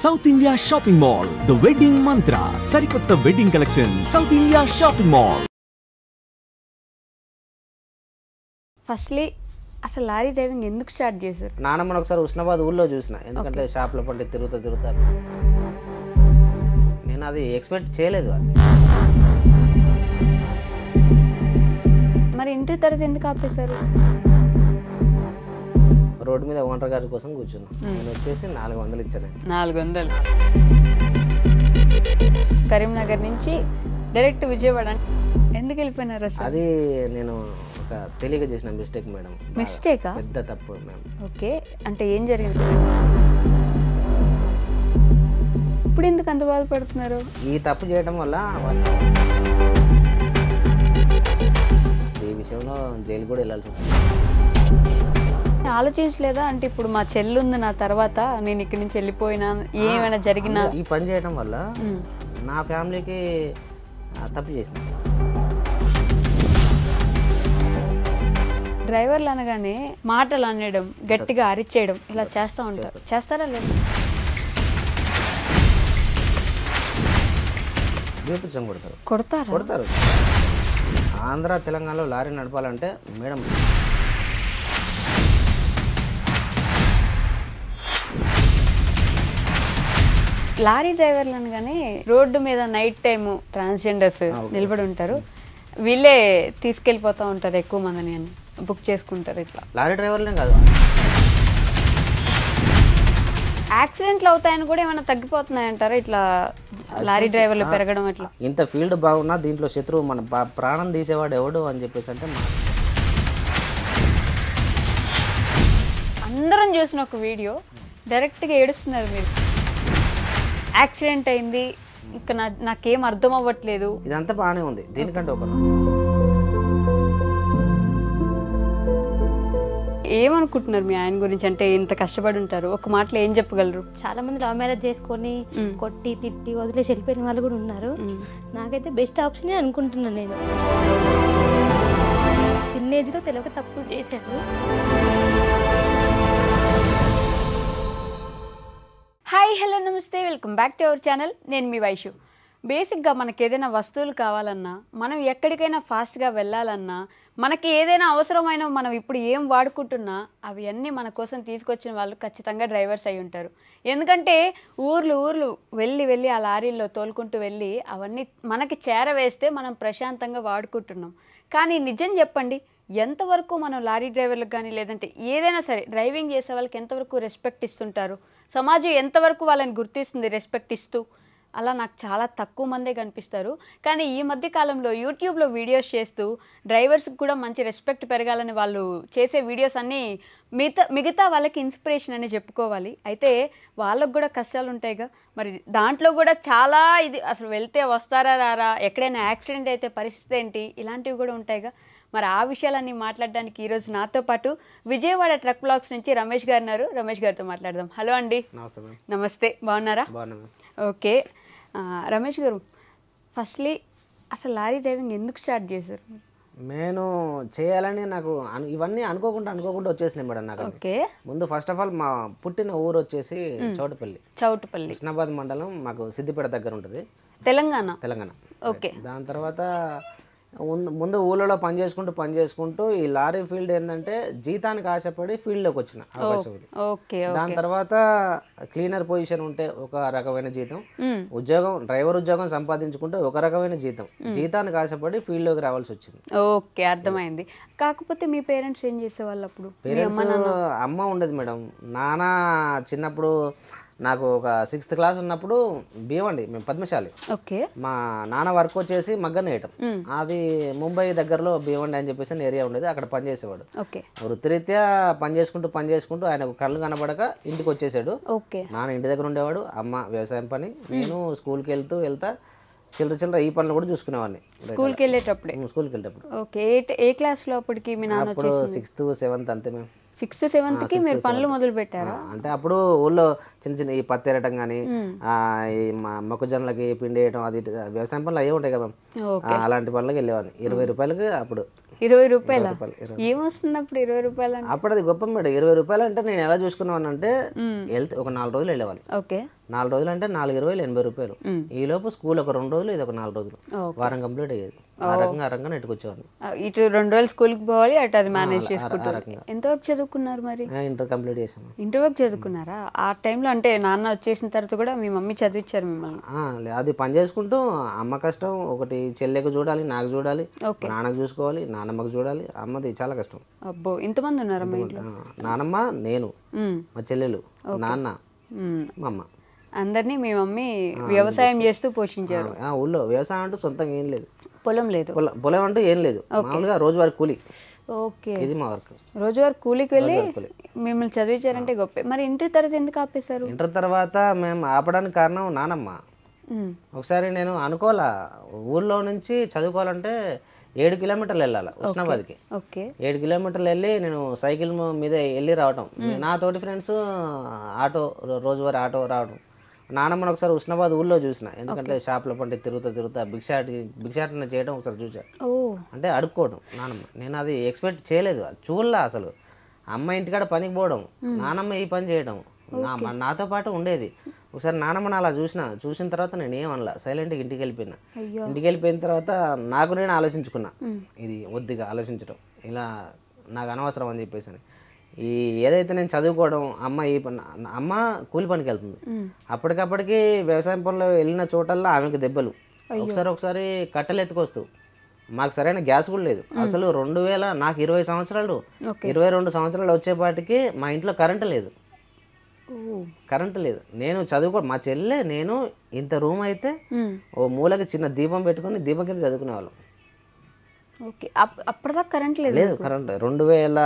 South India shopping mall the wedding మంత్ర సరికొత్త wedding collection south India shopping mall. Firstly అసలు lorry driving ఎందుకు start చేశారు? నానమ్మని ఒకసారి ఉస్నాబాద్ ఊళ్ళో చూసిన, ఎందుకంటే షాప్లో పండి తిరుగుతా నేను అది ఎక్స్పెక్ట్ చేయలేదు. మరి ఇంటర్ తర్వాత ఎందుకు ఆపేశారు? రోడ్డు మీద ఓనర్ గారి కోసం కూర్చున్నా. నేను వచ్చేసి 400 ఇచ్చాను. 400 కరీంనగర్ నుంచి డైరెక్ట్ విజయవాడ ఎందుకు వెళ్ళిపోయినారు అసలు? అది నేను ఒక తెలియక చేసిన మిస్టేక్ మేడం. మిస్టేకా? పెద్ద తప్పు మేడం. ఓకే, అంటే ఏం జరిగింది? ఇప్పుడు ఎందుకు అంత బాధపడుతున్నారు? ఈ తప్పు చేయడం వల్ల ఈ విషయంలో జైలు కూడా వెళ్ళాల్సి వచ్చింది. ఆలోచించలేదా? అంటే ఇప్పుడు మా చెల్లి ఉంది నా తర్వాత, నేను ఇక్కడి నుంచి వెళ్ళిపోయినా ఏమైనా జరిగినా ఈ పని చేయడం వల్ల నా ఫ్యామిలీకి తప్పు చేసిన. డ్రైవర్లు అనగానే మాటలు అనడం, గట్టిగా అరిచేయడం ఇలా చేస్తూ ఉంటారు. చేస్తారా లేదా? కొడతారు. ఆంధ్ర తెలంగాణలో లారీ నడపాలంటే మేడం లారీ డ్రైవర్లు అనగానే రోడ్డు మీద నైట్ టైము ట్రాన్స్జెండర్స్ నిలబడి ఉంటారు, వీళ్ళే తీసుకెళ్ళిపోతూ ఉంటారు ఎక్కువ మందిని అని బుక్ చేసుకుంటారు. ఇట్లా లారీ డ్రైవర్లే కాదు, యాక్సిడెంట్లు అవుతాయని కూడా ఏమైనా తగ్గిపోతున్నాయంటారా ఇట్లా లారీ డ్రైవర్లు పెరగడం? అట్లా ఇంత ఫీల్డ్ బాగున్నా దీంట్లో శత్రువు మన ప్రాణం తీసేవాడు ఎవడు అని చెప్పేసి అంటే అందరం చూసిన ఒక వీడియో డైరెక్ట్గా ఏడుస్తున్నారు మీరు. యాక్సిడెంట్ అయింది, ఇంకా నాకేం అర్థం అవ్వట్లేదు. ఇదంతా బాగానే ఉంది, దీనికంటే ఒక ఏమనుకుంటున్నారు మీ ఆయన గురించి? అంటే ఇంత కష్టపడి ఉంటారు, ఒక మాటలో ఏం చెప్పగలరు? చాలా మంది లవ్ మ్యారేజ్ చేసుకొని కొట్టి తిట్టి వదిలేసి వెళ్ళిపోయిన వాళ్ళు కూడా ఉన్నారు. నాకైతే బెస్ట్ ఆప్షనే అనుకుంటున్నాను. నేను చిన్న ఏజ్లో తెలియక తప్పులు చేశాను. హాయ్, హలో, నమస్తే, welcome back to our channel. నేను మీ వైషు. బేసిక్గా మనకి ఏదైనా వస్తువులు కావాలన్నా, మనం ఎక్కడికైనా ఫాస్ట్గా వెళ్ళాలన్నా, మనకి ఏదైనా అవసరమైన మనం ఇప్పుడు ఏం వాడుకుంటున్నా అవి అన్నీ మన కోసం తీసుకొచ్చిన వాళ్ళు ఖచ్చితంగా డ్రైవర్స్ అయి ఉంటారు. ఎందుకంటే ఊర్లు వెళ్ళి ఆ లారీల్లో తోలుకుంటూ వెళ్ళి అవన్నీ మనకి చేరవేస్తే మనం ప్రశాంతంగా వాడుకుంటున్నాం. కానీ నిజం చెప్పండి, ఎంతవరకు మనం లారీ డ్రైవర్లకు కానీ లేదంటే ఏదైనా సరే డ్రైవింగ్ చేసే వాళ్ళకి ఎంతవరకు రెస్పెక్ట్ ఇస్తుంటారు? సమాజం ఎంతవరకు వాళ్ళని గుర్తిస్తుంది రెస్పెక్ట్ ఇస్తూ? అలా నాకు చాలా తక్కువ మందే కనిపిస్తారు. కానీ ఈ మధ్య కాలంలో యూట్యూబ్లో వీడియోస్ చేస్తూ డ్రైవర్స్కి కూడా మంచి రెస్పెక్ట్ పెరగాలని వాళ్ళు చేసే వీడియోస్ అన్నీ మిగతా వాళ్ళకి ఇన్స్పిరేషన్ అని చెప్పుకోవాలి. అయితే వాళ్ళకు కూడా కష్టాలు ఉంటాయిగా, మరి దాంట్లో కూడా చాలా ఇది అసలు వెళ్తే వస్తారా రారా, ఎక్కడైనా యాక్సిడెంట్ అయితే పరిస్థితి ఏంటి, ఇలాంటివి కూడా ఉంటాయిగా. మరి ఆ విషయాలన్నీ మాట్లాడడానికి ఈరోజు నాతో పాటు విజయవాడ ట్రక్ బ్లాగ్స్ నుంచి రమేష్ గారు ఉన్నారు. రమేష్ గారితో మాట్లాడదాం. హలో అండి. నమస్తే, బాగున్నారా? ఓకే, రమేష్ గారు, ఫస్ట్లీ అసలు లారీ డ్రైవింగ్ ఎందుకు స్టార్ట్ చేశారు? నేను చేయాలని నాకు ఇవన్నీ అనుకోకుండా వచ్చేసినాయి మేడం. నాకు ఓకే, ముందు ఫస్ట్ ఆఫ్ ఆల్ మా పుట్టిన ఊరు వచ్చేసి చౌటుపల్లి, కృష్ణాబాద్ మండలం, మాకు సిద్దిపేట దగ్గర ఉంటుంది, తెలంగాణ. ఓకే, దాని తర్వాత ముందు ఊళ్ళో పని చేసుకుంటూ ఈ లారీ ఫీల్డ్ ఏంటంటే జీతానికి ఆశపడి ఫీల్డ్లోకి వచ్చిన అవకాశం ఉంది. దాని తర్వాత క్లీనర్ పొజిషన్ ఉంటే ఒక రకమైన జీతం, డ్రైవర్ ఉద్యోగం సంపాదించుకుంటే ఒక రకమైన జీతానికి ఆశపడి ఫీల్డ్లోకి రావాల్సి వచ్చింది. ఓకే, అర్థమైంది. కాకపోతే మీ పేరెంట్స్ ఏం చేసేవాళ్ళు అప్పుడు? అమ్మ ఉండేది మేడం. నాన్న చిన్నప్పుడు నాకు ఒక 6th క్లాస్ ఉన్నప్పుడు బియ్యమండి, మేము పద్మశాలి. ఓకే, మా నాన్న వర్క్ వచ్చేసి మగ్గన వేయటం. అది ముంబై దగ్గరలో బియ్యమండి అని చెప్పేసి ఏరియా ఉండేది, అక్కడ పనిచేసేవాడు. వృత్తిరీత్యా పని చేసుకుంటూ ఆయనకు కళ్ళు కనబడక ఇంటికి వచ్చేసాడు. నాన్న ఇంటి దగ్గర ఉండేవాడు, అమ్మ వ్యవసాయం పని, నేను స్కూల్కి వెళ్తా చిల్లర ఈ పనులు కూడా చూసుకునేవాడిని. స్కూల్కి వెళ్ళేటప్పుడు. ఓకే, ఏ క్లాస్లో అప్పటికి మీ నాన్న? అప్పుడు 6th 7th అంతే మేము. 6th 7th మీరు పనులు మొదలు పెట్టారా? అంటే అప్పుడు ఊళ్ళో చిన్న ఈ పత్తి ఎరటం కానీ, ఈ మొక్కజొన్నలకి పిండి వేయటం, అది వ్యవసాయం పనులు అయ్యే ఉంటాయి కదా, అలాంటి పనులకి వెళ్ళేవాడిని. 20 రూపాయలకి అప్పుడు 20 రూపాయలు ఏమొస్తుంది అప్పుడు 20 రూపాయలు? అప్పుడు అది గొప్ప మేడం. 20 రూపాయలు అంటే నేను ఎలా చూసుకున్నాను అంటే వెళ్తే ఒక 4 రోజులు వెళ్ళేవాళ్ళు. ఓకే, 4 రోజులు అంటే 4,20 80 రూపాయలు. ఈ లోపు స్కూల్ ఒక 2 రోజులు, ఇది ఒక 4 రోజులు, వారం కంప్లీట్ అయ్యేది. ఆ రకంగా నెట్టుకొచ్చేవాడిని. ఇటు 2 రోజులు స్కూల్కి పోవాలి, అటు అది మేనేజ్ చేసుకుంటారు. ఎంతవరకు చదువుకున్నారు మరి? ఇంటర్ కంప్లీట్ చేసాము. ఇంటర్ వరకు చదువుకున్నారా? ఆ టైంలో అంటే నాన్న వచ్చేసిన తర్వాత కూడా మీ మమ్మీ చదివించారు మిమ్మల్ని? అది పని చేసుకుంటూ అమ్మ కష్టం, ఒకటి చెల్లెకు చూడాలి, నాకు చూడాలి, నాన్నకు చూసుకోవాలి, నాన్నమ్మకు చూడాలి. అమ్మది చాలా కష్టం. అబ్బో, ఇంతమంది ఉన్నారా మీ ఇంట్లో? నానమ్మ, నేను, మా చెల్లెలు, నాన్న, మా అమ్మ, అందరినీ మీ మమ్మీ వ్యవసాయం చేస్తూ పోషించారు. ఊళ్ళో వ్యవసాయం అంటూ సొంతంగా ఏం లేదు, పొలం లేదు, పొలం అంటూ ఏం లేదు, మామూలుగా రోజువారీ కూలి. ఓకే, ఇది మా వర్క్. రోజువారీ కూలికి వెళ్ళి మిమ్మల్ని చదివించారంటే గొప్ప. మరి ఇంటర్ తర్వాత ఎందుకు ఆపేశారు? ఇంటర్ తర్వాత మేము ఆపడానికి కారణం నానమ్మ. ఒకసారి నేను అనుకోవాలా, ఊళ్ళో నుంచి చదువుకోవాలంటే 7 కిలోమీటర్లు వెళ్ళాలి ఉస్నాబాద్కి. 7 కిలోమీటర్లు వెళ్ళి నేను సైకిల్ మీద వెళ్ళి రావటం, నా తోటి ఫ్రెండ్స్ ఆటో, రోజువారీ ఆటో రావడం. నానమ్మని ఒకసారి ఉస్నాబాద్ ఊళ్ళో చూసిన, ఎందుకంటే షాప్లో పంటే తిరుగుతా భిక్షాటన చేయడం ఒకసారి చూసా. అంటే అడుక్కోవడం నానమ్మ. నేను అది ఎక్స్పెక్ట్ చేయలేదు, చూడలే అసలు. అమ్మ ఇంటికాడ పనికి పోవడం, నానమ్మ ఈ పని చేయడం నాతో పాటు ఉండేది. ఒకసారి నానమ్మని అలా చూసిన తర్వాత నేను ఏమనలా, సైలెంట్గా ఇంటికి వెళ్ళిపోయినా. ఇంటికి వెళ్ళిపోయిన తర్వాత నాకు నేను ఆలోచించుకున్నా, ఇది వద్దుగా ఆలోచించడం, ఇలా నాకు అనవసరం అని చెప్పేసి. ఈ ఏదైతే నేను చదువుకోవడం, అమ్మ కూలి పనికి వెళ్తుంది, అప్పటికప్పటికి వ్యవసాయం పనులు వెళ్ళిన చోటల్లో ఆమెకు దెబ్బలు. ఒకసారి కట్టెలు ఎత్తుకొస్తూ, మాకు సరైన గ్యాస్ కూడా లేదు అసలు. 2000 నాకు 20 సంవత్సరాలు 22 సంవత్సరాలు వచ్చేపాటికి మా ఇంట్లో కరెంటు లేదు. నేను మా చెల్లె నేను ఇంత రూమ్ అయితే ఓ మూలకి చిన్న దీపం పెట్టుకొని దీపం కింద చదువుకునే వాళ్ళం. అప్పటిదాకా కరెంట్ లేదు. కరెంట్ 2000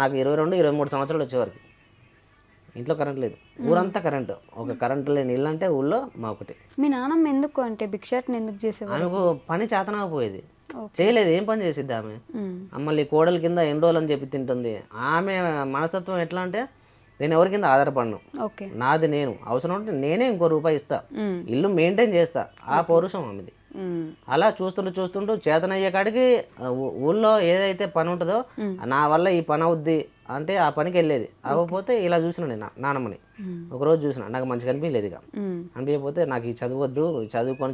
నాకు 22-23 సంవత్సరాలు వచ్చేవారికి ఇంట్లో కరెంట్ లేదు. ఊరంతా కరెంటు. ఒక కరెంట్ లేని ఇల్లు అంటే ఊళ్ళో మా ఒకటి. మీ నాన్నమ్మ ఎందుకు అంటే భిక్షాటన ఎందుకు చేసేవారు? ఆమెకు పని చేతనకపోయేది, చేయలేదు. ఏం పని చేసిద్ది ఆమె? మళ్ళీ కోడల కింద ఎన్ని రోజులు అని చెప్పి తింటుంది. ఆమె మనస్తత్వం ఎట్లా అంటే, నేను ఎవరి కింద ఆధారపడను, నాది నేను, అవసరం ఉంటే నేనే ఇంకో రూపాయి ఇస్తా, ఇల్లు మెయింటైన్ చేస్తా, ఆ పౌరుషం ఆమెది. అలా చూస్తుంటూ చేతనయ్యే కాడికి ఊళ్ళో ఏదైతే పని ఉంటుందో, నా వల్ల ఈ పని అవుద్ది అంటే ఆ పనికి వెళ్ళేది. అవ్వకపోతే ఇలా చూసిన నేను నానమ్మని ఒకరోజు చూసిన, నాకు మంచిగా అనిపించలేదు. ఇక అనిపించకపోతే నాకు ఈ చదవద్దు,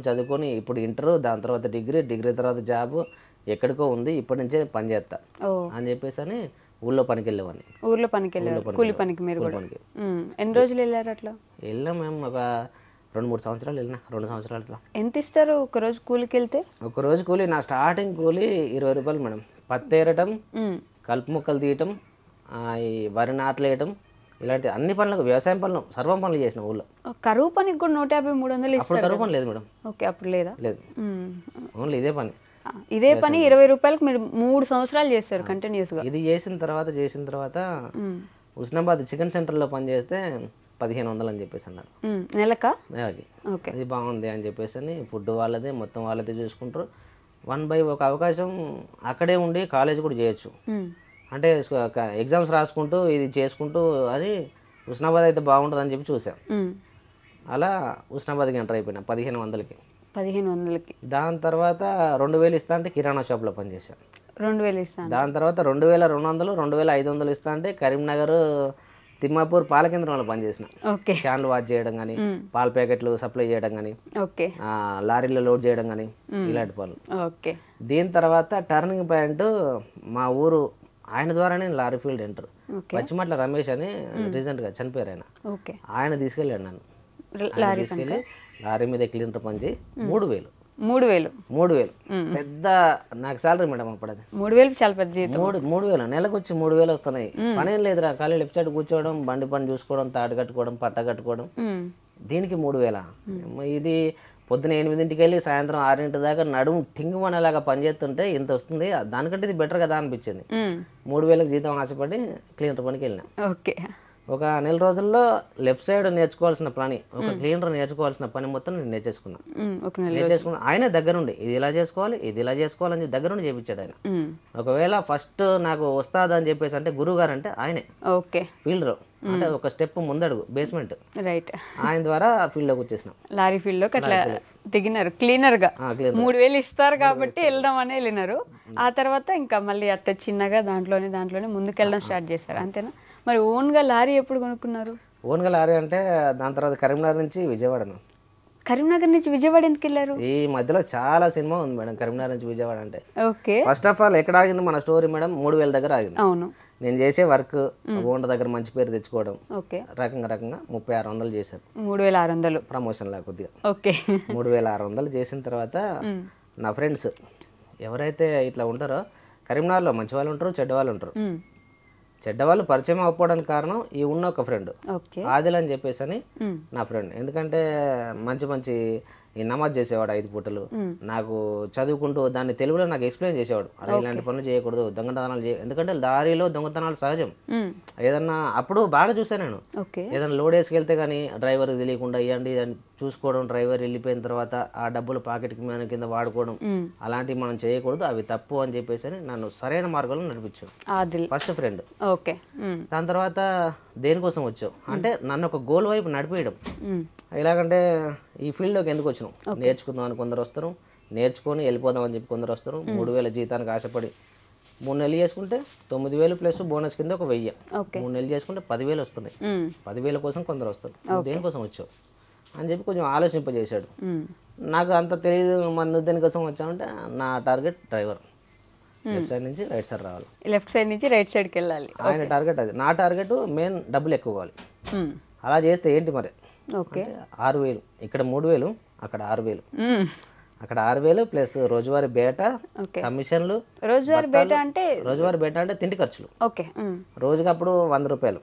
చదువుకొని ఇప్పుడు ఇంటర్, దాని తర్వాత డిగ్రీ తర్వాత జాబ్ ఎక్కడికో ఉంది, ఇప్పటి నుంచే పని చేస్తా అని చెప్పేసి అని ఊళ్ళో పనికి వెళ్ళేవాడిని. ఊళ్ళో పనికి వెళ్ళేవారు, కూలి పనికి. మీరు ఎన్ని రోజులు వెళ్ళారు అట్లా? వెళ్ళాం మేము ఒక 2-3 సంవత్సరాలు వెళ్ళినా, 2 సంవత్సరాలు అట్లా. ఎంత ఇస్తారు ఒక రోజు కూలికి వెళ్తే? ఒక రోజు కూలి నా స్టార్టింగ్ కూలి 20 రూపాయలు మేడం. పత్తి ఏరటం, కలుపు మొక్కలు తీయటం, ఈ వరి నాట్లు వేయటం, ఇలాంటి అన్ని పనులకు, వ్యవసాయం పనులు, సర్వం పనులు చేసిన ఊళ్ళో. కరువు పనికి కూడా 150-300 అప్పుడు కరువు పని లేదు మేడం. ఓకే, అప్పుడు లేదా? లేదు, ఓన్లీ ఇదే పని. 20 రూపాయలకు మీరు 3 సంవత్సరాలు చేస్తారు కంటిన్యూస్గా. ఇది చేసిన తర్వాత హుస్నాబాద్ చికెన్ సెంటర్లో పని చేస్తే 1500 అని చెప్పేసి అన్నారు నెలకి. అది బాగుంది అని చెప్పేసి అని ఫుడ్ వాళ్ళదే, మొత్తం వాళ్ళదే చూసుకుంటారు. 1 by ఒక అవకాశం అక్కడే ఉండి కాలేజ్ కూడా చేయొచ్చు. అంటే ఎగ్జామ్స్ రాసుకుంటూ ఇది చేసుకుంటూ అది హుస్నాబాద్ అయితే బాగుంటుంది అని చెప్పి చూసాం. అలా హుస్నాబాద్కి ఎంటర్ అయిపోయినా 1500కి. దాని తర్వాత 2000 ఇస్తా అంటే కిరాణా షాప్లో పనిచేశాను. 2000 ఇస్తాను. దాని తర్వాత 2200, 2500 ఇస్తా అంటే కరీంనగర్, తిమ్మాపూర్ పాల కేంద్రంలో పనిచేసిన. క్యాన్లు వాష్ చేయడం కానీ, పాల ప్యాకెట్లు సప్లై చేయడం కానీ, లారీలో లోడ్ చేయడం కానీ, ఇలాంటి పనులు. దీని తర్వాత టర్నింగ్ పాయింట్ మా ఊరు, ఆయన ద్వారానే lorry field enter. Pachimatla Ramesh అని రీసెంట్గా చనిపోయారు ఆయన తీసుకెళ్ళాడు నన్ను. తీసుకెళ్ళి లారీ మీద క్లీనర్ పని చేయి 3000 పెద్ద నాకు సాలరీ మేడం. అప్పుడు అది 3000 చాలా పెద్ద జీతం. 3000 నెలకు వచ్చి 3000 వస్తున్నాయి. పనేం లేదురా, ఖాళీ లెఫ్ట్ సైడ్ కూర్చోవడం, బండి పని చూసుకోవడం, తాడు కట్టుకోవడం, పట్ట కట్టుకోవడం, దీనికి 3000. ఇది పొద్దున 8ంటికి వెళ్ళి సాయంత్రం 6 దాకా నడుము టింగుమనేలాగా పని చేస్తుంటే ఇంత వస్తుంది, దానికంటే ఇది బెటర్ కదా అనిపించింది. 3000కి జీతం ఆశపడి క్లీనర్ పనికి వెళ్ళినా. ఒక నెల రోజుల్లో లెఫ్ట్ సైడ్ నేర్చుకోవాల్సిన పని, ఒక క్లీనర్ నేర్చుకోవాల్సిన పని మొత్తం నేను నేర్చేసుకున్నా. ఆయనే దగ్గరుండి ఇది ఇలా చేసుకోవాలి, ఇది ఇలా చేసుకోవాలని దగ్గరుండి చేయించాడు ఆయన. ఒకవేళ ఫస్ట్ నాకు వస్తాదని చెప్పేసి అంటే గురువు గారు అంటే ఆయనే ఫీల్డ్, అంటే ఒక స్టెప్ ముందడుగు బేస్మెంట్, ఆయన ద్వారా ఫీల్డ్ లోకి వచ్చేసినాం. లారీ ఫీల్డ్ లోకి అట్లా దిగినారు క్లీనర్ గా. 3000 ఇస్తారు కాబట్టి వెళ్దాం అనే వెళ్ళినారు. ఆ తర్వాత ఇంకా మళ్ళీ అట్లా చిన్నగా దాంట్లోనే ముందుకెళ్ళడం స్టార్ట్ చేశారు, అంతేనా? మరి ఓన్గా లారీ ఎప్పుడు కొనుక్కున్నారు? ఓన్గా లారీ అంటే దాని తర్వాత కరీంనగర్ నుంచి విజయవాడను. కరీంనగర్ నుంచి విజయవాడ ఎందుకు వెళ్ళారు? ఈ మధ్యలో చాలా సినిమా ఉంది మేడం కరీంనగర్ నుంచి విజయవాడ అంటే. ఓకే. ఫస్ట్ ఆఫ్ ఆల్ ఎక్కడ ఆగింది మన స్టోరీ మేడం, 3000 దగ్గర ఆగింది. అవును. నేను చేసే వర్క్ ఓనర్ దగ్గర మంచి పేరు తెచ్చుకోవడం, ఓకే, రకంగా 3600 చేశాను. 3600 ప్రమోషన్ లా కొద్దిగా. ఓకే. 3600 చేసిన తర్వాత నా ఫ్రెండ్స్ ఎవరైతే ఇట్లా ఉంటారో కరీంనగర్లో మంచి వాళ్ళు ఉంటారు, చెడ్డ వాళ్ళు ఉంటారు. చెడ్డవాళ్ళు పరిచయం అవ్వడానికి కారణం ఈ ఉన్న ఒక ఫ్రెండ్ ఆదిల్ అని చెప్పేసి అని నా ఫ్రెండ్. ఎందుకంటే మంచి మంచి ఈ నమాజ్ చేసేవాడు 5 పూటలు. నాకు చదువుకుంటూ దాన్ని తెలుగులో నాకు ఎక్స్ప్లెయిన్ చేసేవాడు. అరే ఇలాంటి పనులు చేయకూడదు, దొంగతనాలు ఎందుకంటే దారిలో దొంగతనాలు సహజం. ఏదన్నా అప్పుడు బాగా చూసాను నేను. ఏదైనా లోడ్ వేసుకెళ్తే కానీ డ్రైవర్కి తెలియకుండా ఇవ్వండి దాన్ని చూసుకోవడం, డ్రైవర్ వెళ్ళిపోయిన తర్వాత ఆ డబ్బులు పాకెట్కి మన కింద వాడుకోవడం, అలాంటివి మనం చేయకూడదు, అవి తప్పు అని చెప్పేసి నన్ను సరైన మార్గంలో నడిపించాడు ఫస్ట్ ఫ్రెండ్. ఓకే. దాని తర్వాత దేనికోసం వచ్చావు అంటే నన్ను ఒక గోల్ వైపు నడిపేయడం. ఎలాగంటే ఈ ఫీల్డ్లోకి ఎందుకు వచ్చినాం, నేర్చుకుందాం అని కొందరు వస్తారు, నేర్చుకొని వెళ్ళిపోదాం అని చెప్పి కొందరు వస్తారు. 3000 జీతానికి ఆశపడి 3 నెలలు చేసుకుంటే 9000 ప్లస్ బోనస్ కింద ఒక 1000. 3 నెలలు చేసుకుంటే 10,000 వస్తున్నాయి. 10,000 కోసం కొందరు వస్తారు. దేనికోసం వచ్చావు అని చెప్పి కొంచెం ఆలోచింపజేశాడు. నాకు అంత తెలియదు మన దేనికోసం వచ్చామంటే నా టార్గెట్ డ్రైవర్, లెఫ్ట్ సైడ్ నుంచి రైట్ సైడ్ రావాలి, లెఫ్ట్ సైడ్ నుంచి రైట్ సైడ్కి వెళ్ళాలి. ఆయన టార్గెట్ అది. నా టార్గెట్ మెయిన్ డబ్బులు ఎక్కువ కావాలి. అలా చేస్తే ఏంటి మరి 6000, ఇక్కడ 3000, అక్కడ 6000, అక్కడ 6000 ప్లస్ రోజువారీ బేట, కమిషన్లు. రోజువారీ బేట అంటే తిండి ఖర్చులు. రోజుకి అప్పుడు 100 రూపాయలు.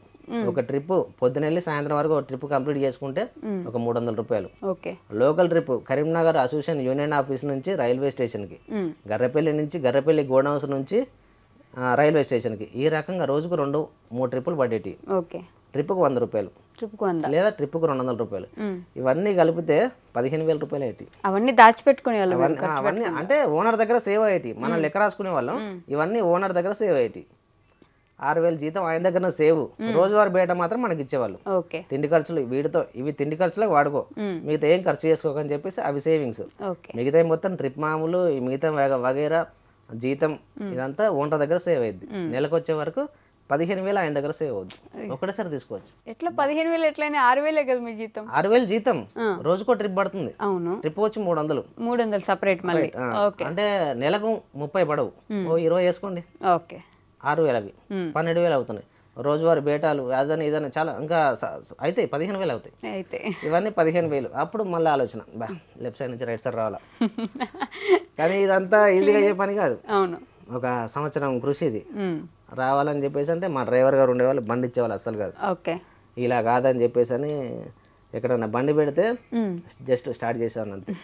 ఒక ట్రిప్ పొద్దునెళ్ళి సాయంత్రం వరకు ఒక ట్రిప్ కంప్లీట్ చేసుకుంటే ఒక 300 రూపాయలు. Local trip Karimnagar association union office నుంచి రైల్వే స్టేషన్కి, గర్రపల్లి నుంచి గర్రపల్లి గోడౌన్స్ నుంచి రైల్వే స్టేషన్కి, ఈ రకంగా రోజుకు 2-3 ట్రిప్పులు పడేటి. ట్రిప్కు 100 రూపాయలు లేదా ట్రిప్కు 200 రూపాయలు. ఇవన్నీ కలిపితే 15,000 రూపాయలు అయ్యేటి. అవన్నీ దాచిపెట్టుకునే వాళ్ళు, అవన్నీ అంటే ఓనర్ దగ్గర సేవ్ అయ్యేటి. మనం లెక్క రాసుకునే వాళ్ళం. ఇవన్నీ ఓనర్ దగ్గర సేవ్ అయ్యేటి. 6,000 జీతం ఆయన దగ్గర సేవ్. రోజువారీ బయట మాత్రం మనకి ఇచ్చేవాళ్ళు. తిండి ఖర్చులు వీటితో, ఇవి తిండి ఖర్చులకు వాడుకో, మిగతా ఏం ఖర్చు చేసుకోకని చెప్పేసి అవి సేవింగ్స్. మిగతా మొత్తం ట్రిప్ మామూలు మిగతా వగైరా జీతం ఇదంతా ఓనర్ దగ్గర సేవ్ అయ్యింది. నెలకు వచ్చే వరకు 15,000 ఆయన దగ్గర సేవ్ అవుద్ది. ఒకటేసారి తీసుకోవచ్చు. ఎట్లా 15,000? ఎట్లయినా 6,000 కదా మీ జీతం. 6,000 జీతం రోజుకో ట్రిప్ పడుతుంది. అవును. ట్రిప్ వచ్చి 300 సపరేట్ మళ్ళీ. అంటే నెలకు 30 పడవు, 20 వేసుకోండి. 6,000 అవి 12,000 అవుతున్నాయి. రోజువారీ బేటాలు అదని ఇదని చాలా ఇంకా అయితే 15,000 అవుతాయి. ఇవన్నీ 15,000. అప్పుడు మళ్ళీ ఆలోచన, బా లెఫ్ట్ సైడ్ నుంచి రైట్ సైడ్ రావాలా. కానీ ఇదంతా ఈజీగా అయ్యే పని కాదు. అవును, ఒక సంవత్సరం కృషి ఇది. రావాలని చెప్పేసి అంటే మా డ్రైవర్ గారు ఉండేవాళ్ళు, బండి ఇచ్చేవాళ్ళు అస్సలు కాదు. ఇలా కాదని చెప్పేసి అని ఎక్కడన్నా బండి పెడితే జస్ట్ స్టార్ట్ చేసేవాడిని అంతే.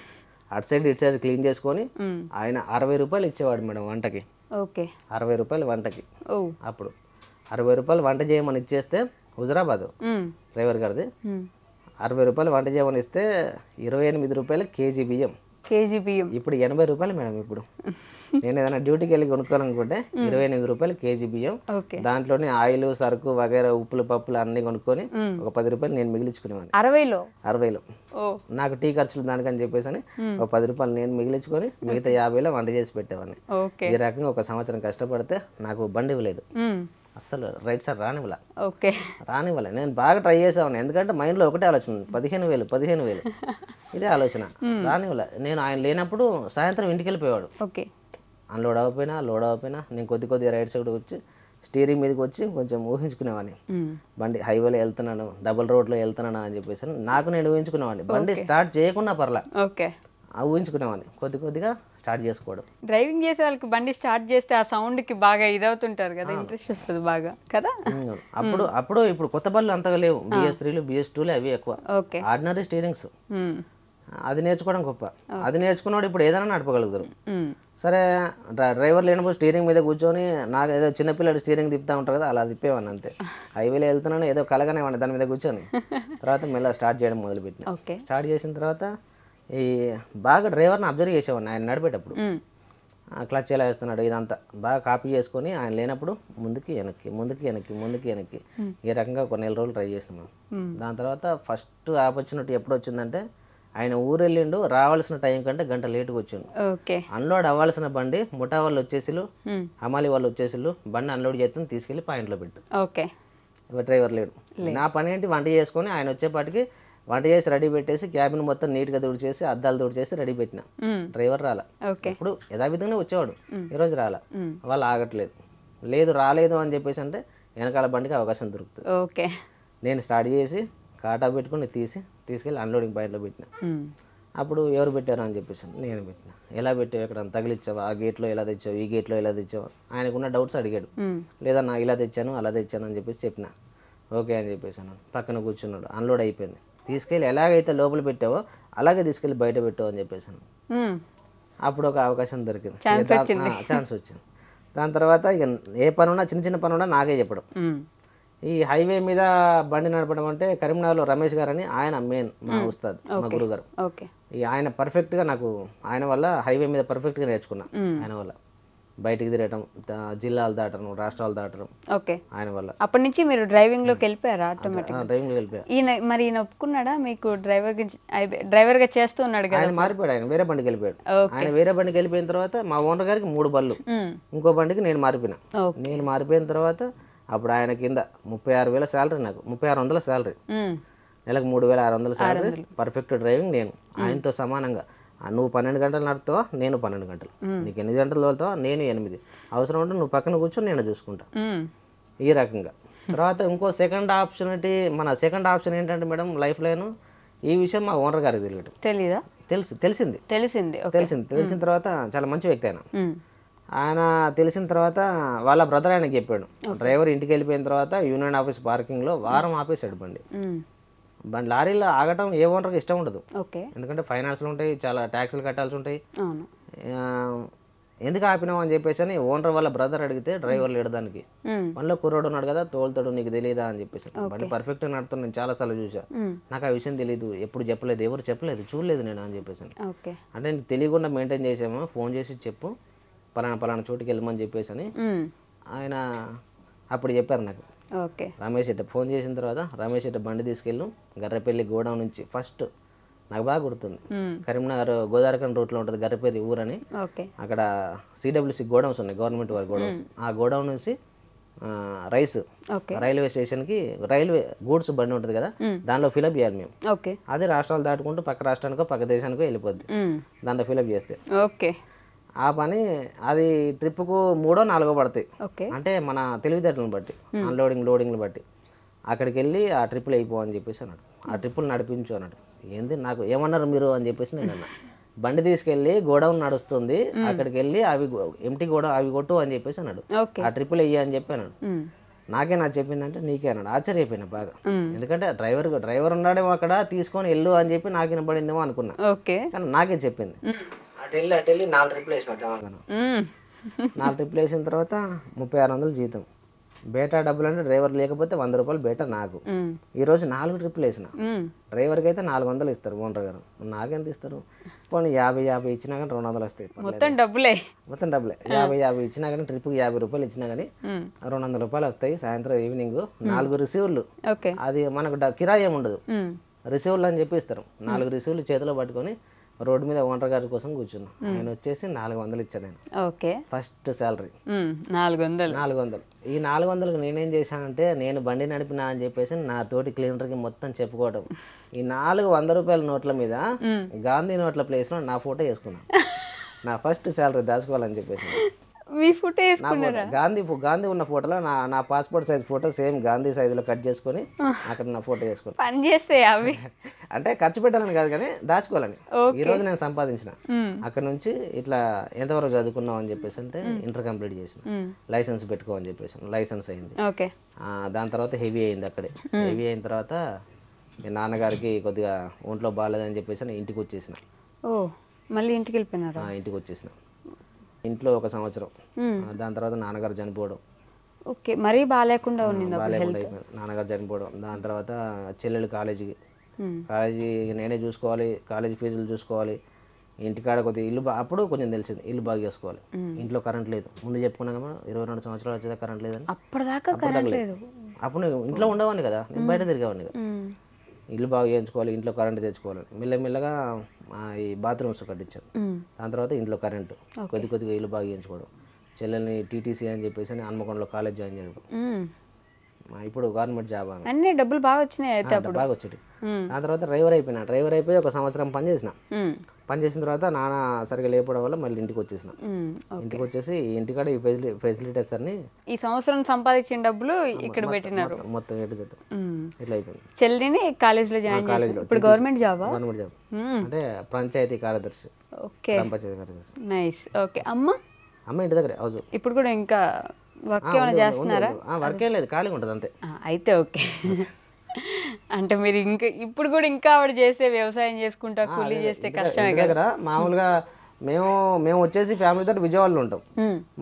అటు సైడ్ ఇటు సైడ్ క్లీన్ చేసుకొని ఆయన 60 రూపాయలు ఇచ్చేవాడు మేడం వంటకి. 60 రూపాయలు వంటకి. అప్పుడు 60 రూపాయలు వంట చేయమని ఇచ్చేస్తే హుజరాబాద్ డ్రైవర్ గారిది 60 రూపాయలు వంట చేయమని ఇస్తే 28 రూపాయలు కేజీ బియ్యం. ఇప్పుడు 80 రూపాయలు మేడం. ఇప్పుడు నేను ఏదైనా డ్యూటీకి వెళ్ళి కొనుక్కోవాలనుకుంటే 28 రూపాయలు కేజీ బియ్యం. దాంట్లోనే ఆయిల్, సరుకు వగైరా, ఉప్పులు పప్పులు అన్ని కొనుక్కొని ఒక 10 రూపాయలు నేను మిగిలించుకునేవాడిని. 60లో నాకు టీ ఖర్చులు దానికని చెప్పేసి అని ఒక 10 రూపాయలు నేను మిగిలించుకొని మిగతా 50లో వంట చేసి పెట్టేవాడిని. ఈ రకంగా ఒక సంవత్సరం కష్టపడితే నాకు బండి ఇవ్వలేదు అస్సలు, రైట్ సైడ్ రానివ్వలే. నేను బాగా ట్రై చేసేవాడిని. ఎందుకంటే మైండ్లో ఒకటే ఆలోచన, 15,000 ఇదే ఆలోచన. రానివ్వలే. నేను ఆయన లేనప్పుడు సాయంత్రం ఇంటికి వెళ్ళిపోయేవాడు. అన్లోడ్ అవ్వకపోయినా లోడ్ అవ్వకపోయినా నేను కొద్దిగా రైట్ సైడ్ వచ్చి స్టీరింగ్ మీదకి వచ్చి కొంచెం ఊహించుకునేవాడిని. బండి హైవేలో వెళ్తున్నాను, డబుల్ రోడ్లో వెళ్తున్నాను అని చెప్పేసి నాకు నేను ఊహించుకునేవాడిని. బండి స్టార్ట్ చేయకుండా పర్లా, ఊహించుకునేవాడిని. కొద్దిగా స్టార్ట్ చేసుకోవడం. డ్రైవింగ్ చేసే వాళ్ళకి బండి స్టార్ట్ చేస్తే ఆ సౌండ్కి బాగా ఇదవుతుంటారు కదా, ఇంట్రెస్ట్ వస్తుంది బాగా కదా. అప్పుడు ఇప్పుడు కొత్త బళ్ళు అంతగా లేవు. BS3లు BS2లు అవి ఎక్కువ. ఆర్డినరీ స్టీరింగ్స్ అది నేర్చుకోవడం గొప్ప. అది నేర్చుకున్నాడు ఇప్పుడు ఏదైనా నడపగలుగుతారు. సరే డ్రైవర్ లేనప్పుడు స్టీరింగ్ మీద కూర్చొని నాకు ఏదో చిన్నపిల్లడు స్టీరింగ్ తిప్పుతూ ఉంటారు కదా, అలా తిప్పేవాడిని అంతే. హైవేలో వెళ్తున్నాను ఏదో కలగానే వాడిని దాని మీద కూర్చొని. తర్వాత మెల్ల స్టార్ట్ చేయడం మొదలుపెట్టిన. స్టార్ట్ చేసిన తర్వాత ఈ బాగా డ్రైవర్ని అబ్జర్వ్ చేసేవాడిని. ఆయన నడిపేటప్పుడు క్లచ్ ఎలా వేస్తున్నాడు ఇదంతా బాగా కాపీ చేసుకొని ఆయన లేనప్పుడు ముందుకి వెనక్కి ఈ రకంగా ఒక నెల రోజులు ట్రై చేసినాం. దాని తర్వాత ఫస్ట్ ఆపర్చునిటీ ఎప్పుడు వచ్చిందంటే ఆయన ఊరు వెళ్ళిండు, రావాల్సిన టైం కంటే గంట లేటుగా వచ్చిండు. అన్లోడ్ అవ్వాల్సిన బండి ముఠా వాళ్ళు వచ్చేసిలు, హమాలి వాళ్ళు వచ్చేసిలు, బండి అన్లోడ్ చేస్తే తీసుకెళ్లి పాయింట్లో పెట్టు. డ్రైవర్ లేడు. నా పని ఏంటి వంట చేసుకొని ఆయన వచ్చేపాటికి వంట చేసి రెడీ పెట్టేసి క్యాబిన్ మొత్తం నీట్గా తుడిచేసి అద్దాలు తుడిచేసి రెడీ పెట్టిన. డ్రైవర్ రాలా. ఇప్పుడు యథావిధంగా వచ్చేవాడు, ఈరోజు రాలా. వాళ్ళు ఆగట్లేదు. లేదు రాలేదు అని చెప్పేసి అంటే వెనకాల బండికి అవకాశం దొరుకుతుంది. ఓకే, నేను స్టార్ట్ చేసి కాటా పెట్టుకుని తీసుకెళ్ళి అన్లోడింగ్ పాయింట్లో పెట్టిన. అప్పుడు ఎవరు పెట్టారు అని చెప్పేసి నేను పెట్టిన. ఎలా పెట్టావు, ఎక్కడ తగిలిచ్చావా, ఆ గేట్లో ఎలా తెచ్చావు, ఈ గేట్లో ఎలా తెచ్చావు, ఆయనకున్న డౌట్స్ అడిగాడు. లేదా నా ఇలా తెచ్చాను అలా తెచ్చాను అని చెప్పేసి చెప్పిన. ఓకే అని చెప్పేసి అన్నాను. పక్కన కూర్చున్నాడు. అన్లోడ్ అయిపోయింది. తీసుకెళ్ళి ఎలాగైతే లోపల పెట్టావో అలాగే తీసుకెళ్ళి బయట పెట్టావు అని చెప్పేసాను. అప్పుడు ఒక అవకాశం దొరికింది, ఛాన్స్ వచ్చింది. దాని తర్వాత ఇక ఏ పని ఉన్నా చిన్న చిన్న పని ఉన్నా నాకే చెప్పడం. ఈ హైవే మీద బండి నడపడం అంటే కరీంనగర్లో రమేష్ గారు అని ఆయన మెయిన్ మా ఉస్తాద్, మా గురుగారు. ఈ ఆయన పర్ఫెక్ట్గా నాకు ఆయన వల్ల హైవే మీద పర్ఫెక్ట్గా నేర్చుకున్నా. ఆయన వల్ల బయటికి తిరగటం, జిల్లాలు దాటడం, రాష్ట్రాలు దాటడం ఆయన వల్ల. అప్పటి నుంచి మీరు డ్రైవింగ్ లోకి వెళ్ళిపోయారా? ఆటోమేటిక్ డ్రైవింగ్ వెళ్ళిపోయా. ఈయన ఒప్పుకున్నాడా మీకు డ్రైవర్ గా చేస్తూ ఉన్నాడు కదా? ఆయన మారిపోయాడు. ఆయన వేరే బండికి వెళ్ళిపోయాడు. ఆయన వేరే బండికి వెళ్ళిపోయిన తర్వాత మా ఓనర్ గారికి 3 బళ్ళు, ఇంకో బండికి నేను మారిపోయినా. నేను మారిపోయిన తర్వాత అప్పుడు ఆయన కింద 36,000 శాలరీ, నాకు 3600 శాలరీ, నెలకు 3600 శాలరీ, పర్ఫెక్ట్ డ్రైవింగ్ నేను ఆయనతో సమానంగా. నువ్వు 12 గంటలు నడుపుతావా, నేను 12 గంటలు, నీకు 8 గంటలు తోలుతావా, నేను 8, అవసరం ఉంటే నువ్వు పక్కన కూర్చొని నేను చూసుకుంటా, ఈ రకంగా. తర్వాత ఇంకో సెకండ్ ఆప్షన్ ఏంటంటే మేడం, లైఫ్ లైన్ ఈ విషయం మా ఓనర్ గారికి తెలియదు. తెలిసిన తర్వాత చాలా మంచి వ్యక్తి ఆయన తెలిసిన తర్వాత వాళ్ళ బ్రదర్ ఆయనకి చెప్పాడు. డ్రైవర్ ఇంటికి వెళ్ళిపోయిన తర్వాత యూనియన్ ఆఫీస్ పార్కింగ్లో వారం ఆపేసాడు బండి. లారీలో ఆగటం ఏ ఓనర్కి ఇష్టం ఉండదు, ఎందుకంటే ఫైనాన్స్లు ఉంటాయి, చాలా ట్యాక్సులు కట్టాల్సి ఉంటాయి. ఎందుకు ఆపినావు అని చెప్పేసి అని ఓనర్ వాళ్ళ బ్రదర్ అడిగితే డ్రైవర్ లేడు దానికి, మనలో కుర్రోడు ఉన్నాడు కదా తోలుతాడు, నీకు తెలియదా అని చెప్పేసి. బండి పర్ఫెక్ట్గా నడుతాను, నేను చాలాసార్లు చూసా, నాకు ఆ విషయం తెలియదు, ఎప్పుడు చెప్పలేదు, ఎవరు చెప్పలేదు, చూడలేదు నేను అని చెప్పేసి. అంటే నీకు తెలియకుండా మెయింటైన్ చేసాము, ఫోన్ చేసి చెప్పు పలానా చోటుకి వెళ్ళమని చెప్పేసి అని ఆయన అప్పుడు చెప్పారు నాకు. రమేష్ ఇట్ట ఫోన్ చేసిన తర్వాత రమేష్ ఇట్ట బండి తీసుకెళ్ళు గర్రెపల్లి గోడౌన్ నుంచి, ఫస్ట్ నాకు బాగా గుర్తుంది, కరీంనగర్ గోదావరిఖండ రూట్లో ఉంటుంది గర్రెపల్లి ఊరని, అక్కడ సిడబ్ల్యూసి గోడౌన్స్ ఉన్నాయి, గవర్నమెంట్ వారి గోడౌన్స్. ఆ గోడౌన్ నుంచి రైల్వే స్టేషన్కి రైల్వే గూడ్స్ బండి ఉంటుంది కదా, దానిలో ఫిలప్ చేయాలి మేము. అది రాష్ట్రాలు దాటుకుంటూ పక్క రాష్ట్రానికో పక్క దేశానికో వెళ్ళిపోద్ది దాంట్లో ఫిలప్ చేస్తే. ఆ పని అది ట్రిప్కు 3 or 4 పడతాయి, అంటే మన తెలివితేటలను బట్టి, లోడింగ్లు బట్టి. అక్కడికి వెళ్ళి ఆ ట్రిప్పులు అయిపో అని చెప్పేసి అన్నాడు, ఆ ట్రిప్పులు నడిపించు అన్నాడు. ఏంది నాకు ఏమన్నారు మీరు అని చెప్పేసి నేను అన్నా. బండి తీసుకెళ్ళి గోడౌన్ నడుస్తుంది, అక్కడికి వెళ్ళి అవి ఎంటీ గోడౌన్ అవి కొట్టు అని చెప్పేసి అన్నాడు, ఆ ట్రిప్పులు వెయ్యి అని చెప్పి అన్నాడు. నాకే నాకు చెప్పిందంటే నీకే అన్నాడు. ఆశ్చర్యపోయినా బాగా, ఎందుకంటే డ్రైవర్ ఉన్నాడేమో అక్కడ, తీసుకొని వెళ్ళు అని చెప్పి నాకు వినపడిందేమో అనుకున్నా, కానీ నాకే చెప్పింది. అటు వెళ్ళి 4 ట్రిప్పులు వేసిన, 4 ట్రిప్పులు వేసిన తర్వాత 3600 జీతం. బేటా డబ్బులు అంటే డ్రైవర్ లేకపోతే 100 రూపాయలు బేటా నాకు. ఈరోజు 4 ట్రిప్పులు వేసిన, డ్రైవర్కి అయితే 400 ఇస్తారు ఓనర్ గారు, నాకెంత ఇస్తారు? పోనీ 50 ఇచ్చినా కానీ 200 వస్తాయి, మొత్తం డబ్బులే 50 ఇచ్చినా కానీ, ట్రిప్కి 50 రూపాయలు ఇచ్చినా కానీ 200 రూపాయలు వస్తాయి. సాయంత్రం ఈవినింగ్ 4 రిసీవర్లు, అది మనకు కిరాయి ఏమి ఉండదు, రిసీవర్లు అని చెప్పి ఇస్తారు. 4 రిసీవర్లు చేతిలో పట్టుకొని రోడ్డు మీద ఓనర్ గారి కోసం కూర్చున్నా. ఆయన వచ్చేసి 400 ఇచ్చాను నేను, ఫస్ట్ శాలరీ 400. ఈ 400కి నేనేం చేశానంటే, నేను బండి నడిపినా అని చెప్పేసి నా తోటి క్లీనర్కి మొత్తం చెప్పుకోవడం. ఈ 400 రూపాయల నోట్ల మీద గాంధీ నోట్ల ప్లేస్లో నా ఫోటో వేసుకున్నా, నా ఫస్ట్ శాలరీ దాచుకోవాలని చెప్పేసి. మీ ఫోటో వేసుకున్నారా? గాంధీ ఉన్న ఫోటోలో నా passport size photo same Gandhi సైజులో కట్ చేసుకొని అక్కడ నా ఫోటో వేసుకున్నాను. పని చేస్తే అవి అంటే ఖర్చు పెట్టాలని కాదు కానీ దాచుకోవాలని. ఈ రోజు నేను సంపాదించిన అక్కడ నుంచి ఇట్లా ఎంతవరకు చదువుకున్నావు అని చెప్పేసి అంటే ఇంటర్ కంప్లీట్ చేసిన, లైసెన్స్ పెట్టుకో అని చెప్పేసి లైసెన్స్ అయింది. దాని తర్వాత హెవీ అయింది. అక్కడే హెవీ అయిన తర్వాత నాన్నగారికి కొద్దిగా ఒంట్లో బాగాలేదని చెప్పేసి నేను ఇంటికి వచ్చేసిన. మళ్ళీ ఇంటికి వెళ్ళిపోయినారా? ఇంటికి వచ్చేసిన. ఇంట్లో 1 సంవత్సరం, దాని తర్వాత నాన్నగారు చనిపోవడం. మరీ బాగాలేకుండా నాన్నగారు చనిపోవడం. దాని తర్వాత చెల్లెలు కాలేజీ నేనే చూసుకోవాలి, కాలేజీ ఫీజులు చూసుకోవాలి, ఇంటికాడ కొద్దిగా ఇల్లు అప్పుడు కొంచెం తెలిసింది ఇల్లు బాగా చేసుకోవాలి. ఇంట్లో కరెంట్ లేదు, ముందు చెప్పుకున్నాక 22 సంవత్సరాలు వచ్చేదా కరెంట్ లేదని. అప్పుడు నేను ఇంట్లో ఉండేవాడిని కదా, నేను బయట తిరిగేవాడిని కదా. ఇల్లు బాగా చేయించుకోవాలి, ఇంట్లో కరెంట్ తెచ్చుకోవాలి. మెల్లమెల్లగా ఈ బాత్రూమ్స్ కట్టించాను. దాని తర్వాత ఇంట్లో కరెంటు కొద్దిగా ఇల్లు బాగా చేయించుకోవడం. చెల్లెల్ని టీటీసీ అని చెప్పేసి హన్మకొండలో కాలేజ్ జాయిన్ చేయడం. ఇప్పుడు గవర్నమెంట్ జాబ్ ఆమె. అన్ని డబ్బులు బాగా వచ్చినాయి అయితే అప్పుడు. బాగా వచ్చేది. ఆ తర్వాత డ్రైవర్ అయిపోయినా. డ్రైవర్ అయిపోయి 1 సంవత్సరం పని చేసిన. పని చేసిన తర్వాత నాన్న సరిగ్గా లేకపోవడం వల్ల మళ్ళీ ఇంటికి వచ్చేసిన. ఇంటికి వచ్చేసి ఇంటికాడ ఈ ఫెసిలిటీస్ అన్ని ఈ సంవత్సరం సంపాదించిన డబ్బులు ఇక్కడ పెట్టినారు మొత్తం ఎటు చెట్టు ఇట్లా అయిపోయింది. చెల్లిని కాలేజీలో జాయిన్ చేశారు. ఇప్పుడు గవర్నమెంట్ జాబా? గవర్నమెంట్ జాబ్ అంటే పంచాయతీ కార్యదర్శి. ఓకే, పంచాయతీ కార్యదర్శి. నైస్. ఓకే, అమ్మ ఇంటి దగ్గరే హౌస్. ఇప్పుడు కూడా ఇంకా వర్క్ ఏమైనా చేస్తున్నారా? వర్క్ ఏం లేదు, ఖాళీగా ఉంటుంది అంతే. అయితే ఓకే. అంటే మీరు ఇంకా ఇప్పుడు కూడా ఇంకా ఆవిడ చేస్తే వ్యవసాయం చేసుకుంటా కూలీ చేస్తే కష్టమే దగ్గర. మామూలుగా మేము వచ్చేసి ఫ్యామిలీ తోటి విజయవాడలో ఉంటాం.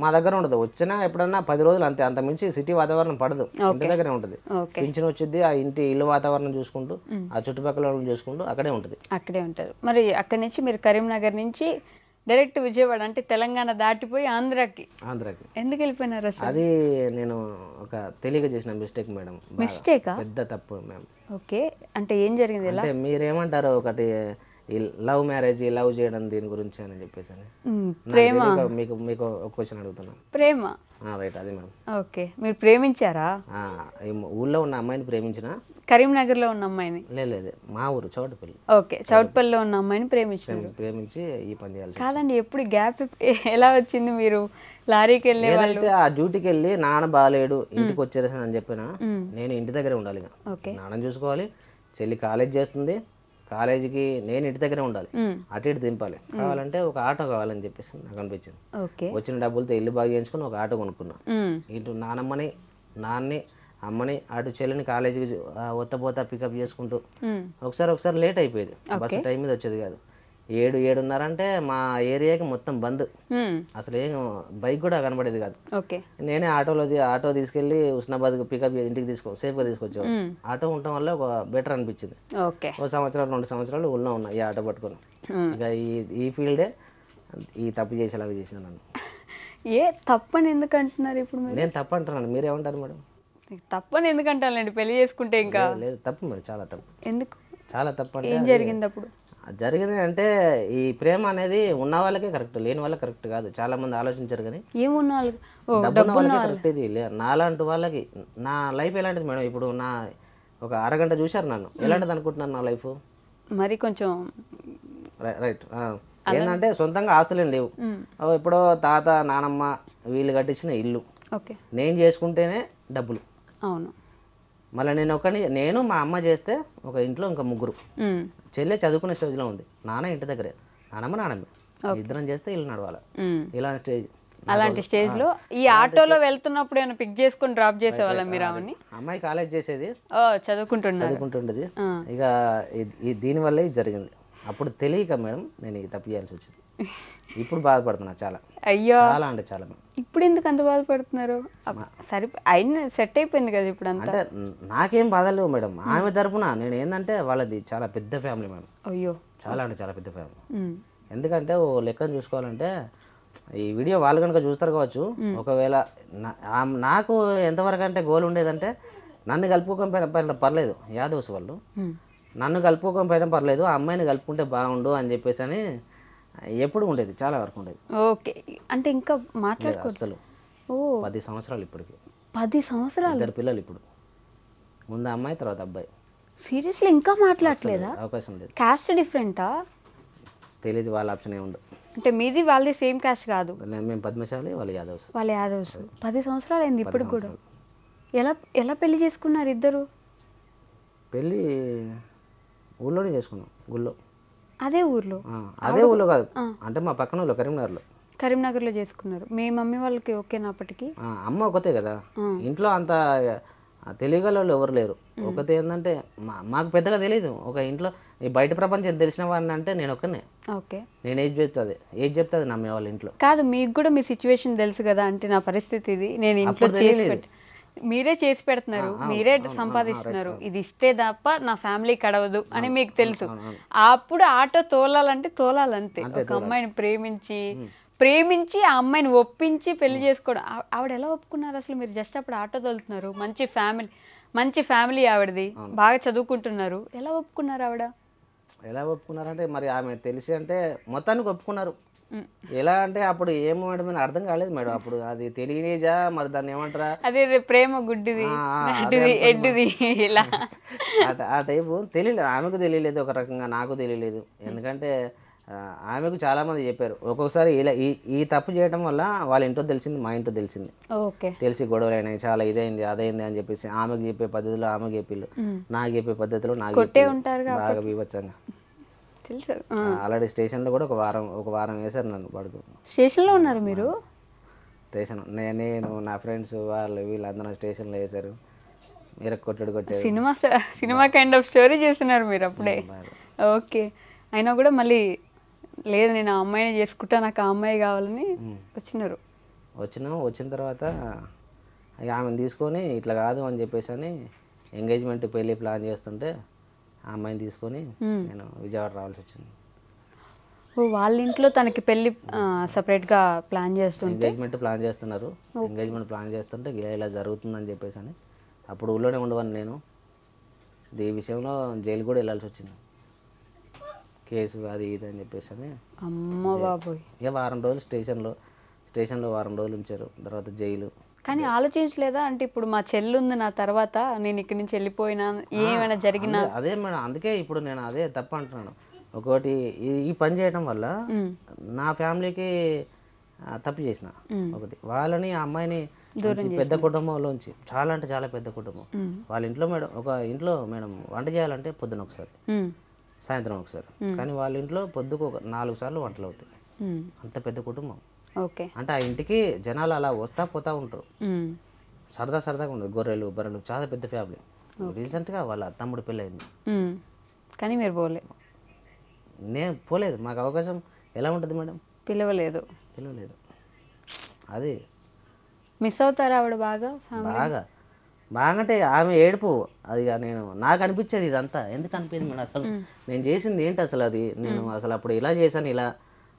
మా దగ్గర ఉండదు. వచ్చినా ఎప్పుడన్నా 10 రోజులు అంతే, అంత మించి సిటీ వాతావరణం పడదు. ఇంటి దగ్గరే ఉంటుంది. పింఛన్ వచ్చింది, ఆ ఇల్లు వాతావరణం చూసుకుంటూ ఆ చుట్టుపక్కల చూసుకుంటూ అక్కడే ఉంటుంది. మరి అక్కడి నుంచి మీరు కరీంనగర్ నుంచి డైరెక్ట్ విజయవాడ అంటే తెలంగాణ దాటిపోయి ఆంధ్రాకి ఎందుకు వెళ్ళిపోయినారు అసలు? అది నేను ఒక తెలియక చేసిన మిస్టేక్ మేడం. మిస్టేకా? పెద్ద తప్పు మేడం. ఓకే, అంటే ఏం జరిగింది? అంటే మీరేమంటారు, ఒకటి లవ్ మ్యారేజ్, లవ్ చేయడం దీని గురించి అని చెప్పేసి ప్రేమ. మీకు ఒక క్వశ్చన్ అడుగుతున్నాను. ప్రేమ? రైట్, అదే మేడం. ఓకే, మీరు ప్రేమించారా? ఊళ్ళో ఉన్న అమ్మాయిని ప్రేమించిన. కరీంనగర్ లో ఉన్న అమ్మాయిని? లేదు, మా ఊరు చౌటపల్లి. ఓకే, చౌటపల్లిలో ఉన్న అమ్మాయిని ప్రేమించి ఈ పని చేయాలి. కాదండి, ఎప్పుడు గ్యాప్ ఎలా వచ్చింది? మీరు లారీకి వెళ్ళే అయితే ఆ డ్యూటీకి వెళ్ళి నాన్న బాగాలేడు ఇంటికి వచ్చేసాను అని చెప్పిన. నేను ఇంటి దగ్గరే ఉండాలి, నాన్న చూసుకోవాలి. చెల్లి కాలేజ్ చేస్తుంది, కాలేజీకి నేను ఇంటి దగ్గరే ఉండాలి, అటు ఇటు దింపాలి. కావాలంటే ఒక ఆటో కావాలని చెప్పేసి నాకు అనిపించింది. వచ్చిన డబ్బులతో ఇల్లు బాగా చేయించుకుని ఒక ఆటో కొనుక్కున్నా. ఇటు నానమ్మని, నాన్ని, అమ్మని, అటు చెల్లిని కాలేజీకి పోతా పికప్ చేసుకుంటూ ఒకసారి లేట్ అయిపోయేది. బస్సు టైం మీద వచ్చేది కాదు. 7-7:30 అంటే మా ఏరియాకి మొత్తం బంద్. అసలు ఏం బైక్ కూడా కనబడేది కాదు. నేనే ఆటో తీసుకెళ్లి హుస్నాబాద్కి పికప్ ఇంటికి సేఫ్గా తీసుకొచ్చాను. ఆటో ఉండటం వల్ల ఒక బెటర్ అనిపించింది. 1 సంవత్సరం 2 సంవత్సరాలు ఉన్నా ఈ ఆటో పట్టుకొని. ఇక ఈ ఫీల్డే ఈ తప్పు చేసేలాగా చేసింది నన్ను. తప్పని ఎందుకు అంటున్నారు ఇప్పుడు? నేను తప్పు అంటున్నాను, మీరేమంటారు మేడం? తప్పని ఎందుకు అంటానండి, పెళ్లి చేసుకుంటే ఇంకా? లేదు, తప్పు మేడం, చాలా తప్పు. ఎందుకు? చాలా తప్పు. అంటే ఏం జరిగింది అప్పుడు? జరిగింది అంటే ఈ ప్రేమ అనేది ఉన్న వాళ్ళకే కరెక్ట్, లేని వాళ్ళకి కరెక్ట్ కాదు. చాలా మంది ఆలోచించారు కానీ ఏమున్న డబ్బున్న వాళ్ళకి కరెక్ట్. ఇది నాలాంటి వాళ్ళకి నా లైఫ్ ఎలాంటిది మేడం? ఇప్పుడు నా ఒక అరగంట చూశారు నన్ను, ఎలాంటిది అనుకుంటున్నాను నా లైఫ్? మరి కొంచెం రైట్. ఏంటంటే సొంతంగా ఆస్తులేం లేవు. ఎప్పుడో తాత నానమ్మ వీళ్ళు కట్టించిన ఇల్లు, నేను చేసుకుంటేనే డబ్బులు. అవును. మళ్ళీ నేను మా అమ్మ చేస్తే ఒక ఇంట్లో ఇంకా 3. చెల్లె చదువుకునే స్టేజ్లో ఉంది, నాన్న ఇంటి దగ్గరే, నానమ్మ ఇద్దరం చేస్తే ఇల్లు నడవాలి. ఇలాంటి స్టేజ్. అలాంటి స్టేజ్ లో ఈ ఆటోలో వెళ్తున్నప్పుడు ఏమైనా పిక్ చేసుకుని డ్రాప్ చేసేవాళ్ళ మీరు? ఆమెని అమ్మాయి కాలేజ్ చేసేది, చదువుకుంటుండేది. ఇక దీనివల్లే ఇది జరిగింది. అప్పుడు తెలియక మేడం నేను ఇది తప్పు చేయాల్సి వచ్చింది. ఇప్పుడు బాధపడుతున్నా చాలా. అయ్యో, చాలా అంటే చాలా. ఇప్పుడు ఎందుకు అంత బాధపడుతున్నారు? సరే, అయిన సెట్ అయిపోయింది కదా ఇప్పుడు అంతా. అంటే నాకేం బాధ లేవు మేడం. ఆమె తరపున నేను ఏంటంటే వాళ్ళది చాలా పెద్ద ఫ్యామిలీ మేడం. అయ్యో, చాలా అంటే చాలా పెద్ద ఫ్యామిలీ. ఎందుకంటే ఓ లెక్కను చూసుకోవాలంటే ఈ వీడియో వాళ్ళు కనుక చూస్తారు కావచ్చు. ఒకవేళ నాకు ఎంతవరకు అంటే గోల్ ఉండేదంటే నన్ను కలుపుకోకపోయినా పర్లేదు, యాదవ్స్ వాళ్ళు నన్ను కలుపుకోకపోయినా పర్లేదు, ఆ అమ్మాయిని కలుపుకుంటే బాగుండు అని చెప్పేసి అని ఎప్పుడు ఉండేది, చాలా వరకు ఉండేది. ఓకే, అంటే ఇంకా మాట్లాడుకోవచ్చు అసలు. 10 సంవత్సరాలు ఇప్పటికి. 10 సంవత్సరాలు? 2 పిల్లలు ఇప్పుడు. ముందు అమ్మాయి, తర్వాత అబ్బాయి. సీరియస్లీ ఇంకా మాట్లాడలేదా? అవకాశం లేదు. కాస్ట్ డిఫరెంటా? తెలియదు, వాళ్ళ ఆప్షన్ ఏముందో. అంటే మీది వాళ్ళది సేమ్ కాస్ట్ కాదు? మేము పద్మశాలి, వాళ్ళు యాదవ్స్. 10 సంవత్సరాలు అయింది ఇప్పుడు కూడా. ఎలా పెళ్లి చేసుకున్నారు ఇద్దరు? పెళ్ళి ఊళ్ళోనే చేసుకున్నాం, గుళ్ళో. అదే ఊర్లో? అదే ఊళ్ళో కాదు, అంటే మా పక్కన ఊళ్ళో, కరీంనగర్లో చేసుకున్నారు. మీ మమ్మీ వాళ్ళకి ఓకేనా అప్పటికి? అమ్మ ఒకతే కదా ఇంట్లో, అంత తెలియగల వాళ్ళు ఎవరు లేరు. ఒకతే ఏంటంటే మాకు పెద్దగా తెలియదు. ఒక ఇంట్లో ఈ బయట ప్రపంచం తెలిసిన వాడిని అంటే నేను ఒక్కనే. ఓకే, నేను ఏది చెప్తుంది నమ్మే వాళ్ళ ఇంట్లో కాదు. మీకు కూడా మీ సిచ్యువేషన్ తెలుసు కదా, అంటే నా పరిస్థితి ఇది, నేను ఇంట్లో మీరే చేసి పెడుతున్నారు, మీరే సంపాదిస్తున్నారు, ఇది ఇస్తే తప్ప నా ఫ్యామిలీ గడవదు అని మీకు తెలుసు. అప్పుడు ఆటో తోలాలంటే తోలాలంతే. ఒక అమ్మాయిని ప్రేమించి ఆ అమ్మాయిని ఒప్పించి పెళ్లి చేసుకోవడం. ఆవిడ ఎలా ఒప్పుకున్నారు అసలు? మీరు జస్ట్ అప్పుడు ఆటో తోలుతున్నారు, మంచి ఫ్యామిలీ ఆవిడది, బాగా చదువుకుంటున్నారు, ఎలా ఒప్పుకున్నారు ఆవిడ? ఎలా ఒప్పుకున్నారంటే మరి ఆమె తెలిసి అంటే మొత్తానికి ఒప్పుకున్నారు. ఎలా అంటే అప్పుడు ఏమో మేడం అని అర్థం కాలేదు మేడం. అప్పుడు అది తెలియనిజా మరి దాన్ని ఏమంటారా, అదే ప్రేమ గుడ్డిది ఎడ్డిది ఇలా ఆ టైపు తెలియలేదు. ఆమెకు తెలియలేదు ఒక రకంగా, నాకు తెలియలేదు. ఎందుకంటే ఆమెకు చాలామంది చెప్పారు. ఒక్కొక్కసారి ఇలా ఈ తప్పు చేయడం వల్ల వాళ్ళ ఇంట్లో తెలిసింది, మా ఇంట్లో తెలిసింది. ఓకే. తెలిసి గొడవలు అయినాయి, చాలా ఇదైంది అదైంది అని చెప్పేసి ఆమెకు చెప్పే పద్ధతిలో ఆమెకు చెప్పిళ్ళు, నాకు చెప్పే పద్ధతిలో నాకు బాగా బీభత్సంగా తెలుసు. ఆల్రెడీ స్టేషన్లో కూడా ఒక వారం వేశారు నన్ను పడుకు. స్టేషన్లో ఉన్నారు మీరు? స్టేషన్ నేను నా ఫ్రెండ్స్ వీళ్ళందరూ స్టేషన్లో వేశారు. మీరు కొట్టారు. సినిమా కైండ్ ఆఫ్ స్టోరీ చేస్తున్నారు మీరు అప్పుడే. ఓకే. అయినా కూడా మళ్ళీ లేదు నేను ఆ అమ్మాయిని చేసుకుంటా, నాకు ఆ అమ్మాయి కావాలని వచ్చిన తర్వాత ఆమెను తీసుకొని ఇట్లా కాదు అని చెప్పేసి అని ఎంగేజ్మెంట్ పెళ్ళి ప్లాన్ చేస్తుంటే ఆ అమ్మాయిని తీసుకొని నేను విజయవాడ రావాల్సి వచ్చింది. వాళ్ళ ఇంట్లో తనకి పెళ్ళి సపరేట్గా ప్లాన్ ఎంగేజ్మెంట్ ప్లాన్ చేస్తున్నారు. ఎంగేజ్మెంట్ ప్లాన్ చేస్తుంటే ఇలా జరుగుతుందని చెప్పేసి అని అప్పుడు ఊళ్ళోనే ఉండవని నేను ఈ విషయంలో జైలు కూడా వెళ్ళాల్సి వచ్చింది. కేసు అది ఇది అని చెప్పేసి అని అమ్మ బాబోయ్. ఇక వారం రోజులు స్టేషన్లో వారం రోజులు ఉంచారు. తర్వాత జైలు. కానీ ఆలోచించలేదా అంటే ఇప్పుడు మా చెల్లి ఉంది నా తర్వాత నేను ఇక్కడి నుంచి వెళ్ళిపోయినా ఏమైనా జరిగినా? అదే మేడం, అందుకే ఇప్పుడు నేను అదే తప్ప అంటున్నాను. ఒకటి ఈ పని చేయడం వల్ల నా ఫ్యామిలీకి తప్పు చేసిన ఒకటి, వాళ్ళని ఆ అమ్మాయిని పెద్ద కుటుంబంలోంచి చాలా అంటే చాలా పెద్ద కుటుంబం వాళ్ళ ఇంట్లో మేడం, ఒక ఇంట్లో మేడం వంట చేయాలంటే పొద్దున ఒకసారి సాయంత్రం ఒకసారి, కానీ వాళ్ళ ఇంట్లో పొద్దుకు ఒక 4 సార్లు వంటలు అవుతాయి. అంత పెద్ద కుటుంబం. అంటే ఆ ఇంటికి జనాలు అలా వస్తా పోతా ఉంటారు. సరదాగా ఉండదు. గొర్రెలు బర్రెలు చాలా పెద్ద ఫ్యామిలీ. రీసెంట్గా వాళ్ళ తమ్ముడు పెళ్ళయింది. కానీ మీరు నేను పోలేదు. మాకు అవకాశం ఎలా ఉంటుంది మేడం? పిలవలేదు. అది మిస్ అవుతారా ఆవిడ? బాగా అంటే ఆమె ఏడుపు అది నాకు అనిపించేది ఇదంతా ఎందుకు అనిపించింది మేడం? అసలు నేను చేసింది ఏంటి అసలు? అది నేను అసలు అప్పుడు ఇలా చేశాను, ఇలా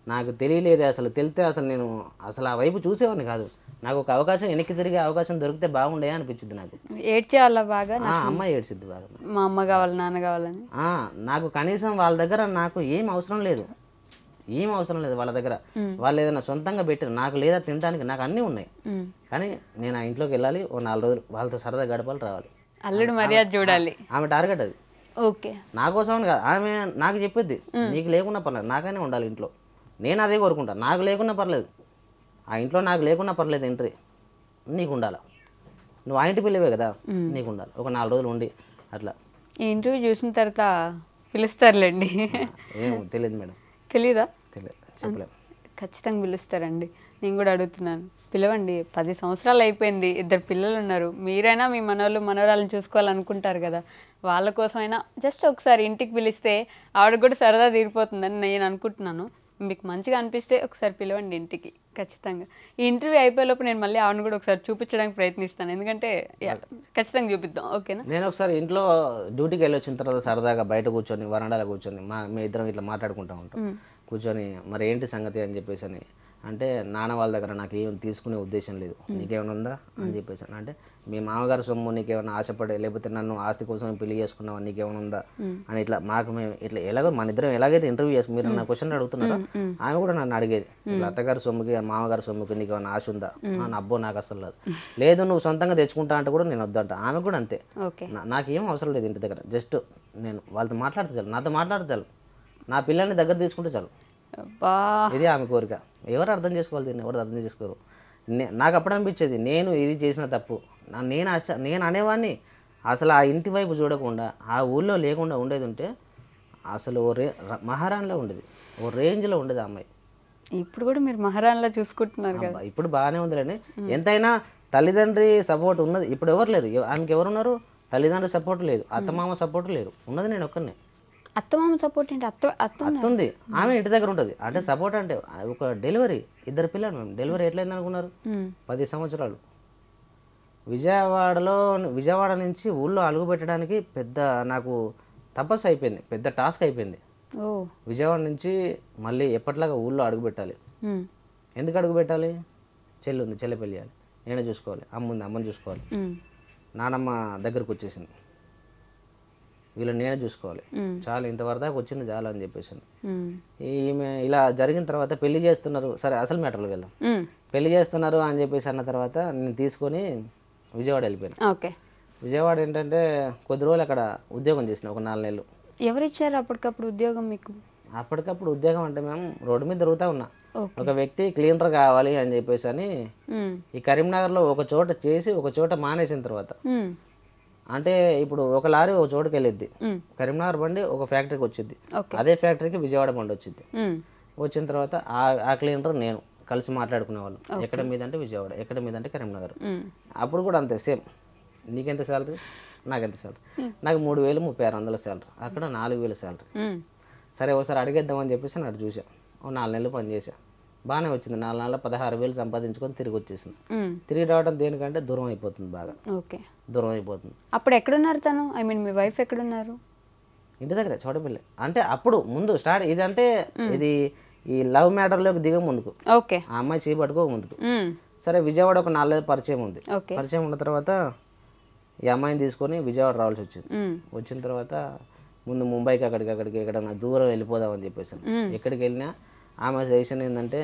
నాకు తెలియలేదు. అసలు తెలితే అసలు నేను అసలు ఆ వైపు చూసేవాడిని కాదు. నాకు ఒక అవకాశం వెనక్కి తిరిగే అవకాశం దొరికితే బాగుండే అనిపించింది నాకు. ఏడ్చేవాళ్ళ బాగా? అమ్మాయి ఏడ్చిద్ది బాగా. మా అమ్మ కావాలి నాన్న కావాలని. నాకు కనీసం వాళ్ళ దగ్గర నాకు ఏం అవసరం లేదు వాళ్ళ దగ్గర. వాళ్ళు ఏదైనా సొంతంగా పెట్టారు నాకు, లేదా తినడానికి నాకు అన్నీ ఉన్నాయి. కానీ నేను ఆ ఇంట్లోకి వెళ్ళాలి, ఓ 4 రోజులు వాళ్ళతో సరదా గడపాలి, రావాలి. అల్లుడు మర్యాద చూడాలి. ఆమె టార్గెట్ అది. ఓకే. నా కోసం కాదు, ఆమె నాకు చెప్పేది నీకు లేకున్నా పర్లేదు, నాకనే ఉండాలి ఇంట్లో. నేను అదే కోరుకుంటా. నాకు లేకున్నా పర్లేదు, ఆ ఇంట్లో నాకు లేకున్నా పర్లేదు, ఎంట్రీ నీకు ఉండాలి. నువ్వు ఆ ఇంటి పిల్లవే కదా, నీకు ఉండాలి. ఒక 4 రోజులు ఉండి అట్లా. ఈ ఇంటర్వ్యూ చూసిన తర్వాత పిలుస్తారులేండి. ఏం తెలియదు మేడం. తెలీదా? తెలియదు, చెప్పలేము. ఖచ్చితంగా పిలుస్తారండి. నేను కూడా అడుగుతున్నాను, పిలవండి. 10 సంవత్సరాలు అయిపోయింది, 2 పిల్లలు ఉన్నారు. మీరైనా మీ మనవాళ్ళు మనవరాలను చూసుకోవాలనుకుంటారు కదా, వాళ్ళ కోసమైనా జస్ట్ ఒకసారి ఇంటికి పిలిస్తే ఆవిడ కూడా సరదా తీరిపోతుందని నేను అనుకుంటున్నాను. మీకు మంచిగా అనిపిస్తే ఒకసారి పిలవండి ఇంటికి ఖచ్చితంగా. ఈ ఇంటర్వ్యూ అయిపోయేలోపు నేను మళ్ళీ ఆవిడని కూడా ఒకసారి చూపించడానికి ప్రయత్నిస్తాను, ఎందుకంటే ఖచ్చితంగా చూపిద్దాం. ఓకేనా? నేను ఒకసారి ఇంట్లో డ్యూటీకి వెళ్ళి వచ్చిన తర్వాత సరదాగా బయట కూర్చొని వరండాలో కూర్చొని మీ ఇద్దరం ఇట్లా మాట్లాడుకుంటూ ఉంటాం. కూర్చొని మరి ఏంటి సంగతి అని చెప్పేసి అని అంటే, నాన్న వాళ్ళ దగ్గర నాకు ఏం తీసుకునే ఉద్దేశం లేదు, నీకేమైనా ఉందా అని చెప్పేసి అంటే, మీ మామగారు సొమ్ము నీకేమైనా ఆశపడే, లేకపోతే నన్ను ఆస్తి కోసం పెళ్లి చేసుకున్నావా, నీకేమైనా ఉందా అని ఇట్లా మాకు మేము ఇట్లా ఎలాగో మన ఇద్దరం ఎలాగైతే ఇంటర్వ్యూ చేసి మీరు నా క్వశ్చన్ అడుగుతున్నారో ఆమె కూడా నన్ను అడిగేది, ఇట్లా అత్తగారి సొమ్ముకి మామగారి సొమ్ముకి నీకేమైనా ఆశ ఉందా? అబ్బో నాకు అసలు లేదు, నువ్వు సొంతంగా తెచ్చుకుంటా అంటే కూడా నేను వద్దంట. ఆమె కూడా అంతే, నాకేం అవసరం లేదు ఇంటి దగ్గర, జస్ట్ నేను వాళ్ళతో మాట్లాడితే చాలు, నాతో మాట్లాడితే చాలు, నా పిల్లల్ని దగ్గర తీసుకుంటే చాలు. ఇది ఆమె కోరిక. ఎవరు అర్థం చేసుకోవాలి దీన్ని? ఎవరు అర్థం చేసుకోరు. నాకు అప్పుడు అనిపించేది నేను ఇది చేసిన తప్పు, నేను అనేవాడిని. అసలు ఆ ఇంటి వైపు చూడకుండా ఆ ఊళ్ళో లేకుండా ఉండేది ఉంటే అసలు మహారాణిలో ఉండేది, ఓ రేంజ్లో ఉండేది ఆ అమ్మాయి. ఇప్పుడు కూడా మీరు మహారాణిలా చూసుకుంటున్నారు కదా. ఇప్పుడు బాగానే ఉందిలేండి. ఎంతైనా తల్లిదండ్రి సపోర్ట్ ఉన్నది. ఇప్పుడు ఎవరు లేరు, ఆమెకి ఎవరున్నారు? తల్లిదండ్రుల సపోర్ట్ లేదు, అత్తమామ సపోర్ట్ లేరు, ఉన్నది నేను ఒక్కనే. అత్తమామ సపోర్ట్ ఏంటి? అత్తుంది, ఆమె ఇంటి దగ్గర ఉంటుంది. అంటే సపోర్ట్ అంటే ఒక డెలివరీ, 2 పిల్లలు. మేము డెలివరీ ఎట్లయింది అనుకున్నారు? 10 సంవత్సరాలు. విజయవాడ నుంచి ఊళ్ళో అడుగు పెట్టడానికి పెద్ద నాకు తపస్సు అయిపోయింది, పెద్ద టాస్క్ అయిపోయింది. విజయవాడ నుంచి మళ్ళీ ఎప్పటిలాగా ఊళ్ళో అడుగు పెట్టాలి. ఎందుకు అడుగు పెట్టాలి? చెల్లి ఉంది, చెల్లి పెళ్ళి చేయాలి, నేనే చూసుకోవాలి. అమ్మ ఉంది, అమ్మని చూసుకోవాలి. నానమ్మ దగ్గరకు వచ్చేసింది. వీళ్ళని నేనే చూసుకోవాలి, చాలా ఇంతవరకు దాకా వచ్చింది చాలా అని చెప్పేసి. ఈమె ఇలా జరిగిన తర్వాత పెళ్లి చేస్తున్నారు, సరే అసలు మ్యాటర్లోకి వెళ్దాం. పెళ్లి చేస్తున్నారు అని చెప్పేసి అన్న తర్వాత నేను తీసుకొని విజయవాడ వెళ్ళిపోయాను. ఓకే. విజయవాడ ఏంటంటే కొద్ది రోజులు అక్కడ ఉద్యోగం చేసిన, ఒక 4 నెలలు. ఎవరిచ్చారు అప్పటికప్పుడు ఉద్యోగం మీకు? అప్పటికప్పుడు ఉద్యోగం అంటే మేము రోడ్డు మీద తిరుగుతూ ఉన్నా, ఒక వ్యక్తి క్లీనర్ కావాలి అని చెప్పేసి అని ఈ కరీంనగర్లో ఒక చోట చేసి ఒక చోట మానేసిన తర్వాత, అంటే ఇప్పుడు ఒక లారీ ఒక చోటుకి వెళ్ళిద్ది, కరీంనగర్ బండి ఒక ఫ్యాక్టరీకి వచ్చింది, అదే ఫ్యాక్టరీకి విజయవాడ బండి వచ్చింది. వచ్చిన తర్వాత ఆ క్లీనర్ నేను కలిసి మాట్లాడుకునేవాళ్ళం, ఎక్కడ మీద అంటే విజయవాడ, ఎక్కడ మీద అంటే కరీంనగర్. అప్పుడు కూడా అంతే సేమ్, నీకెంత శాలరీ నాకెంత శాలరీ, నాకు 3,3600 శాలరీ, అక్కడ 4,000 శాలరీ. సరే ఒకసారి అడిగేద్దామని చెప్పేసి నేను అటు చూసా, 4 నెలలు పని చేసా, బాగానే వచ్చింది. 4 నెలల 16,000 సంపాదించుకొని తిరిగి వచ్చేసింది. తిరిగి రావడం దేనికంటే దూరం అయిపోతుంది, బాగా దూరం అయిపోతుంది. అప్పుడు ఎక్కడున్నారు తను, ఐ మీన్ మీ వైఫ్ ఎక్కడున్నారు? ఇంటి దగ్గర చోటపల్లి. అంటే అప్పుడు ముందు స్టార్ట్ ఇది, అంటే ఇది ఈ లవ్ మ్యాటర్లోకి దిగ ముందుకు, ఓకే, ఆ అమ్మాయి చేపట్టుకో ముందుకు. సరే విజయవాడ ఒక 4 నెలలు పరిచయం ఉంది. పరిచయం ఉన్న తర్వాత ఈ అమ్మాయిని తీసుకొని విజయవాడ రావాల్సి వచ్చింది. వచ్చిన తర్వాత ముందు ముంబైకి అక్కడికి ఎక్కడన్నా దూరం వెళ్ళిపోదామని చెప్పేసి, ఎక్కడికి వెళ్ళినా ఆమె సజెషన్ ఏంటంటే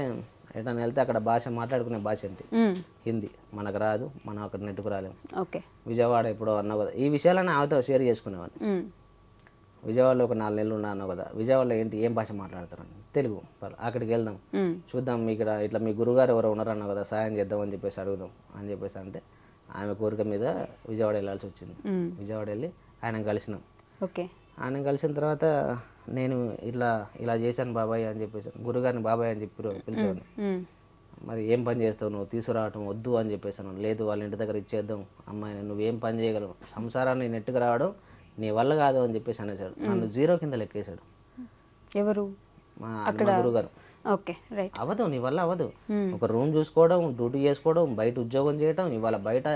ఎటన్నా వెళ్తే అక్కడ భాష మాట్లాడుకునే భాష ఏంటి హిందీ, మనకు రాదు, మనం అక్కడ నెట్టుకు రాలేము. విజయవాడ ఎప్పుడో అన్నావు కదా, ఈ విషయాలన్నీ ఆమెతో షేర్ చేసుకునేవాడిని. విజయవాడలో ఒక 4 నెలలు ఉన్నా అన్నావు కదా, విజయవాడలో ఏం భాష మాట్లాడతారని, తెలుగు. అక్కడికి వెళ్దాం, చూద్దాం, మీ ఇక్కడ ఇట్లా మీ గురుగారు ఎవరో ఉన్నారన్నావు కదా, సాయం చేద్దాం అని చెప్పేసి అడుగుదాం అని చెప్పేసి అంటే ఆమె కోరిక మీద విజయవాడ వెళ్ళాల్సి వచ్చింది. విజయవాడ వెళ్ళి ఆయన కలిసినాం. ఆయన కలిసిన తర్వాత నేను ఇలా చేశాను బాబాయ్ అని చెప్పేసి, గురుగారిని బాబాయ్ అని చెప్పి పిలిచేవాడిని. మరి ఏం పని చేస్తావు నువ్వు, తీసుకురావటం వద్దు అని చెప్పేసాను. లేదు వాళ్ళ ఇంటి దగ్గర ఇచ్చేద్దాం అమ్మాయిని, నువ్వేం పని చేయగలవు, సంసారాన్ని నెట్టుకు రావడం నీ వల్ల కాదు అని చెప్పేసి అనేసాడు. నన్ను 0 కింద లెక్కేశాడు. ఎవరు? మా గురుగారు. అవ్వదు, నీ వల్ల అవ్వదు. ఒక రూమ్ చూసుకోవడం, డ్యూటీ చేసుకోవడం, బయట ఉద్యోగం చేయడం, ఇవాళ బయట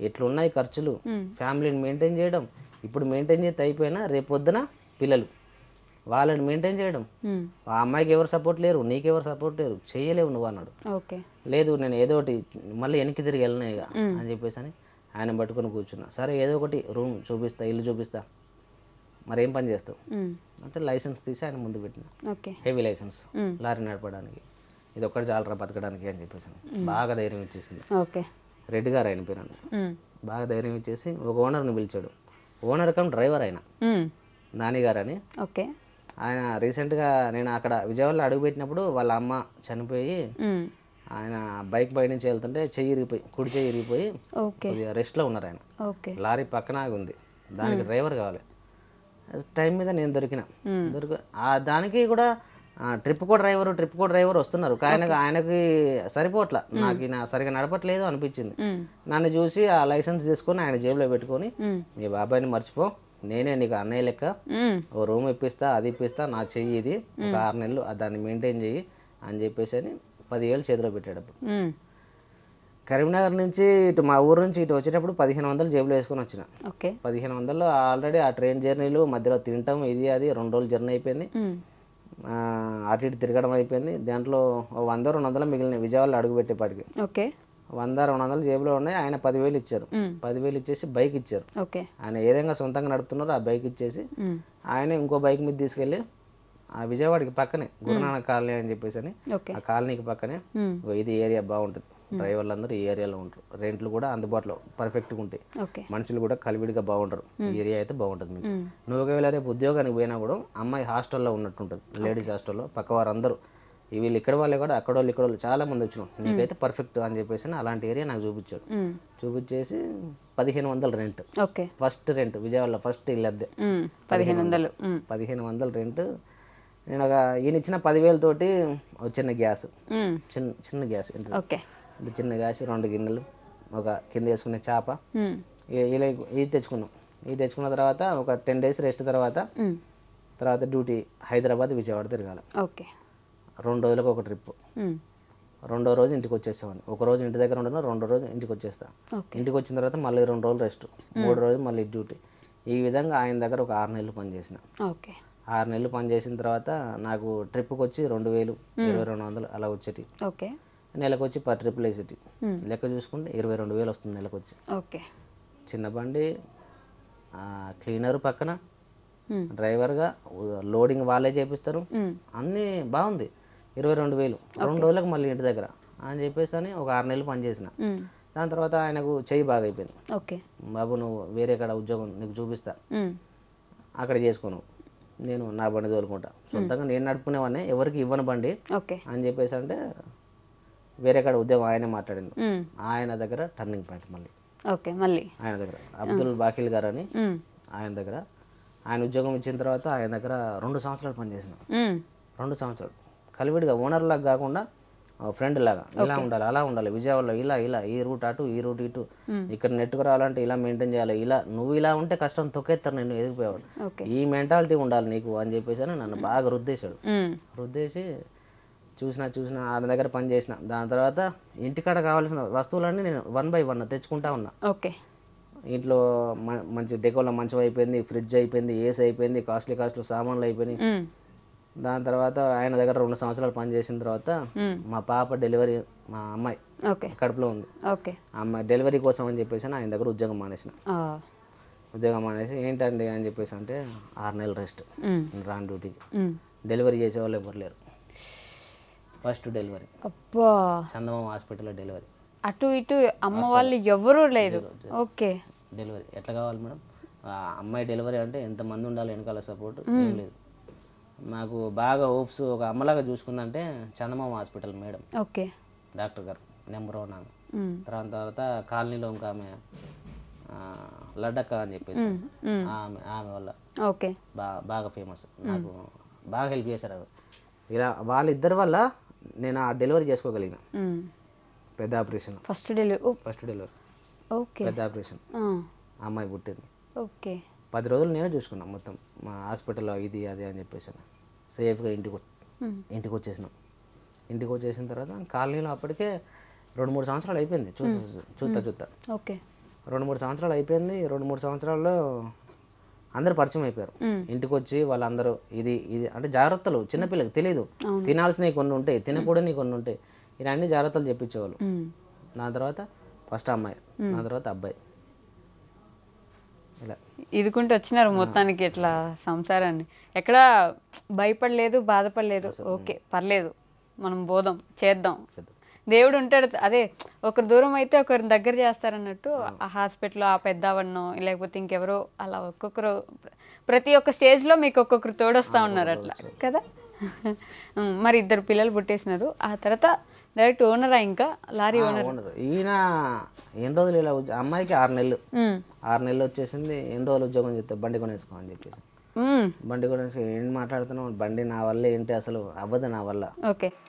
ఎట్లున్నాయి ఖర్చులు, ఫ్యామిలీని మెయింటైన్ చేయడం, ఇప్పుడు మెయింటైన్ చేస్తే అయిపోయినా రేపు పొద్దున పిల్లలు వాళ్ళని మెయింటైన్ చేయడం, ఆ అమ్మాయికి ఎవరు సపోర్ట్ లేరు, నీకెవరు సపోర్ట్ లేరు, చేయలేవు నువ్వు అన్నాడు. లేదు నేను ఏదో ఒకటి మళ్ళీ వెనక్కి తిరిగి వెళ్ళినా ఇక అని చెప్పేసి అని ఆయన పట్టుకొని కూర్చున్నా. సరే ఏదో ఒకటి రూమ్ చూపిస్తా, ఇల్లు చూపిస్తా, మరి ఏం పని చేస్తావు అంటే లైసెన్స్ తీసి ఆయన ముందు పెట్టిన, హెవీ లైసెన్స్, లారీ నడపడానికి, ఇది ఒక్కటి చాలరా బతకడానికి అని చెప్పేసి బాగా ధైర్యం ఇచ్చేసింది. రెడ్డి గారు ఆయన పేరు, బాగా ధైర్యం ఇచ్చేసి ఒక ఓనర్ని పిలిచాడు. ఓనర్ కమ్ డ్రైవర్ ఆయన నాని గారు అని. ఆయన రీసెంట్గా నేను అక్కడ విజయవాడలో అడుగుపెట్టినప్పుడు వాళ్ళ అమ్మ చనిపోయి ఆయన బైక్ బయట నుంచి వెళ్తుంటే చెయ్యి ఇరిగిపోయి, కుడి చెయ్యి ఇరిగిపోయి రెస్ట్లో ఉన్నారు ఆయన. లారీ పక్కన ఉంది, దానికి డ్రైవర్ కావాలి. టైం మీద నేను దొరికిన దానికి కూడా ట్రిప్ కో డ్రైవర్ వస్తున్నారు. ఆయనకి సరిపోట్లా, నాకు సరిగా నడపట్లేదు అనిపించింది. నన్ను చూసి ఆ లైసెన్స్ తీసుకొని ఆయన జేబులో పెట్టుకొని, మీ బాబాయ్ని మర్చిపో, నేనే నీకు అన్నయ్య లెక్క, ఓ రూమ్ ఇప్పిస్తా, అది ఇప్పిస్తా, నా చెయ్యి ఇది, ఒక 6 నెలలు దాన్ని మెయింటైన్ చెయ్యి అని చెప్పేసి అని 10,000 చేతిలో పెట్టాడు. కరీంనగర్ నుంచి ఇటు మా ఊరు నుంచి ఇటు వచ్చేటప్పుడు 1500 జేబులో వేసుకొని వచ్చిన. 1500 ఆల్రెడీ ఆ ట్రైన్ జర్నీలు మధ్యలో తింటాం, ఇది అది 2 రోజులు జర్నీ అయిపోయింది, అటు ఇటు తిరగడం అయిపోయింది. దాంట్లో 100-200 మిగిలినాయి విజయవాడలో అడుగు పెట్టేపాటికి. 100-200 జేబులో ఉన్నాయి. ఆయన 10,000 ఇచ్చారు. 10,000 ఇచ్చేసి బైక్ ఇచ్చారు. ఆయన ఏదైనా సొంతంగా నడుపుతున్నారో ఆ బైక్ ఇచ్చేసి ఆయన ఇంకో బైక్ మీద తీసుకెళ్ళి ఆ విజయవాడకి పక్కనే గురునానక్ కాలనీ అని చెప్పేసి అని, ఆ కాలనీకి పక్కనే ఇది ఏరియా బాగుంటుంది, డ్రైవర్లు అందరూ ఈ ఏరియాలో ఉంటారు, రెంట్లు కూడా అందుబాటులో పర్ఫెక్ట్గా ఉంటాయి, మనుషులు కూడా కలివిడిగా బాగుంటారు, ఈ ఏరియా అయితే బాగుంటుంది మీకు. నువ్వు ఒకవేళ రేపు ఉద్యోగానికి పోయినా కూడా అమ్మాయి హాస్టల్లో ఉన్నట్టుంటుంది, లేడీస్ హాస్టల్లో, పక్క వారందరూ వీళ్ళు ఇక్కడ వాళ్ళే కూడా అక్కడ వాళ్ళు చాలా మంది వచ్చినాం, నీకైతే పర్ఫెక్ట్ అని చెప్పేసి అలాంటి ఏరియా నాకు చూపించాడు. చూపించేసి 1500 రెంట్, ఫస్ట్ రెంట్ విజయవాడలో ఫస్ట్ ఇల్లు అద్దె 1500 రెంట్. నేను ఈయన ఇచ్చిన 10,000 తోటి చిన్న గ్యాస్, చిన్న గ్యాస్ ఇంత చిన్న గ్యాస్, 2 గిన్నెలు, ఒక కింద వేసుకునే చేప, ఇలా ఇది తెచ్చుకున్నాం. ఇది తెచ్చుకున్న తర్వాత ఒక 10 days రెస్ట్ తర్వాత డ్యూటీ హైదరాబాద్ విజయవాడ తిరగాలి. 2 రోజులకు ఒక ట్రిప్. 2వ రోజు ఇంటికి వచ్చేసేవాడిని. ఒక రోజు ఇంటి దగ్గర ఉండను, 2వ రోజు ఇంటికి వచ్చేస్తా. ఇంటికి వచ్చిన తర్వాత మళ్ళీ 2 రోజులు రెస్ట్, 3వ రోజు మళ్ళీ డ్యూటీ. ఈ విధంగా ఆయన దగ్గర ఒక 6 నెలలు పనిచేసిన. 6 నెలలు పనిచేసిన తర్వాత నాకు ట్రిప్కి వచ్చి 2,000, 2,200 అలా వచ్చేటి. నెలకు వచ్చి 10 ట్రిప్లు వేసేటి. లెక్క చూసుకుంటే 22,000 వస్తుంది నెలకు వచ్చి. చిన్న బండి, క్లీనర్ పక్కన, డ్రైవర్గా లోడింగ్ వాళ్ళే చేపిస్తారు, అన్నీ బాగుంది. 22,000 2 రోజులకు మళ్ళీ ఇంటి దగ్గర అని చెప్పేసి అని ఒక 6 నెలలు పనిచేసిన. దాని తర్వాత ఆయనకు చెయ్యి బాగా అయిపోయింది. బాబు నువ్వు వేరే కాడ ఉద్యోగం నీకు చూపిస్తా, అక్కడ చేసుకోను, నేను నా బండి తోలుకుంటా, సొంతంగా నేను నడుపుకునేవాడిని, ఎవరికి ఇవ్వని బండి అని చెప్పేసి అంటే వేరే కాడ ఉద్యోగం ఆయనే మాట్లాడింది. ఆయన దగ్గర టర్నింగ్ పాయింట్ మళ్ళీ ఆయన దగ్గర అబ్దుల్ బాకిల్ గారు అని ఆయన దగ్గర ఆయన ఉద్యోగం ఇచ్చిన తర్వాత ఆయన దగ్గర 2 సంవత్సరాలు పనిచేసిన. 2 సంవత్సరాలు కలివిడిగా ఓనర్ లాగా కాకుండా ఫ్రెండ్ లాగా ఇలా ఉండాలి, అలా ఉండాలి, విజయవాడలో ఇలా ఇలా ఈ రూట్ అటు ఈ రూట్ ఇటు, ఇక్కడ నెట్కు రావాలంటే ఇలా మెయింటైన్ చేయాలి, ఇలా నువ్వు ఇలా ఉంటే కష్టం తొక్కేస్తారు, నేను ఎదిగిపోయేవాడు, ఈ మెంటాలిటీ ఉండాలి నీకు అని చెప్పేసి నన్ను బాగా రుద్దేశాడు. రుద్దేసి చూసిన ఆయన దగ్గర పని చేసిన. దాని తర్వాత ఇంటికాడ కావాల్సిన వస్తువులన్నీ నేను 1 by 1 తెచ్చుకుంటా ఉన్నా. ఇంట్లో మంచి డెకోలో మంచం అయిపోయింది, ఫ్రిడ్జ్ అయిపోయింది, ఏసీ అయిపోయింది, కాస్ట్లీ సామాన్లు అయిపోయినాయి. దాని తర్వాత ఆయన దగ్గర 2 సంవత్సరాలు పని చేసిన తర్వాత మా పాప డెలివరీ, మా అమ్మాయి కడుపులో ఉంది, అమ్మాయి డెలివరీ కోసం అని చెప్పేసి ఆయన దగ్గర ఉద్యోగం మానేసిన. ఉద్యోగం మానేసి ఏంటండి అని చెప్పేసి అంటే 6 నెలలు రెస్ట్, రాన్ డ్యూటీకి. డెలివరీ చేసేవాళ్ళు ఎవరు లేరు. ఫస్ట్ డెలివరీ చందమామ హాస్పిటల్లో డెలివరీ, అటు ఇటు అమ్మ వాళ్ళు ఎవరూ లేదు. డెలివరీ ఎట్లా కావాలి మేడం, అమ్మాయి డెలివరీ అంటే ఎంతమంది ఉండాలి వెనకాల సపోర్ట్, ఏం లేదు. మాకు బాగా హోప్స్ ఒక అమ్మలాగా చూసుకుందంటే చందమామ హాస్పిటల్ మేడం, డాక్టర్ గారు నెంబర్ 1 ఆమె. తర్వాత కాలనీలో ఇంకా ఆమె లడ్డక్క అని చెప్పేసి ఆమె వల్ల బాగా ఫేమస్, నాకు బాగా హెల్ప్ చేశారు. ఇలా వాళ్ళిద్దరి వల్ల నేను ఆ డెలివరీ చేసుకోగలిగిన. పెద్ద ఆపరేషన్, ఫస్ట్ డెలివరీ పెద్ద ఆపరేషన్, అమ్మాయి పుట్టింది. 10 రోజులు నేనే చూసుకున్నాను మొత్తం మా హాస్పిటల్లో, ఇది అది అని చెప్పేసి సేఫ్గా ఇంటికి వచ్చేసినాం. ఇంటికి వచ్చేసిన తర్వాత కాలనీలో అప్పటికే 2-3 సంవత్సరాలు అయిపోయింది చూస్తా 2-3 సంవత్సరాలు అయిపోయింది. 2-3 సంవత్సరాల్లో అందరు పరిచయం అయిపోయారు. ఇంటికి వచ్చి వాళ్ళందరూ ఇది అంటే జాగ్రత్తలు, చిన్నపిల్లకి తెలియదు, తినాల్సినవి కొన్ని ఉంటాయి, తినకూడని కొన్ని ఉంటాయి, ఇలా అన్ని జాగ్రత్తలు చెప్పించేవాళ్ళు. నా తర్వాత ఫస్ట్ అమ్మాయి, నా తర్వాత అబ్బాయి, ఇలా ఇదికుంటూ వచ్చినారు మొత్తానికి. ఇట్లా సంసారాన్ని ఎక్కడ భయపడలేదు, బాధపడలేదు. ఓకే పర్లేదు, మనం పోదాం, చేద్దాం, దేవుడు ఉంటాడు. అదే ఒకరు దూరం అయితే ఒకరిని దగ్గర చేస్తారన్నట్టు ఆ హాస్పిటల్లో ఆ పెద్దవన్నో లేకపోతే ఇంకెవరో అలా ఒక్కొక్కరు ప్రతి ఒక్క స్టేజ్లో మీకు ఒక్కొక్కరు తోడొస్తూ ఉన్నారు అట్లా కదా. మరి 2 పిల్లలు పుట్టేసినారు. ఆ తర్వాత డైరెక్ట్ ఓనరా, ఇంకా లారీ ఓనర్? ఈయన ఎన్ని రోజులు ఇలా అమ్మాయికి 6 నెలలు వచ్చేసింది. ఎన్ని రోజులు ఉద్యోగం చేస్తే బండి కొనేసుకో అని చెప్పేసి, బండి కొనేసుకో ఏం మాట్లాడుతున్నావు, బండి నా వల్ల ఏంటి, అసలు అవ్వదు నా వల్ల.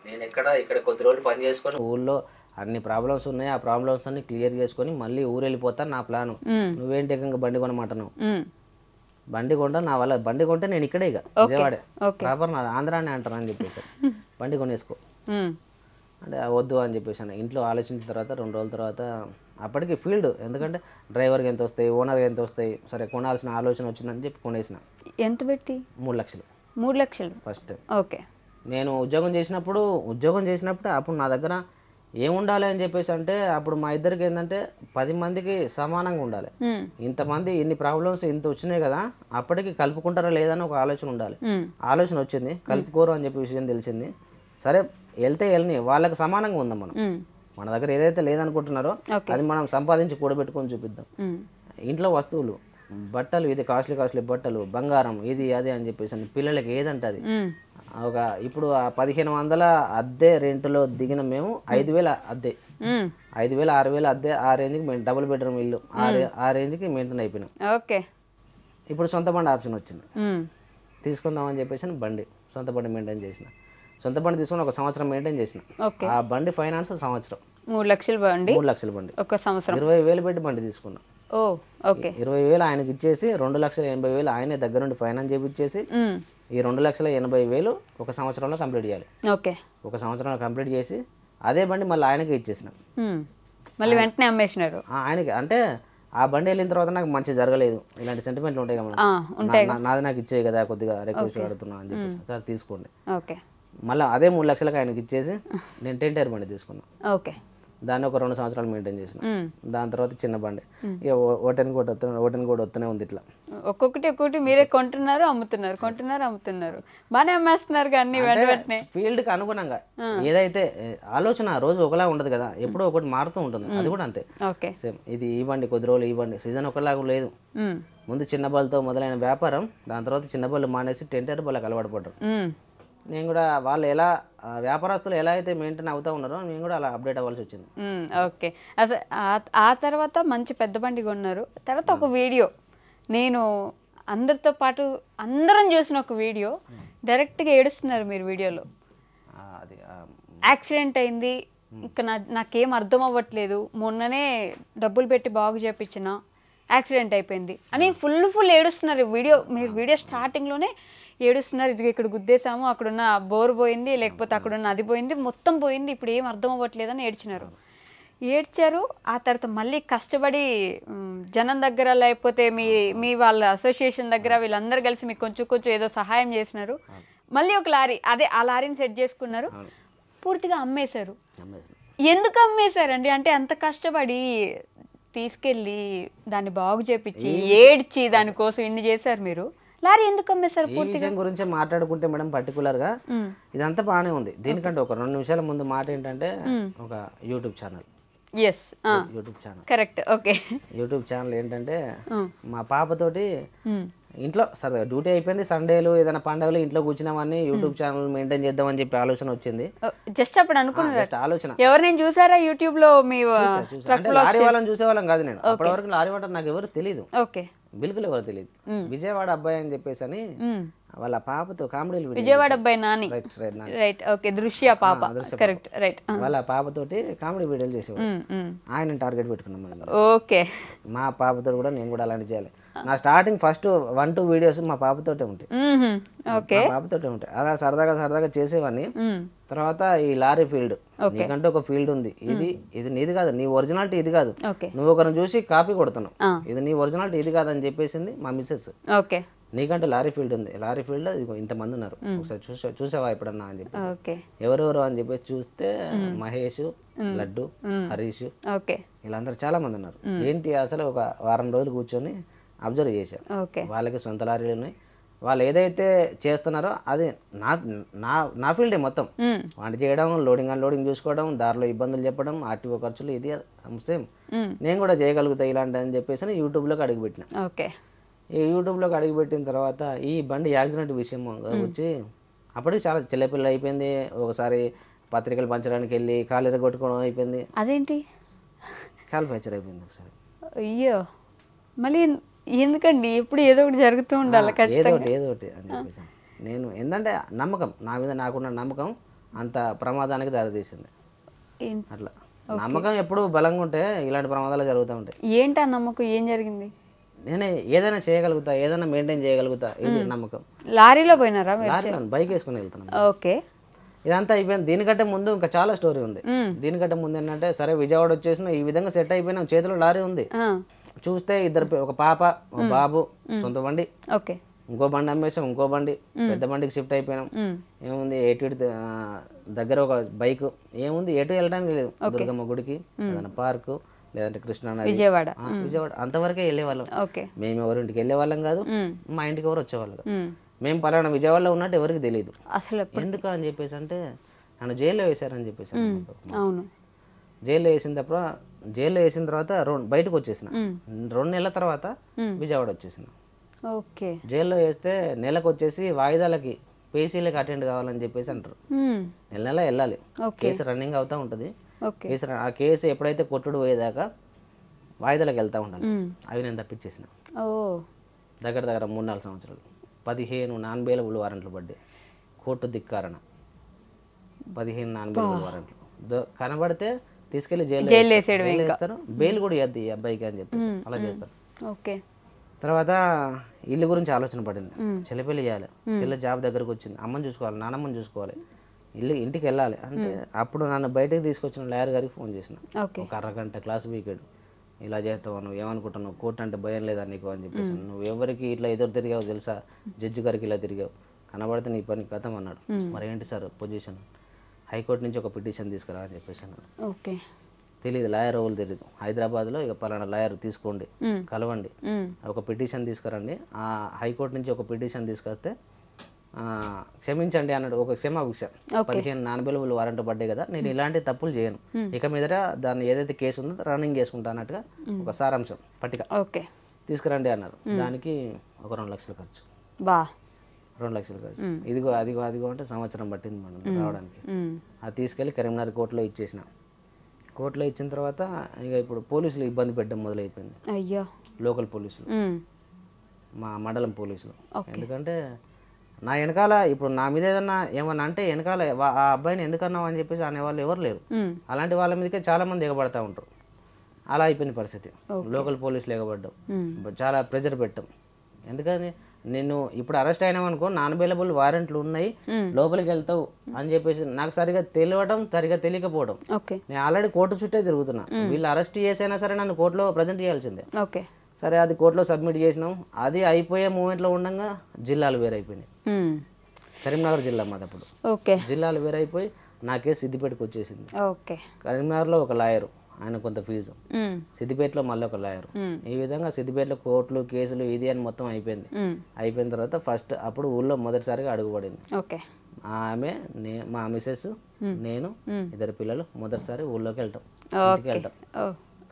నేను ఇక్కడ కొద్ది రోజులు పని చేసుకొని ఊళ్ళో అన్ని ప్రాబ్లమ్స్ ఉన్నాయి, ఆ ప్రాబ్లమ్స్ అన్ని క్లియర్ చేసుకొని మళ్ళీ ఊరు వెళ్ళిపోతాను, నా ప్లాను. నువ్వేంటి ఏకంగా బండి కొనమంటున్నావు, బండి కొంటా నా వల్ల, బండి కొంటే నేను ఇక్కడే ఇక విజయవాడే ప్రాపర్ నాది, ఆంధ్రానే అంటాను అని చెప్పేసి, బండి కొనేసుకో అంటే వద్దు అని చెప్పేసాను. ఇంట్లో ఆలోచించిన తర్వాత 2 రోజుల తర్వాత అప్పటికి ఫీల్డ్, ఎందుకంటే డ్రైవర్కి ఎంత వస్తాయి, ఓనర్కి ఎంత వస్తాయి, సరే కొనాల్సిన ఆలోచన వచ్చిందని చెప్పి కొనేసిన. ఎంత పెట్టి? 3 లక్షలు. 3 లక్షలు ఫస్ట్. నేను ఉద్యోగం చేసినప్పుడు అప్పుడు నా దగ్గర ఏముండాలి అని చెప్పేసి అంటే, అప్పుడు మా ఇద్దరికి ఏంటంటే 10 మందికి సమానంగా ఉండాలి. ఇంతమంది ఇన్ని ప్రాబ్లమ్స్ ఇంత వచ్చినాయి కదా, అప్పటికి కలుపుకుంటారా లేదని ఒక ఆలోచన ఉండాలి. ఆలోచన వచ్చింది, కలుపుకోరు అని చెప్పి విషయం తెలిసింది. సరే వెళ్తే వెళ్ళని, వాళ్ళకి సమానంగా ఉందాం మనం. మన దగ్గర ఏదైతే లేదనుకుంటున్నారో అది మనం సంపాదించి కూడబెట్టుకొని చూపిద్దాం. ఇంట్లో వస్తువులు, బట్టలు, ఇది కాస్ట్లీ బట్టలు, బంగారం, ఇది అది అని చెప్పేసి పిల్లలకి ఏదంటే అది ఒక ఇప్పుడు 1500 అద్దె రెంట్లో దిగిన మేము 5000 అద్దె, 5000 6000 అద్దె, ఆ రేంజ్కి మేము డబుల్ బెడ్రూమ్ ఇల్లు, ఆ రేంజ్కి మెయింటైన్ అయిపోయినాం. ఇప్పుడు సొంత బండి ఆప్షన్ వచ్చింది, తీసుకుందామని చెప్పేసి బండి, సొంత బండి మెయింటైన్ చేసిన. సొంత బండి తీసుకుని 1 సంవత్సరం మెయింటైన్ చేసిన. ఆ బండి ఫైనాన్స్ సంవత్సరం 3 లక్షల బండి, 3 లక్షల బండి, 1 సంవత్సరం 20,000 పెట్టి బండి తీసుకున్నా. 20,000 ఆయనకి ఇచ్చేసి 2,80,000 ఆయనే దగ్గర నుండి ఫైనాన్స్ చేపించేసి ఈ 2,80,000 1 సంవత్సరంలో కంప్లీట్ చేయాలి. 1 సంవత్సరంలో కంప్లీట్ చేసి అదే బండి మళ్ళీ ఆయనకి ఇచ్చేసిన. మళ్ళీ వెంటనే అమ్మేసినారు ఆయనకి. అంటే ఆ బండి వెళ్ళిన తర్వాత నాకు మంచి జరగలేదు, ఇలాంటి సెంటిమెంట్లు ఉంటాయి కదా, నాది నాకు ఇచ్చేయి కదా, కొద్దిగా రిక్వెస్ట్ అడుగుతున్నా అని చెప్పేసి, సార్ తీసుకోండి. మళ్ళీ అదే 3 లక్షలకు ఆయనకి ఇచ్చేసి నేను 10 టైర్ బండి తీసుకున్నాను. దాన్ని ఒక 2 సంవత్సరాలు మెయింటైన్ చేసిన. దాని తర్వాత చిన్న బండి, ఇక ఓటెన్ కూడా వస్తూనే ఉంది ఇట్లా. ఒక్కొక్కటి మీరే కొంటున్నారు అమ్ముతున్నారు బాగానే అమ్మేస్తున్నారు కానీ వెంటనే ఫీల్డ్కి అనుగుణంగా ఏదైతే ఆలోచన రోజు ఒకలా ఉండదు కదా, ఎప్పుడో ఒకటి మారుతూ ఉంటుంది. అది కూడా అంతే సేమ్. ఇది ఇవ్వండి కొద్ది రోజులు ఇవ్వండి, సీజన్ ఒకలాగా లేదు. ముందు చిన్న బళ్ళతో మొదలైన వ్యాపారం, దాని తర్వాత చిన్న బళ్ళు మానేసి టెంటర్ బళ్ళకి అలవాటు పడ్డారు. నేను కూడా వాళ్ళు ఎలా వ్యాపారస్తులు ఎలా అయితే మెయింటైన్ అవుతా ఉన్నారో నేను కూడా అలా అప్డేట్ అవ్వాల్సి వచ్చింది. ఓకే. అసలు ఆ తర్వాత మంచి పెద్ద బండి కొన్నారు. తర్వాత ఒక వీడియో నేను అందరితో పాటు అందరం చూసిన ఒక వీడియో, డైరెక్ట్గా ఏడుస్తున్నారు మీరు వీడియోలో. అది యాక్సిడెంట్ అయింది, ఇంకా నాకేం అర్థం అవ్వట్లేదు, మొన్ననే డబ్బులు పెట్టి బాగు చేయించిన, యాక్సిడెంట్ అయిపోయింది అని ఫుల్ ఏడుస్తున్నారు. మీరు వీడియో స్టార్టింగ్లోనే ఏడుస్తున్నారు. ఇది ఇక్కడ గుద్దేశాము, అక్కడున్న బోర్ పోయింది, లేకపోతే అక్కడున్న అది పోయింది, మొత్తం పోయింది, ఇప్పుడు ఏం అర్థం అవ్వట్లేదని ఏడ్చారు. ఆ తర్వాత మళ్ళీ కష్టపడి జనం దగ్గర లేకపోతే మీ వాళ్ళ అసోసియేషన్ దగ్గర వీళ్ళందరూ కలిసి మీకు కొంచెం ఏదో సహాయం చేసినారు. మళ్ళీ ఒక లారీ, అదే ఆ లారీని సెట్ చేసుకున్నారు, పూర్తిగా అమ్మేశారు. ఎందుకు అమ్మేశారండి? అంటే అంత కష్టపడి తీసుకెళ్ళి దాన్ని బాగు చేపించి ఏడ్చి దానికోసం ఇన్ని చేశారు మీరు, లారీ ఎందుకు అమ్మేశారు? ఈ విషయం గురించి మాట్లాడుకుంటే మేడం పర్టికులర్గా ఇదంతా బాగానే ఉంది. దీనికంటే ఒక 2 నిమిషాల ముందు మాట ఏంటంటే ఒక YouTube channel. YouTube channel correct. Okay. YouTube channel ఏంటంటే మా పాపతోటి ఇంట్లో సరే డ్యూటీ అయిపోయింది, సండేలు ఏదైనా పండుగలు ఇంట్లో కూర్చున్నామని యూట్యూబ్ ఛానల్ మెయింటైన్ చేద్దామని చెప్పి ఆలోచన వచ్చింది. జస్ట్ అప్పుడు అనుకున్నారు ఆలోచన. ఎవరిని చూసారా యూట్యూబ్ లో? మీ లారీ వాళ్ళని చూసేవాళ్ళం కాదు నేను. అప్పటి వరకు లారీ వాళ్ళ నాకు ఎవరు తెలియదు, బిల్కుల్ ఎవరు తెలియదు. విజయవాడ అబ్బాయి అని చెప్పేసి అని వాళ్ళ పాపతో కామెడీలు, విజయవాడ అబ్బాయి నాని, రైట్. ఓకే. దృశ్య పాప, కరెక్ట్, రైట్. వాళ్ళ పాపతోటి కామెడీ వీడియోలు చేసేవాడు. ఆయన టార్గెట్ పెట్టుకున్నాం. ఓకే. మా పాపతో కూడా నేను కూడా అలాంటి చేయాలి. నా స్టార్టింగ్ ఫస్ట్ 1-2 వీడియోస్ మా పాపతోటే ఉంటాయి. పాపతోటే ఉంటాయి. అలా సరదాగా చేసేవాడిని. తర్వాత ఈ లారీ ఫీల్డ్, నీకంటే ఒక ఫీల్డ్ ఉంది, ఇది నీది కాదు, నీ ఒరిజినాలిటీ ఇది కాదు, నువ్వు ఒకరిని చూసి కాపీ కొడుతున్నావు, ఇది నీ ఒరిజినాలిటీ ఇది కాదు అని చెప్పేసింది మా మిస్సెస్. నీకంటే లారీ ఫీల్డ్ ఉంది, లారీ ఫీల్డ్ ఇంతమంది ఉన్నారు, ఒకసారి చూసావా ఎప్పుడన్నా అని చెప్పి ఎవరెవరు అని చెప్పేసి చూస్తే మహేష్, లడ్డు, హరీష్, వీళ్ళందరూ చాలా మంది ఉన్నారు. ఏంటి అసలు ఒక వారం రోజులు కూర్చొని అబ్జర్వ్ చేశారు. వాళ్ళకి సొంత లారీలు ఉన్నాయి, వాళ్ళు ఏదైతే చేస్తున్నారో అది నా ఫీల్డే మొత్తం. వంట చేయడం, లోడింగ్ అన్లోడింగ్ చూసుకోవడం, దారిలో ఇబ్బందులు చెప్పడం, ఆర్టీఓ ఖర్చులు, ఇది సేమ్ నేను కూడా చేయగలుగుతా ఇలాంటి అని చెప్పేసి యూట్యూబ్లోకి అడుగుపెట్టిన. ఈ యూట్యూబ్లోకి అడుగుపెట్టిన తర్వాత ఈ బండి యాక్సిడెంట్ విషయం వచ్చి అప్పటికి చాలా చిల్లపిల్ల అయిపోయింది. ఒకసారి పత్రికలు పంచడానికి వెళ్ళి కాలు ఎరగొట్టుకోవడం అయిపోయింది. అదేంటి? కాలు ఫ్రాక్చర్ అయిపోయింది ఒకసారి. అయ్యో, మళ్ళీ ఎందుకండి? ఎప్పుడు ఏదో ఒకటి జరుగుతూ ఉండాలి, ఏదో ఒకటి అని చెప్పేసి నేను ఏంటంటే నమ్మకం, నా మీద నాకున్న నమ్మకం అంత ప్రమాదానికి దారితీసింది. అట్లా నమ్మకం ఎప్పుడు బలంగా ఉంటే ఇలాంటి ప్రమాదాలు జరుగుతూ ఉంటాయి. ఏంటి ఆ నమ్మకం? ఏం జరిగింది? నేను ఏదైనా చేయగలుగుతా, ఏదైనా మెయింటైన్ చేయగలుగుతా, ఇది నమ్మకం. లారీలో పోయినారా? లారీలో బైక్ వేసుకుని వెళ్తున్నాను. ఓకే. ఇదంతా అయిపోయింది. దీనికంటే ముందు ఇంకా చాలా స్టోరీ ఉంది. దీనికంటే ముందు ఏంటంటే సరే విజయవాడ వచ్చేసిన ఈ విధంగా సెట్ అయిపోయినాం, చేతిలో లారీ ఉంది. చూస్తే ఒక పాప, ఒక బాబు, సొంత బండి, ఇంకో బండి అమ్మేసాం, ఇంకో బండి పెద్ద బండికి షిఫ్ట్ అయిపోయినాం. ఏముంది ఏటు దగ్గర ఒక బైక్, ఏముంది ఎటు వెళ్ళడానికి లేదు, దుర్గమ్మ గుడికి, ఏదైనా పార్కు, లేదంటే కృష్ణా నది, విజయవాడ అంతవరకే వెళ్ళేవాళ్ళం. మేము ఎవరింటికి వెళ్ళేవాళ్ళం కాదు, మా ఇంటికి ఎవరు వచ్చేవాళ్ళు కాదు. మేము పలానా విజయవాడలో ఉన్నట్టు ఎవరికి తెలియదు అసలు. ఎందుకు అని చెప్పేసి అంటే నన్ను జైల్లో వేశారని చెప్పేసి. జైల్లో వేసిన తర్వాత బయటకు వచ్చేసిన. 2 నెలల తర్వాత విజయవాడ వచ్చేసిన. జైల్లో వేస్తే నెలకు వచ్చేసి వాయిదాలకి పేసీలకు అటెండ్ కావాలని చెప్పేసి అంటారు. నెల వెళ్ళాలి, కేసు రన్నింగ్ అవుతూ ఉంటుంది. ఆ కేసు ఎప్పుడైతే కొట్టుడు పోయేదాకా వాయిదాలకు వెళ్తూ ఉండాలి. అవి నేను తప్పించేసిన. దగ్గర 3-4 సంవత్సరాలు 15 నాన్-బెయిలబుల్ వారెంట్లు పడ్డాయి. కోర్టు ధిక్కారణ 15 నాన్-బెయిలబుల్ వారెంట్లు కనబడితే తీసుకెళ్లి జైలు వేస్తారు. బెయిల్ కూడా ఇవ్వద్దు ఈ అబ్బాయికి అని చెప్పి అలా చేస్తారు. తర్వాత ఇల్లు గురించి ఆలోచన పడింది. చెల్లెపల్లి చేయాలి, చెల్లె జాబ్ దగ్గరకు వచ్చింది, అమ్మని చూసుకోవాలి, నానమ్మని చూసుకోవాలి, ఇంటికి వెళ్ళాలి అంటే అప్పుడు నన్ను బయటకు తీసుకొచ్చిన లాయర్ గారికి ఫోన్ చేసిన. ఒక అరగంట క్లాస్ వీకెడ్, ఇలా చేస్తావు, నువ్వు ఏమనుకుంటున్నావు, కోర్టు అంటే భయం లేదా నీకు అని చెప్పేసి, నువ్వు ఎవరికి ఇట్లా ఎదురు తిరిగావు తెలుసా, జడ్జి గారికి ఇలా తిరిగావు, కనబడితే నీ పని కథం అన్నాడు. మరి ఏంటి సార్ పొజిషన్, హైకోర్టు నుంచి ఒక పిటిషన్ తీసుకురా అని చెప్పేసి అన్నాడు. తెలియదు, లాయర్ ఎవరు తెలియదు. హైదరాబాద్లో ఇక పలానా లాయర్ తీసుకోండి, కలవండి, ఒక పిటిషన్ తీసుకురండి. ఆ హైకోర్టు నుంచి ఒక పిటిషన్ తీసుకొస్తే క్షమించండి అన్నాడు, ఒక క్షమాభిక్ష. 15 నాన్-అవైలబుల్ వారెంట్ పడ్డాయి కదా, నేను ఇలాంటి తప్పులు చేయను, ఇక మీదట దాన్ని ఏదైతే కేసు ఉందో రన్నింగ్ చేసుకుంటా అన్నట్టుగా ఒక సారాంశం పట్టిక తీసుకురండి అన్నారు. దానికి ఒక 2 లక్షలు ఖర్చు. 2 లక్షలు ఖర్చు. ఇదిగో అదిగో అదిగో అంటే సంవత్సరం పట్టింది మనం రావడానికి. అది తీసుకెళ్ళి కరీంనగర్ కోర్టులో ఇచ్చేసిన. కోర్టులో ఇచ్చిన తర్వాత ఇక ఇప్పుడు పోలీసులు ఇబ్బంది పెట్టడం మొదలైపోయింది. లోకల్ పోలీసులు, మా మండలం పోలీసులు. ఎందుకంటే నా వెనకాల ఇప్పుడు నా మీద ఏమన్నా అంటే వెనకాల ఆ అబ్బాయిని ఎందుకన్నావు అని చెప్పేసి అనేవాళ్ళు ఎవరు లేరు. అలాంటి వాళ్ళ మీదకే చాలా మంది ఎగబడతా ఉంటారు. అలా అయిపోయింది పరిస్థితి. లోకల్ పోలీసులు ఎగబడ్డాం, చాలా ప్రెజర్ పెట్టాం. ఎందుకని నేను ఇప్పుడు అరెస్ట్ అయినామనుకో, నాన్-అవైలబుల్ వారెంట్లు ఉన్నాయి, లోపలికి వెళ్తావు అని చెప్పేసి నాకు సరిగా తెలియడం, సరిగా తెలియకపోవడం. నేను ఆల్రెడీ కోర్టు చుట్టే తిరుగుతున్నా. వీళ్ళు అరెస్ట్ చేసైనా సరే నన్ను కోర్టులో ప్రజెంట్ చేయాల్సిందే. సరే అది కోర్టులో సబ్మిట్ చేసినాం. అది అయిపోయే మూమెంట్లో ఉండగా జిల్లాలు వేరైపోయినాయి. కరీంనగర్ జిల్లా మాది అప్పుడు. జిల్లాలు వేరైపోయి నా కేసు సిద్దిపేటకు వచ్చేసింది. కరీంనగర్లో ఒక లాయరు, ఆయన కొంత ఫీజు, సిద్దిపేటలో మళ్ళీ ఒక లాయరు. ఈ విధంగా సిద్దిపేటలో కోర్టులు, కేసులు ఇది అని మొత్తం అయిపోయింది. అయిపోయిన తర్వాత ఫస్ట్ అప్పుడు ఊళ్ళో మొదటిసారిగా అడుగుపడింది. ఆమె, మా మిసెస్, నేను, 2 పిల్లలు మొదటిసారి ఊళ్ళోకి వెళ్తాం, ఇంటికి వెళ్తాం.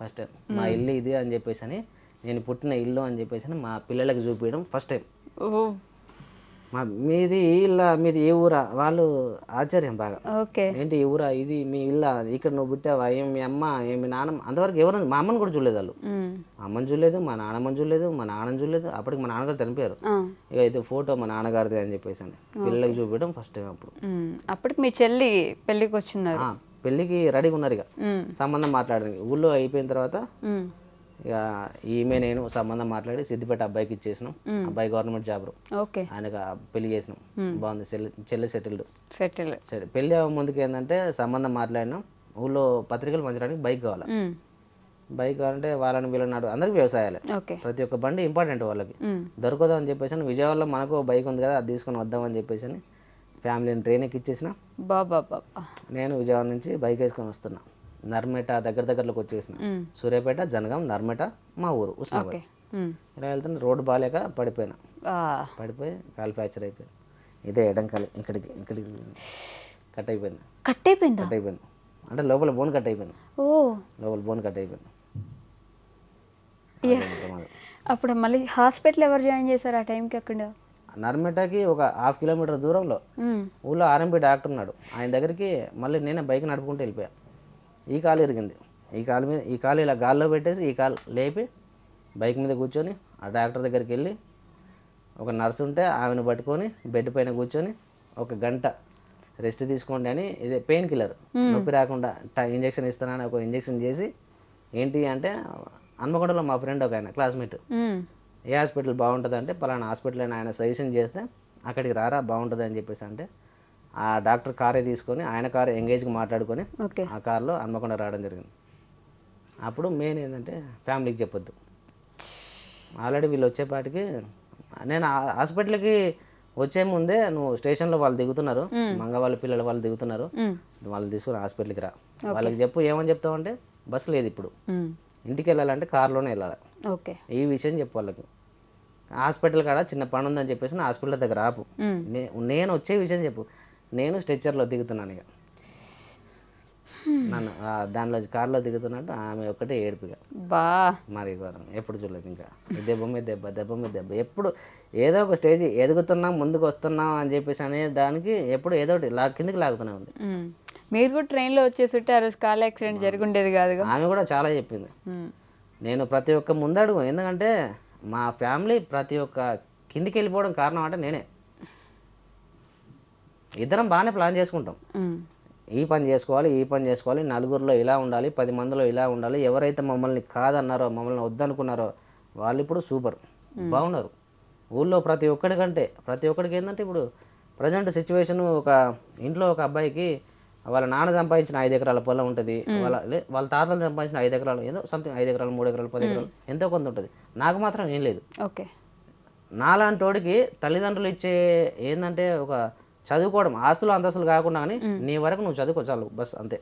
ఫస్ట్ టైం మా ఇల్లు ఇది అని చెప్పేసి అని, నేను పుట్టిన ఇల్లు అని చెప్పేసి మా పిల్లలకి చూపించడం ఫస్ట్ టైం. మీది ఇల్లా, మీది ఏ ఊరా? వాళ్ళు ఆశ్చర్యం బాగా, ఏంటి ఈ ఊరా, ఇది మీ ఇల్లా, ఇక్కడ నువ్వు పుట్టావా, ఏం మీ అమ్మ, ఏం మీ నాన్నమ్మ? అంతవరకు ఎవరు, మా అమ్మని కూడా చూడలేదు వాళ్ళు. మా అమ్మని చూడలేదు, మా నాన్నమ్మని చూడలేదు, మా నాన్నని చూడలేదు. అప్పటికి మా నాన్నగారు చనిపోయారు. ఇక అయితే ఫోటో మా నాన్నగారిది అని చెప్పేసి అని పిల్లలకి చూపించడం ఫస్ట్ టైం. అప్పటికి మీ చెల్లి పెళ్ళికి వచ్చిన్నారు, పెళ్ళికి రెడీగా ఉన్నారు. ఇక సంబంధం మాట్లాడడానికి ఊళ్ళో అయిపోయిన తర్వాత ఇక ఈమె నేను సంబంధం మాట్లాడి సిద్దిపేట అబ్బాయికి ఇచ్చేసినాం. అబ్బాయి గవర్నమెంట్ జాబ్, ఆయనకు పెళ్లి చేసినాం. బాగుంది, చెల్లి సెటిల్డ్. పెళ్లి ముందుకు ఏంటంటే సంబంధం మాట్లాడినాం. ఊళ్ళో పత్రికలు పంచడానికి బైక్ కావాలి. బైక్ కావాలంటే వాళ్ళని వీళ్ళని అందరికి వ్యవసాయాలే, ప్రతి ఒక్క బండి ఇంపార్టెంట్ వాళ్ళకి. దొరకదు అని చెప్పేసి విజయవాడలో మనకు బైక్ ఉంది కదా, అది తీసుకొని వద్దామని చెప్పేసి అని ఫ్యామిలీని ట్రైన్ ఎక్కి ఇచ్చేసిన. నేను విజయవాడ నుంచి బైక్ వేసుకొని వస్తున్నా. నర్మేట దగ్గరలోకి వచ్చేసిన. సూర్యాపేట, జనగాం, నర్మేట మా ఊరు ఉస్మాబాద్. ఇలా వెళ్తున్నా, రోడ్డు బాగాలేక పడిపోయినా. పడిపోయి కాలు ఫ్రాక్చర్ అయిపోయింది. ఇదే ఎడంకాలి ఇక్కడికి కట్ అయిపోయింది. అంటే లోపల బోన్ కట్ అయిపోయింది. అప్పుడు మళ్ళీ హాస్పిటల్ ఎవరు జాయిన్ చేశారు ఆ టైంకి? అక్కడ నర్మేటకి ఒక 1/2 కిలోమీటర్ దూరంలో ఊళ్ళో ఆర్ఎంపీ డాక్టర్ ఉన్నాడు. ఆయన దగ్గరికి మళ్ళీ నేనే బైక్ నడుపుకుంటూ వెళ్ళిపోయా. ఈ కాలు ఇరిగింది. ఈ కాలు ఇలా గాల్లో పెట్టేసి ఈ కాలు లేపి బైక్ మీద కూర్చొని ఆ డాక్టర్ దగ్గరికి వెళ్ళి, ఒక నర్సు ఉంటే ఆమెను పట్టుకొని బెడ్ పైన కూర్చొని 1 గంట రెస్ట్ తీసుకోండి అని, ఇదే పెయిన్ కిల్లర్, నొప్పి రాకుండా ఇంజక్షన్ ఇస్తానని ఒక ఇంజక్షన్ చేసి, ఏంటి అంటే హన్మకొండలో మా ఫ్రెండ్ ఒక ఆయన క్లాస్మేట్, ఏ హాస్పిటల్ బాగుంటుంది అంటే పలానా హాస్పిటల్ అని ఆయన సజెషన్ చేస్తే అక్కడికి రారా బాగుంటుంది అని చెప్పేసి అంటే, ఆ డాక్టర్ కారే తీసుకొని ఆయన కారు ఎంగేజ్కి మాట్లాడుకొని ఆ కార్లో హన్మకొండ రావడం జరిగింది. అప్పుడు మెయిన్ ఏంటంటే ఫ్యామిలీకి చెప్పొద్దు. ఆల్రెడీ వీళ్ళు వచ్చేపాటికి నేను హాస్పిటల్కి వచ్చే ముందే, నువ్వు స్టేషన్లో వాళ్ళు దిగుతున్నారు, మంగ వాళ్ళ పిల్లలు వాళ్ళు దిగుతున్నారు, వాళ్ళని తీసుకుని హాస్పిటల్కి రా, వాళ్ళకి చెప్పు. ఏమని చెప్తావు అంటే, బస్సు లేదు ఇప్పుడు, ఇంటికి వెళ్ళాలంటే కార్లోనే వెళ్ళాలి, ఈ విషయం చెప్పు వాళ్ళకి. హాస్పిటల్ కాడ చిన్న పని ఉందని చెప్పేసి హాస్పిటల్ దగ్గర ఆపు, నేను వచ్చే విషయం చెప్పు. నేను స్ట్రెచ్చర్లో దిగుతున్నాను. ఇక నన్ను దానిలో కార్లో దిగుతున్నట్టు ఆమె ఒక్కటే ఏడుపుగా, మరి ఎప్పుడు చూడలేదు. ఇంకా దెబ్బ మీద దెబ్బ ఎప్పుడు ఏదో ఒక స్టేజ్ ఎదుగుతున్నాం, ముందుకు వస్తున్నాం అని చెప్పేసి అనే దానికి ఎప్పుడు ఏదో ఒకటి కిందికి లాగుతూనే ఉంది. మీరు కూడా ట్రైన్లో వచ్చేసి ఆ రోజు కార్ యాక్సిడెంట్ జరిగి ఉండేది కాదు. ఆమె కూడా చాలా చెప్పింది. నేను ప్రతి ఒక్క ముందడుగు, ఎందుకంటే మా ఫ్యామిలీ ప్రతి ఒక్క కిందికి వెళ్ళిపోవడం కారణం అంటే నేనే. ఇద్దరం బాగానే ప్లాన్ చేసుకుంటాం, ఈ పని చేసుకోవాలి, నలుగురిలో ఇలా ఉండాలి, 10 మందిలో ఇలా ఉండాలి. ఎవరైతే మమ్మల్ని కాదన్నారో, మమ్మల్ని వద్దనుకున్నారో వాళ్ళు ఇప్పుడు సూపర్ బాగున్నారు. ఊళ్ళో ప్రతి ఒక్కడికి ఏంటంటే ఇప్పుడు ప్రజెంట్ సిచ్యువేషన్, ఒక ఇంట్లో ఒక అబ్బాయికి వాళ్ళ నాన్న సంపాదించిన 5 ఎకరాల పొలం ఉంటుంది, వాళ్ళ తాతలు సంపాదించిన 5 ఎకరాలు, ఏదో సంథింగ్ 5 ఎకరాలు 3 ఎకరాలు 10 ఎకరాలు ఎంతో కొంత ఉంటుంది. నాకు మాత్రం ఏం లేదు. నాలాంటి వాడికి తల్లిదండ్రులు ఇచ్చే ఏంటంటే ఒక చదువుకోవడం ఆస్తులు అంతస్తులు కాకుండా కానీ నీ వరకు నువ్వు చదువుకో చాలు బస్ అంతే.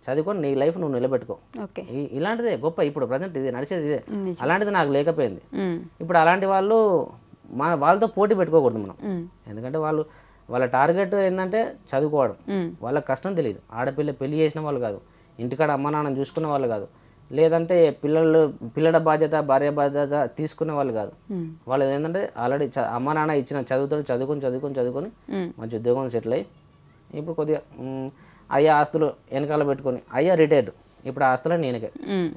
చదువుకొని నీ లైఫ్ నువ్వు నిలబెట్టుకో. ఇలాంటిదే గొప్ప ఇప్పుడు ప్రజెంట్ ఇది నడిచేది ఇదే. అలాంటిది నాకు లేకపోయింది. ఇప్పుడు అలాంటి వాళ్ళు వాళ్ళతో పోటీ పెట్టుకోకూడదు మనం. ఎందుకంటే వాళ్ళ టార్గెట్ ఏంటంటే చదువుకోవడం. వాళ్ళకి కష్టం తెలియదు. ఆడపిల్ల పెళ్లి చేసిన వాళ్ళు కాదు, ఇంటికాడ అమ్మ నాన్నని చూసుకునే వాళ్ళు కాదు, లేదంటే పిల్లల బాధ్యత భార్య బాధ్యత తీసుకునే వాళ్ళు కాదు. వాళ్ళు ఏంటంటే ఆల్రెడీ అమ్మ నాన్న ఇచ్చిన చదువుతో చదువుకొని మంచి ఉద్యోగం సెటిల్ అయ్యి ఇప్పుడు కొద్దిగా అయ్యా ఆస్తులు వెనకాల పెట్టుకొని అయ్యా రిటైర్డ్. ఇప్పుడు ఆస్తులు నేనకే,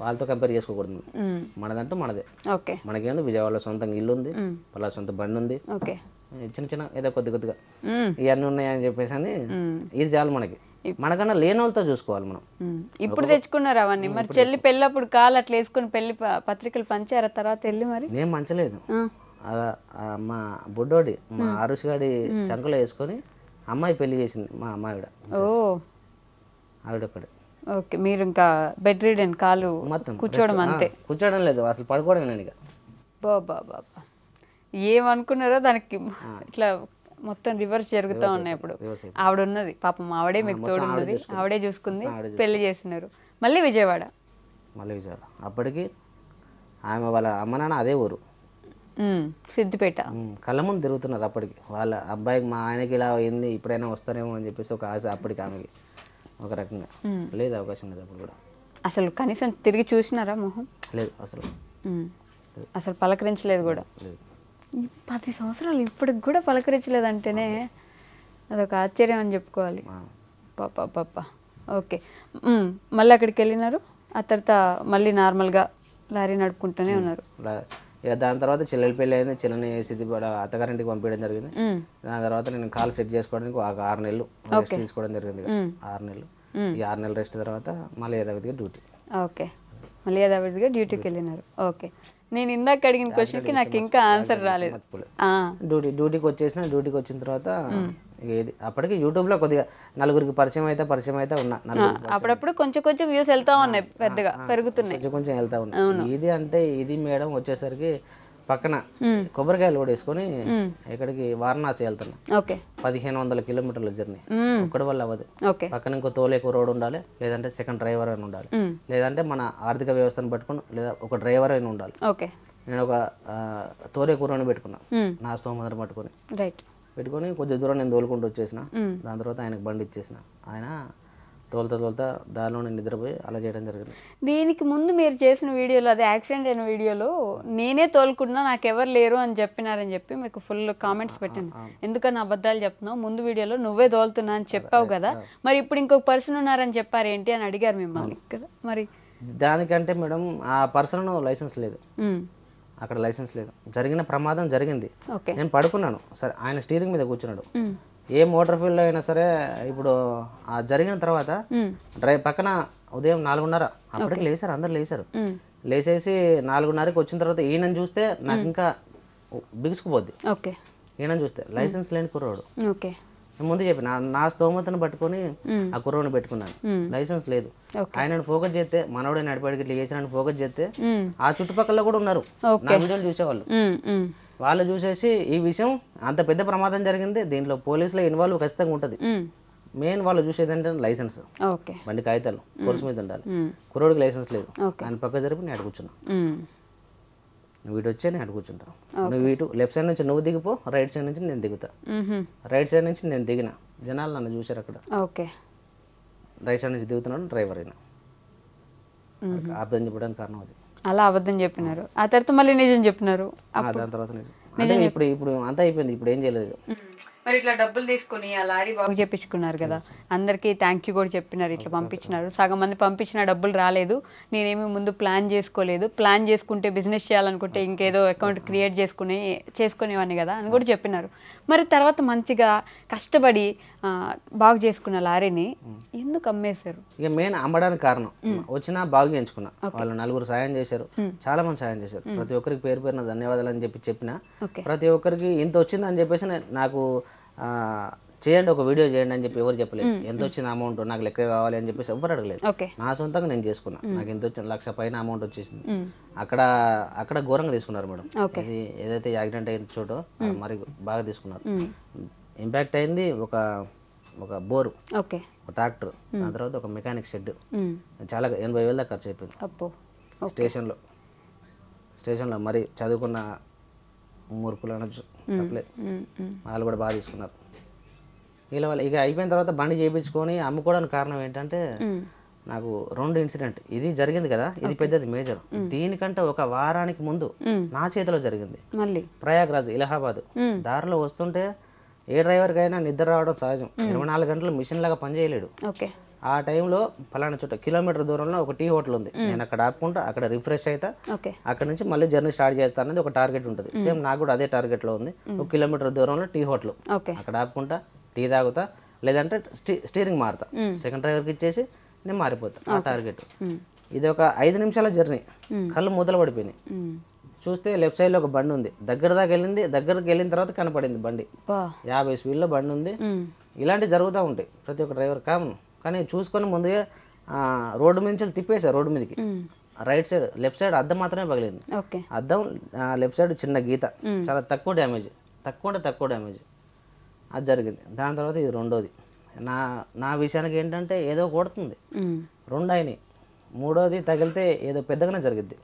వాళ్ళతో కంపేర్ చేసుకోకూడదు. మనదంటూ మనదే. మనకేందో విజయవాడలో సొంతంగా ఇల్లు ఉంది, వాళ్ళ సొంత బండి ఉంది, చిన్న ఏదో కొద్దిగా ఇవన్నీ ఉన్నాయని చెప్పేసి అని ఇది చాలు మనకి. మనకన్నా లేని వాళ్ళతో చూసుకోవాలి మనం. ఇప్పుడు తెచ్చుకున్నారు అవన్నీ. మరి చెల్లి పెళ్ళప్పుడు కాలు అట్లా వేసుకుని పెళ్లి పత్రికలు పంచారా తర్వాత వెళ్ళి? మరి నేను మంచలేదు. మా బుడ్డోడి మా ఆరుష్ గాడి చంకలో వేసుకొని అమ్మాయి పెళ్లి చేసింది మా అమ్మాయిడ. ఆవిడొక్కడే. ఓకే, మీరు ఇంకా బెడ్ రీడెన్, కాలు మొత్తం కూర్చోవడం అంతే. కూర్చోవడం లేదు అసలు, పడుకోవడం నేను. ఇక బాబా ఏమనుకున్నారో దానికి ఇట్లా మొత్తం రివర్స్ జరుగుతూ ఉన్నాయి. ఇప్పుడు ఆవిడ ఉన్నది పాపం, ఆవిడే మీకు తోడు ఉన్నది, ఆవిడే చూసుకుంది, పెళ్లి చేసినారు. మళ్ళీ విజయవాడ. అప్పటికి ఆమె వాళ్ళ అమ్మ నాన్న అదే ఊరు, సిద్దిపేట. కళ్ళ ముందు తిరుగుతున్నారు. అప్పటికి వాళ్ళ అబ్బాయికి మా ఆయనకి ఇలా అయింది, ఇప్పుడైనా వస్తారేమో అని చెప్పేసి ఒక ఆశ అప్పటికి ఆమెకి. ఒక రకంగా లేదు, అవకాశం లేదు అప్పుడు కూడా. అసలు కనీసం తిరిగి చూసినారా మొహం? లేదు అసలు పలకరించలేదు కూడా. 10 సంవత్సరాలు ఇప్పటికి కూడా పలకరించలేదంటేనే అదొక ఆశ్చర్యం అని చెప్పుకోవాలి. పాప. ఓకే, మళ్ళీ అక్కడికి వెళ్ళినారు. ఆ తర్వాత మళ్ళీ నార్మల్గా లారీ నడుపుకుంటూనే ఉన్నారు. ఇక దాని తర్వాత చెల్లెలి పెళ్ళి అయింది. చెల్లెని సిద్దిపేట అత్తగారింటికి పంపించడం జరిగింది. దాని తర్వాత నేను కాల్ సెట్ చేసుకోవడానికి ఒక 6 నెలలు రెస్ట్ తీసుకోవడం జరిగింది. 6 నెలలు. ఈ 6 నెలలు రెస్ట్ తర్వాత మళ్ళీ యథావిధిగా డ్యూటీ. ఓకే, మళ్ళీ యథావిధిగా డ్యూటీకి వెళ్ళినారు. ఓకే, నేను ఇందాక అడిగిన క్వశ్చన్కి నాకు ఇంకా ఆన్సర్ రాలేదు. డ్యూటీకి వచ్చిన తర్వాత అప్పటికి యూట్యూబ్లో కొద్దిగా నలుగురికి పరిచయం అయితే ఉన్నా. అప్పుడప్పుడు కొంచెం వ్యూస్ వెళ్తా ఉన్నాయి, పెద్దగా పెరుగుతున్నాయి, కొంచెం వెళ్తా ఉన్నాయి. ఇది అంటే ఇది మేడం వచ్చేసరికి పక్కన కొబ్బరికాయలు కూడా వేసుకొని ఇక్కడికి వారణాసి వెళ్తున్నా. 1500 కిలోమీటర్ల జర్నీ ఒక్కడి వల్ల అవ్వదు. పక్కన ఇంకో తోలేకో రోడ్ ఉండాలి, లేదంటే సెకండ్ డ్రైవర్ అయినా ఉండాలి, లేదంటే మన ఆర్థిక వ్యవస్థను పట్టుకుని లేదా ఒక డ్రైవర్ అయినా ఉండాలి. నేను ఒక తోలే కూరని పెట్టుకున్నా, నా స్తోమతను పెట్టుకొని కొద్ది దూరం నేను తోలుకుంటూ వచ్చేసిన. దాని తర్వాత ఆయనకు బండి ఇచ్చేసిన. ఆయన తోలుతా దారిలోనే నిద్రపోయి అలా చేయడం జరిగింది. దీనికి ముందు మీరు చేసిన వీడియోలో, అది యాక్సిడెంట్ అయిన వీడియోలో, నేనే తోలుకున్నా నాకెవరు లేరు అని చెప్పినారని చెప్పి మీకు ఫుల్ కామెంట్స్ పెట్టాను. ఎందుకని అబద్ధాలు చెప్తున్నావు? ముందు వీడియోలో నువ్వే తోలుతున్నా అని చెప్పావు కదా, మరి ఇప్పుడు ఇంకొక పర్సన్ ఉన్నారని చెప్పారు ఏంటి అని అడిగారు మిమ్మల్ని కదా. మరి దానికంటే మేడం ఆ పర్సన్ లైసెన్స్ లేదు, అక్కడ లైసెన్స్ లేదు. జరిగిన ప్రమాదం జరిగింది, నేను పడుకున్నాను. సరే, ఆయన స్టీరింగ్ మీద కూర్చున్నాడు. ఏ మోటార్ ఫీల్డ్ అయినా సరే ఇప్పుడు ఆ జరిగిన తర్వాత పక్కన ఉదయం 4:30 అప్పటికి లేచారు, అందరు లేచేసి 4:30కి వచ్చిన తర్వాత ఈయనని చూస్తే నాకు ఇంకా బిగుసుకుపోద్ది. ఈయనని చూస్తే లైసెన్స్ లేని కుర్రోడు. ముందు చెప్పి నా స్తోమతను పట్టుకొని ఆ కుర్రోని పెట్టుకున్నాను. లైసెన్స్ లేదు. ఆయనను ఫోకస్ చేస్తే, మనోడే నడిపాడికి ఇట్లా చేసిన ఫోకస్ చేస్తే ఆ చుట్టుపక్కల కూడా ఉన్నారు నా వీడియోలు చూసేవాళ్ళు. వాళ్ళు చూసేసి ఈ విషయం అంత పెద్ద ప్రమాదం జరిగింది, దీంట్లో పోలీసుల ఇన్వాల్వ్ ఖచ్చితంగా ఉంటుంది. మెయిన్ వాళ్ళు చూసేది అంటే లైసెన్స్, బండి కాగితాలు ఫోర్స్ మీద ఉండాలి. కుర్రోడికి లైసెన్స్ లేదు. ఆయన పక్క జరిపి నేను అటు కూర్చున్నా. నువ్వు ఇటు వచ్చే నేను అటు కూర్చుంటా. నువ్వు ఇటు లెఫ్ట్ సైడ్ నుంచి నువ్వు దిగిపో, రైట్ సైడ్ నుంచి నేను దిగుతా. రైట్ సైడ్ నుంచి నేను దిగిన, జనాలు నన్ను చూశారు అక్కడ. రైట్ సైడ్ నుంచి దిగుతున్నాడు డ్రైవర్ అయినా. అబద్ధం చెప్పడానికి కారణం అది. అలా అబద్ధం చెప్పినారు, ఆ తర్వాత మళ్ళీ నిజం చెప్పినారు. దాని తర్వాత నిజం అంటే ఇప్పుడు అంతా అయిపోయింది. ఇప్పుడు ఏం చేయలేదు. మరి ఇట్లా డబ్బులు తీసుకుని ఆ లారీ బాగు చేయించుకున్నారు కదా, అందరికీ థ్యాంక్ యూ కూడా చెప్పినారు, ఇట్లా పంపించినారు. సగం మంది పంపించిన డబ్బులు రాలేదు, నేనేమి ముందు ప్లాన్ చేసుకోలేదు, ప్లాన్ చేసుకుంటే బిజినెస్ చేయాలనుకుంటే ఇంకేదో అకౌంట్ క్రియేట్ చేసుకునేవాడిని కదా అని కూడా చెప్పినారు. మరి తర్వాత మంచిగా కష్టపడి బాగు చేసుకున్న లారీని ఎందుకు అమ్మేశారు? ఇక మెయిన్ అమ్మడానికి కారణం వచ్చినా బాగు చేయించుకున్నా. వాళ్ళు 4 సాయం చేశారు, చాలా మంది సాయం చేశారు. ప్రతి ఒక్కరికి పేరు పేరున ధన్యవాదాలు అని చెప్పిన ప్రతి ఒక్కరికి ఇంత వచ్చింది అని చెప్పేసి నాకు చేయండి, ఒక వీడియో చేయండి అని చెప్పి ఎవరు చెప్పలేదు. ఎంత వచ్చిన అమౌంట్ నాకు లెక్క కావాలి అని చెప్పేసి ఎవరు అడగలేదు. నా సొంతంగా నేను చేసుకున్నా. నాకు ఎంత వచ్చింది, 1,00,000 పైన అమౌంట్ వచ్చేసింది. అక్కడ ఘోరంగా తీసుకున్నారు మేడం. ఇది ఏదైతే యాక్సిడెంట్ అయిన చోటో మరి బాగా తీసుకున్నారు. ఇంపాక్ట్ అయింది ఒక బోరు, ఓకే, ఒక ట్రాక్టర్, దాని తర్వాత ఒక మెకానిక్ షెడ్. చాలా 80,000 దాకా ఖర్చు అయిపోయింది. అప్పో. స్టేషన్లో మరి చదువుకున్న మూర్ఖులు అనొచ్చు, తప్పలేదు, వాళ్ళు కూడా బాగా తీసుకున్నారు. వీళ్ళ వల్ల ఇక అయిపోయిన తర్వాత బండి చేయించుకొని అమ్ముకోవడానికి కారణం ఏంటంటే నాకు 2 ఇన్సిడెంట్. ఇది జరిగింది కదా, ఇది పెద్దది మేజర్. దీనికంటే ఒక వారానికి ముందు నా చేతిలో జరిగింది. ప్రయాగ్రాజ్ ఇలహాబాద్ దారిలో వస్తుంటే ఏ డ్రైవర్కైనా నిద్ర రావడం సహజం. 24 గంటలు మిషన్ లాగా పనిచేయలేడు. ఆ టైంలో ఫలానా చుట్ట కిలోమీటర్ దూరంలో ఒక టీ హోటల్ ఉంది, నేను అక్కడ ఆపుకుంటా, అక్కడ రిఫ్రెష్ అవుతా, అక్కడ నుంచి మళ్ళీ జర్నీ స్టార్ట్ చేస్తా అనేది ఒక టార్గెట్ ఉంటుంది. సేమ్ నాకు కూడా అదే టార్గెట్లో ఉంది. 1 కిలోమీటర్ దూరంలో టీ హోటల్, అక్కడ ఆపుకుంటా, టీ తాగుతా, లేదంటే స్టీరింగ్ మారుతా, సెకండ్ డ్రైవర్కి ఇచ్చేసి నేను మారిపోతా. ఆ టార్గెట్. ఇది ఒక 5 నిమిషాల జర్నీ. కళ్ళు మూతలు పడిపోయినాయి. చూస్తే లెఫ్ట్ సైడ్లో ఒక బండి ఉంది, దగ్గరికి వెళ్ళిన తర్వాత కనపడింది బండి. 50 స్పీడ్లో బండి ఉంది. ఇలాంటివి జరుగుతూ ఉంటాయి ప్రతి ఒక్క డ్రైవర్ కామన్. కానీ చూసుకొని ముందుగా రోడ్డు నుంచి తిప్పేశారు. రోడ్డు మీదకి రైట్ సైడ్, లెఫ్ట్ సైడ్ అద్దం మాత్రమే పగిలింది. అద్దం లెఫ్ట్ సైడ్ చిన్న గీత, చాలా తక్కువ డ్యామేజ్, తక్కువ డ్యామేజ్ అది జరిగింది. దాని తర్వాత ఇది రెండోది. నా విషయానికి ఏంటంటే ఏదో కొడుతుంది, 2 అయినాయి, 3వది తగిలితే ఏదో పెద్దగానే జరిగింది.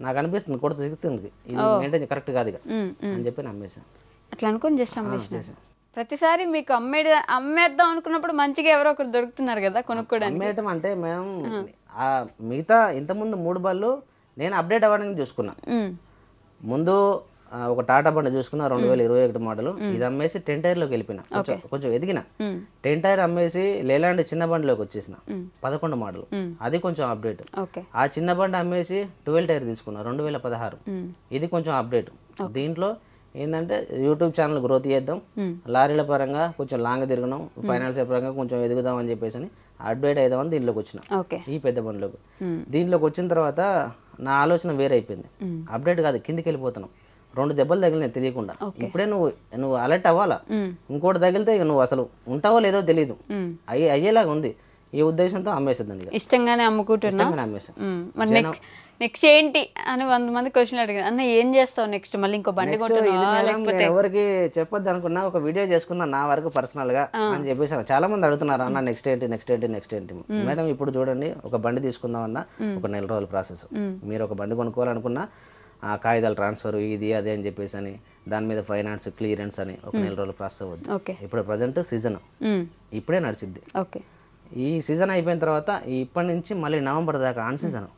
నాకు అనిపిస్తుంది కొడుతు సిగుతుంది, ఇది మెయింటైన్ కరెక్ట్ కాదు అని చెప్పి నమ్మేసాను. అట్లా అనుకుని చేసాను. ప్రతిసారి మీకు అమ్మేద్దాం అనుకున్నప్పుడు మంచిగా ఎవరో ఒకరు దొరుకుతున్నారు కదా కొనుక్కోవడానికి. అమ్మేయటం అంటే మేము మిగతా ఇంతకుముందు 3 బళ్ళు నేను అప్డేట్ అవ్వడానికి చూసుకున్నా. ముందు ఒక టాటా బండి చూసుకున్నా, 2021 మోడల్. ఇది అమ్మేసి 10 టైర్లోకి వెళ్ళిపోయినా, కొంచెం ఎదిగిన. 10 టైర్ అమ్మేసి లేలాంటి చిన్న బండిలోకి వచ్చేసిన, 11 మోడల్. అది కొంచెం అప్డేట్. ఆ చిన్న బండి అమ్మేసి 12 టైర్ తీసుకున్నా, 2016. ఇది కొంచెం అప్డేట్. దీంట్లో ఏంటంటే యూట్యూబ్ ఛానల్ గ్రోత్ చేద్దాం, లారీల పరంగా కొంచెం లాంగ్ తిరగడం, ఫైనాన్షియల్ పరంగా కొంచెం ఎదుగుదాం అని చెప్పేసి అప్డేట్ అవుదామని దీంట్లోకి వచ్చిన, ఈ పెద్ద బండిలోకి. దీంట్లోకి వచ్చిన తర్వాత నా ఆలోచన వేరే అయిపోయింది. అప్డేట్ కాదు, కిందికి వెళ్ళిపోతున్నాం. 2 దెబ్బలు తగిలినాయి తెలియకుండా. ఇప్పుడే నువ్వు అలర్ట్ అవ్వాలా. ఇంకోటి తగిలితే నువ్వు అసలు ఉంటావో లేదో తెలియదు, అయ్యేలాగా ఉంది. ఈ ఉద్దేశంతో అమ్మేసేదాన్ని, ఇష్టంగానే అమ్మేసాను. నెక్స్ట్ ఏంటి అని 100 మంది క్వశ్చన్ అడిగారు, అన్న ఏం చేస్తావు నెక్స్ట్, మళ్ళీ ఇంకో బండి కొంటున్నావా? ఎవరికి చెప్పొద్దు అనుకున్నా, ఒక వీడియో చేసుకున్నా నా వరకు పర్సనల్ గా అని చెప్పేసి. చాలా మంది అడుగుతున్నారు, అన్న నెక్స్ట్ ఏంటి. మేడం ఇప్పుడు చూడండి, ఒక బండి తీసుకుందాం అన్న ఒక 4 రోజుల ప్రాసెస్. మీరు ఒక బండి కొనుక్కోవాలనుకున్నా కాగితాలు ట్రాన్స్ఫర్ ఇది అదే అని చెప్పేసి అని, దాని మీద ఫైనాన్స్ క్లియరెన్స్ అని ఒక 4 రోజుల ప్రాసెస్ అవుద్ది. ఇప్పుడు ప్రజెంట్ సీజన్ ఇప్పుడే నడిచిద్ది. ఈ సీజన్ అయిపోయిన తర్వాత ఇప్పటి నుంచి మళ్ళీ నవంబర్ దాకా ఆన్ సీజన్.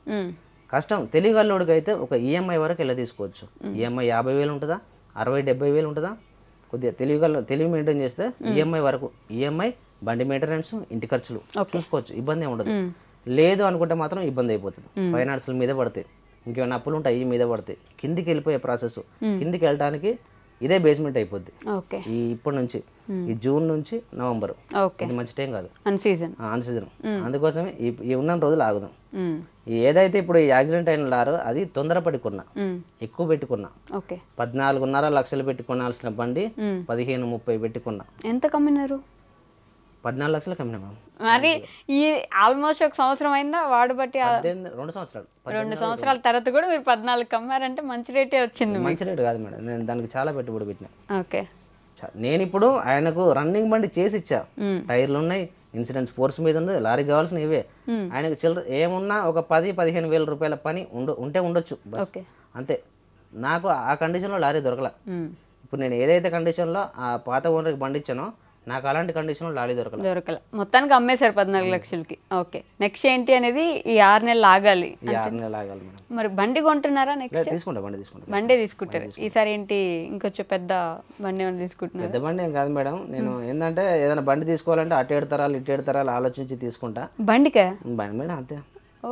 కష్టం. తెలివిగల్లోడికి అయితే ఒక ఈఎంఐ వరకు ఎలా తీసుకోవచ్చు. ఈఎంఐ 50,000 ఉంటుందా, 60,000-70,000 ఉంటుందా. కొద్దిగా తెలివి మెయింటైన్ చేస్తే ఈఎంఐ వరకు, ఈఎంఐ బండి మెయింటెనెన్స్, ఇంటి ఖర్చులు చూసుకోవచ్చు, ఇబ్బంది ఉండదు. లేదు అనుకుంటే మాత్రం ఇబ్బంది అయిపోతుంది. ఫైనాన్షియల్ మీదే పడతాయి, ఇంకేమైనా అప్పులు ఉంటాయి ఈ మీద పడతాయి. కిందికి వెళ్ళిపోయే ప్రాసెస్. కిందికి వెళ్ళడానికి ఇదే బేస్మెంట్ అయిపోద్ది. ఈ ఇప్పటి నుంచి ఈ జూన్ నుంచి నవంబర్ ఇది మంచి టైం కాదు, అన్ సీజన్. అందుకోసమే ఈ ఉన్న రోజులు ఆగుదాం. ఏదైతే ఇప్పుడు ఈ యాక్సిడెంట్ అయిన లారు అది తొందరపడి కొన్నా, ఎక్కువ పెట్టుకున్నా. 14.5 లక్షలు పెట్టి కొనాల్సిన బండి 15-30 పెట్టుకున్నా. ఎంత కమ్మినారు? 14 లక్షలు కమ్మినా మ్యామ్. మరి ఈ ఆల్మోస్ట్ 1 సంవత్సరం అయిందా వాడబట్టి? 2 సంవత్సరాలు. 2 సంవత్సరాల తర్వాత కూడా మీరు 14 కమ్మారంటే మంచి రేటే వచ్చింది. మంచి రేటు కాదు మేడం, నేను దానికి చాలా పెట్టుబడి పెట్టినా. నేను ఇప్పుడు ఆయనకు రన్నింగ్ బండి చేసి ఇచ్చా, టైర్లు ఉన్నాయి, ఇన్సూరెన్స్ ఫోర్స్ మీద ఉంది, లారీకి కావాల్సిన ఇవే. ఆయనకు చిల్లర ఏమున్నా ఒక 10-15 వేల రూపాయల పని ఉంటే ఉండొచ్చు అంతే. నాకు ఆ కండిషన్లో లారీ దొరకలా. ఇప్పుడు నేను ఏదైతే కండిషన్లో ఆ పాత ఓనర్కి బండి ఇచ్చానో నాకు అలాంటి కండిషన్లో లారీ దొరకలే. మొత్తానికి అమ్మేశారు 14 లక్షలకి. ఓకే, నెక్స్ట్ ఏంటి అనేది ఈ 6 నెలలు ఆగాలి. 6 నెలలు ఆగాలి మేడం. మరి బండి కొంటున్నారా? నెక్స్ట్ బండి తీసుకుంటారు. ఈసారి ఏంటి ఇంకొంచెం పెద్ద బండి ఏమైనా తీసుకుంటున్నారు? పెద్ద బండి ఏం కాదు మేడం. నేను ఏంటంటే ఏదైనా బండి తీసుకోవాలంటే అటు 7 తరాలు ఇటు 7 తరాలు ఆలోచించి తీసుకుంటా. బండికే మేడం అంతే. ఓ,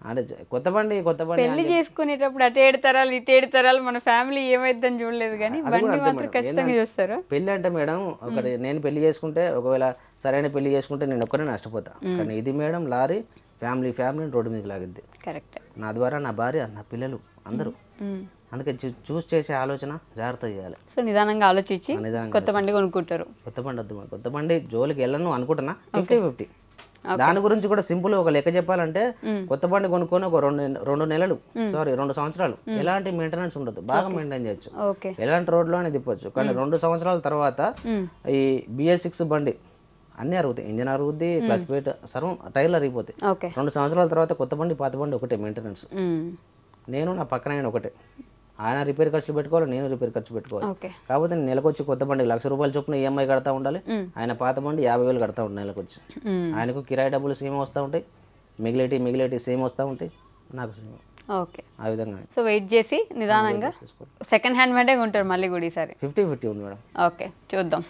అంటే కొత్త బండి పెళ్లి చేసుకునేటప్పుడు అటు 7 తరాలు ఇటు 7 తరాలు మన ఫ్యామిలీ ఏమైందని చూడలేదు, కానీ బండి మాత్రం ఖచ్చితంగా చూస్తారు. పెళ్లి అంటే మేడం ఒకటి, నేను పెళ్లి చేసుకుంటే ఒకవేళ సరైన పెళ్లి చేసుకుంటే నేను ఒక్కనే నష్టపోతా. కానీ ఇది మేడం లారీ ఫ్యామిలీని రోడ్డు మీదకి లాగిద్ది. కరెక్ట్. నా ద్వారా నా భార్య, నా పిల్లలు అందరూ. అందుకే చూస్ చేసే ఆలోచన జాగ్రత్త చేయాలి. సో నిదానంగా ఆలోచించి కొత్త బండి కొనుక్కుంటారు. కొత్త బండి వద్దు, కొత్త బండి జోలికి వెళ్ళను అనుకుంటున్నా. 50-50 దాని గురించి కూడా సింపుల్ ఒక లెక్క చెప్పాలంటే కొత్త బండి కొనుక్కొని ఒక 2 నెలలు 2 సంవత్సరాలు ఎలాంటి మెయింటెనెన్స్ ఉండదు, బాగా మెయింటైన్ చేయొచ్చు, ఎలాంటి రోడ్లో అనేది తిప్పొచ్చు. కానీ 2 సంవత్సరాల తర్వాత ఈ BS6 బండి అన్నీ అరుగుతాయి, ఇంజన్ అరుగుద్ది, క్లచ్ ప్లేట్ సర్వం టైర్లు అరిగిపోతాయి. 2 సంవత్సరాల తర్వాత కొత్త బండి పాత బండి ఒకటే మెయింటెనెన్స్. నేను నా పక్కన ఆయన ఒకటే, ఆయన రిపేర్ ఖర్చులు పెట్టుకోవాలి, నేను రిపేర్ ఖర్చు పెట్టుకోవాలి. కాకపోతే నేను నెలకొచ్చి కొత్త బండి ₹1,00,000 చొప్పున EMI కడతా ఉండాలి, ఆయన పాత బండి 50,000 కడతా ఉండాలి నెలకొచ్చి. ఆయనకు కిరాయి డబ్బులు సేమ్ వస్తూ ఉంటాయి, మిగిలేటి సేమ్ వస్తూ ఉంటాయి, నాకు సేమ్. ఓకే, ఆ విధంగా. సో వెయిట్ చేసి నిదానంగా సెకండ్ హ్యాండ్ బండే కొంటారు మళ్ళీ కూడా ఈసారి. 50-50 ఉంది మేడం. ఓకే,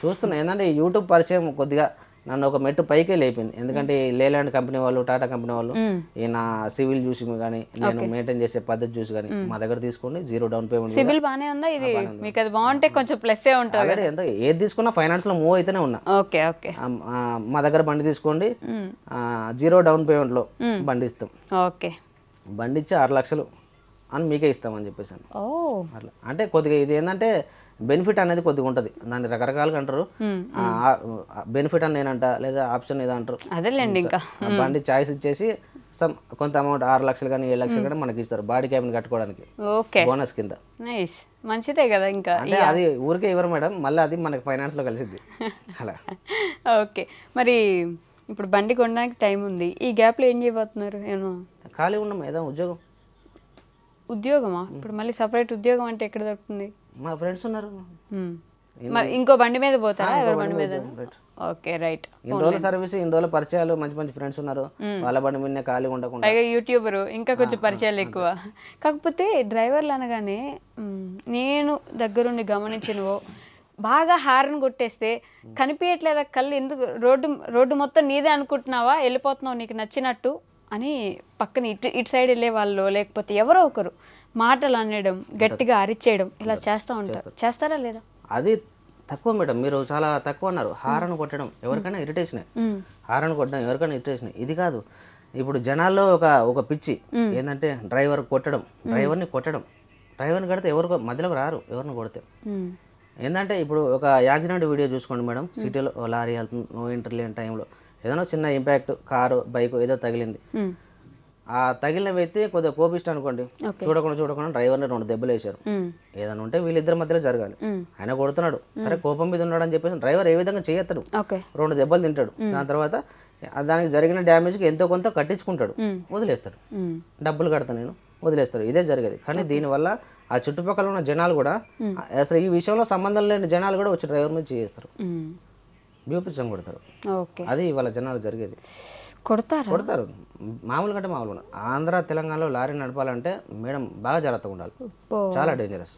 చూస్తున్నా. ఏంటంటే యూట్యూబ్ పరిచయం కొద్దిగా నన్ను ఒక మెట్టు పైకే లేపింది. ఎందుకంటే లేలాండ్ కంపెనీ వాళ్ళు, టాటా కంపెనీ వాళ్ళు ఈయన సివిల్ చూసి కానీ, నేను మెయింటైన్ చేసే పద్ధతి చూసి కానీ మా దగ్గర తీసుకోండి, 0 డౌన్ పేమెంట్. సివిల్ బానే ఉందా? ఇది మీకు అది బాగుంటే కొంచెం ప్లస్ ఉంటుంది. ఎంత ఏది తీసుకున్నా ఫైనాన్స్ లో మూవ్ అయితేనే ఉన్నా. ఓకే ఓకే, మా దగ్గర బండి తీసుకోండి, 0 డౌన్ పేమెంట్ లో బండి ఇస్తాం. ఓకే, బండి ఇచ్చి 6 లక్షలు అని మీకే ఇస్తామని చెప్పేసి అట్లా. అంటే కొద్దిగా ఇది ఏంటంటే బెనిఫిట్ అనేది కొద్దిగా ఉంటుంది, దాన్ని రకరకాలుగా అంటారు. బెనిఫిట్ అని నేనంట, లేదా ఆప్షన్ ఏదో అంటారు. అదేలేండి, ఇంకా బండి చాయిస్ ఇచ్చేసి కొంత అమౌంట్ 6 లక్షలు కానీ 7 లక్షలు కానీ మనకి ఇస్తారు బాడీ క్యాబిన్ కట్టుకోవడానికి బోనస్ కింద. నైస్, మంచిదే కదా. ఇంకా అంటే అది ఊరికే ఇవ్వరు మేడం, మళ్ళీ అది మనకి ఫైనాన్స్ లో కలిసిద్ది అలా. ఓకే, మరి ఇప్పుడు బండి కొనడానికి టైం ఉంది, ఈ గ్యాప్ లో ఏం చేయబోతున్నారు? ఏమో ఖాళీ ఉన్నాం, ఏదో ఉద్యోగమా? ఇప్పుడు మళ్ళీ సపరేట్ ఉద్యోగం అంటే ఎక్కడ దొరుకుతుంది? మా ఫ్రెండ్స్ ఉన్నారు. మరి ఇంకో బండి మీద పోతారా? ఎవరి బండి మీద? Okay, right. ఇన్ని రోజుల సర్వీస్, ఇన్ని రోజుల పరిచయాలు, మంచి మంచి ఫ్రెండ్స్ ఉన్నారు, వాళ్ళ బండి మీద ఖాళీ ఉండకుండా. పైగా యూట్యూబర్, ఇంకా కొంచెం పరిచయాలు ఎక్కువ. కాకపోతే డ్రైవర్లు అనగానే నేను దగ్గరుండి గమనించినవో, బాగా హార్న్ కొట్టేస్తే కనిపించట్లేదా కళ్ళు, ఎందుకు రోడ్డు మొత్తం నీదే అనుకుంటున్నావా, వెళ్ళిపోతున్నావు నీకు నచ్చినట్టు అని పక్కన ఇటు సైడ్ వెళ్ళే వాళ్ళు, లేకపోతే ఎవరో ఒకరు మాటలు అనడం, గట్టిగా అరిచేయడం, ఇలా చేస్తూ ఉంటారు. చేస్తారా లేదా? అది తక్కువ మేడం, మీరు చాలా తక్కువ అన్నారు. హారన్ కొట్టడం ఎవరికైనా ఇరిటేషన్, హారన్ కొట్టడం ఎవరికైనా ఇరిటేషన్. ఇది కాదు, ఇప్పుడు జనాల్లో ఒక పిచ్చి ఏంటంటే డ్రైవర్ని కొట్టడం, డ్రైవర్ని కడితే ఎవరు మధ్యలోకి రారు, ఎవరిని కొడితే. ఏంటంటే ఇప్పుడు ఒక యాక్సిడెంట్ వీడియో చూసుకోండి మేడం, సిటీలో లారీ వెళ్తుంది, నో ఎంట్రీ లేని టైంలో ఏదైనా చిన్న ఇంపాక్ట్, కారు బైక్ ఏదో తగిలింది, ఆ తగిలిన వ్యక్తి కొద్దిగా కోపిష్ట అనుకోండి, చూడకుండా డ్రైవర్ని 2 దెబ్బలు వేశారు. ఏదైనా ఉంటే వీళ్ళిద్దరి మధ్యలో జరగాలి, ఆయన కొడుతున్నాడు సరే, కోపం మీద ఉన్నాడు అని చెప్పేసి డ్రైవర్ ఏ విధంగా చేయొస్తాడు, 2 దెబ్బలు తింటాడు, దాని తర్వాత దానికి జరిగిన డ్యామేజ్కి ఎంతో కొంత కట్టించుకుంటాడు, వదిలేస్తాడు, డబ్బులు కడతా నేను వదిలేస్తాడు, ఇదే జరిగేది. కానీ దీనివల్ల ఆ చుట్టుపక్కల ఉన్న జనాలు కూడా అసలు ఈ విషయంలో సంబంధం లేని జనాలు కూడా వచ్చి డ్రైవర్ మీద చేస్తారు, బీపీసం కొడతారు. అది ఇవాళ జనాలు జరిగేది. కొడతారు మామూలు కంటే మామూలు. ఆంధ్ర తెలంగాణలో లారీ నడపాలంటే మేడం బాగా జాగ్రత్తగా ఉండాలి, చాలా డేంజరస్.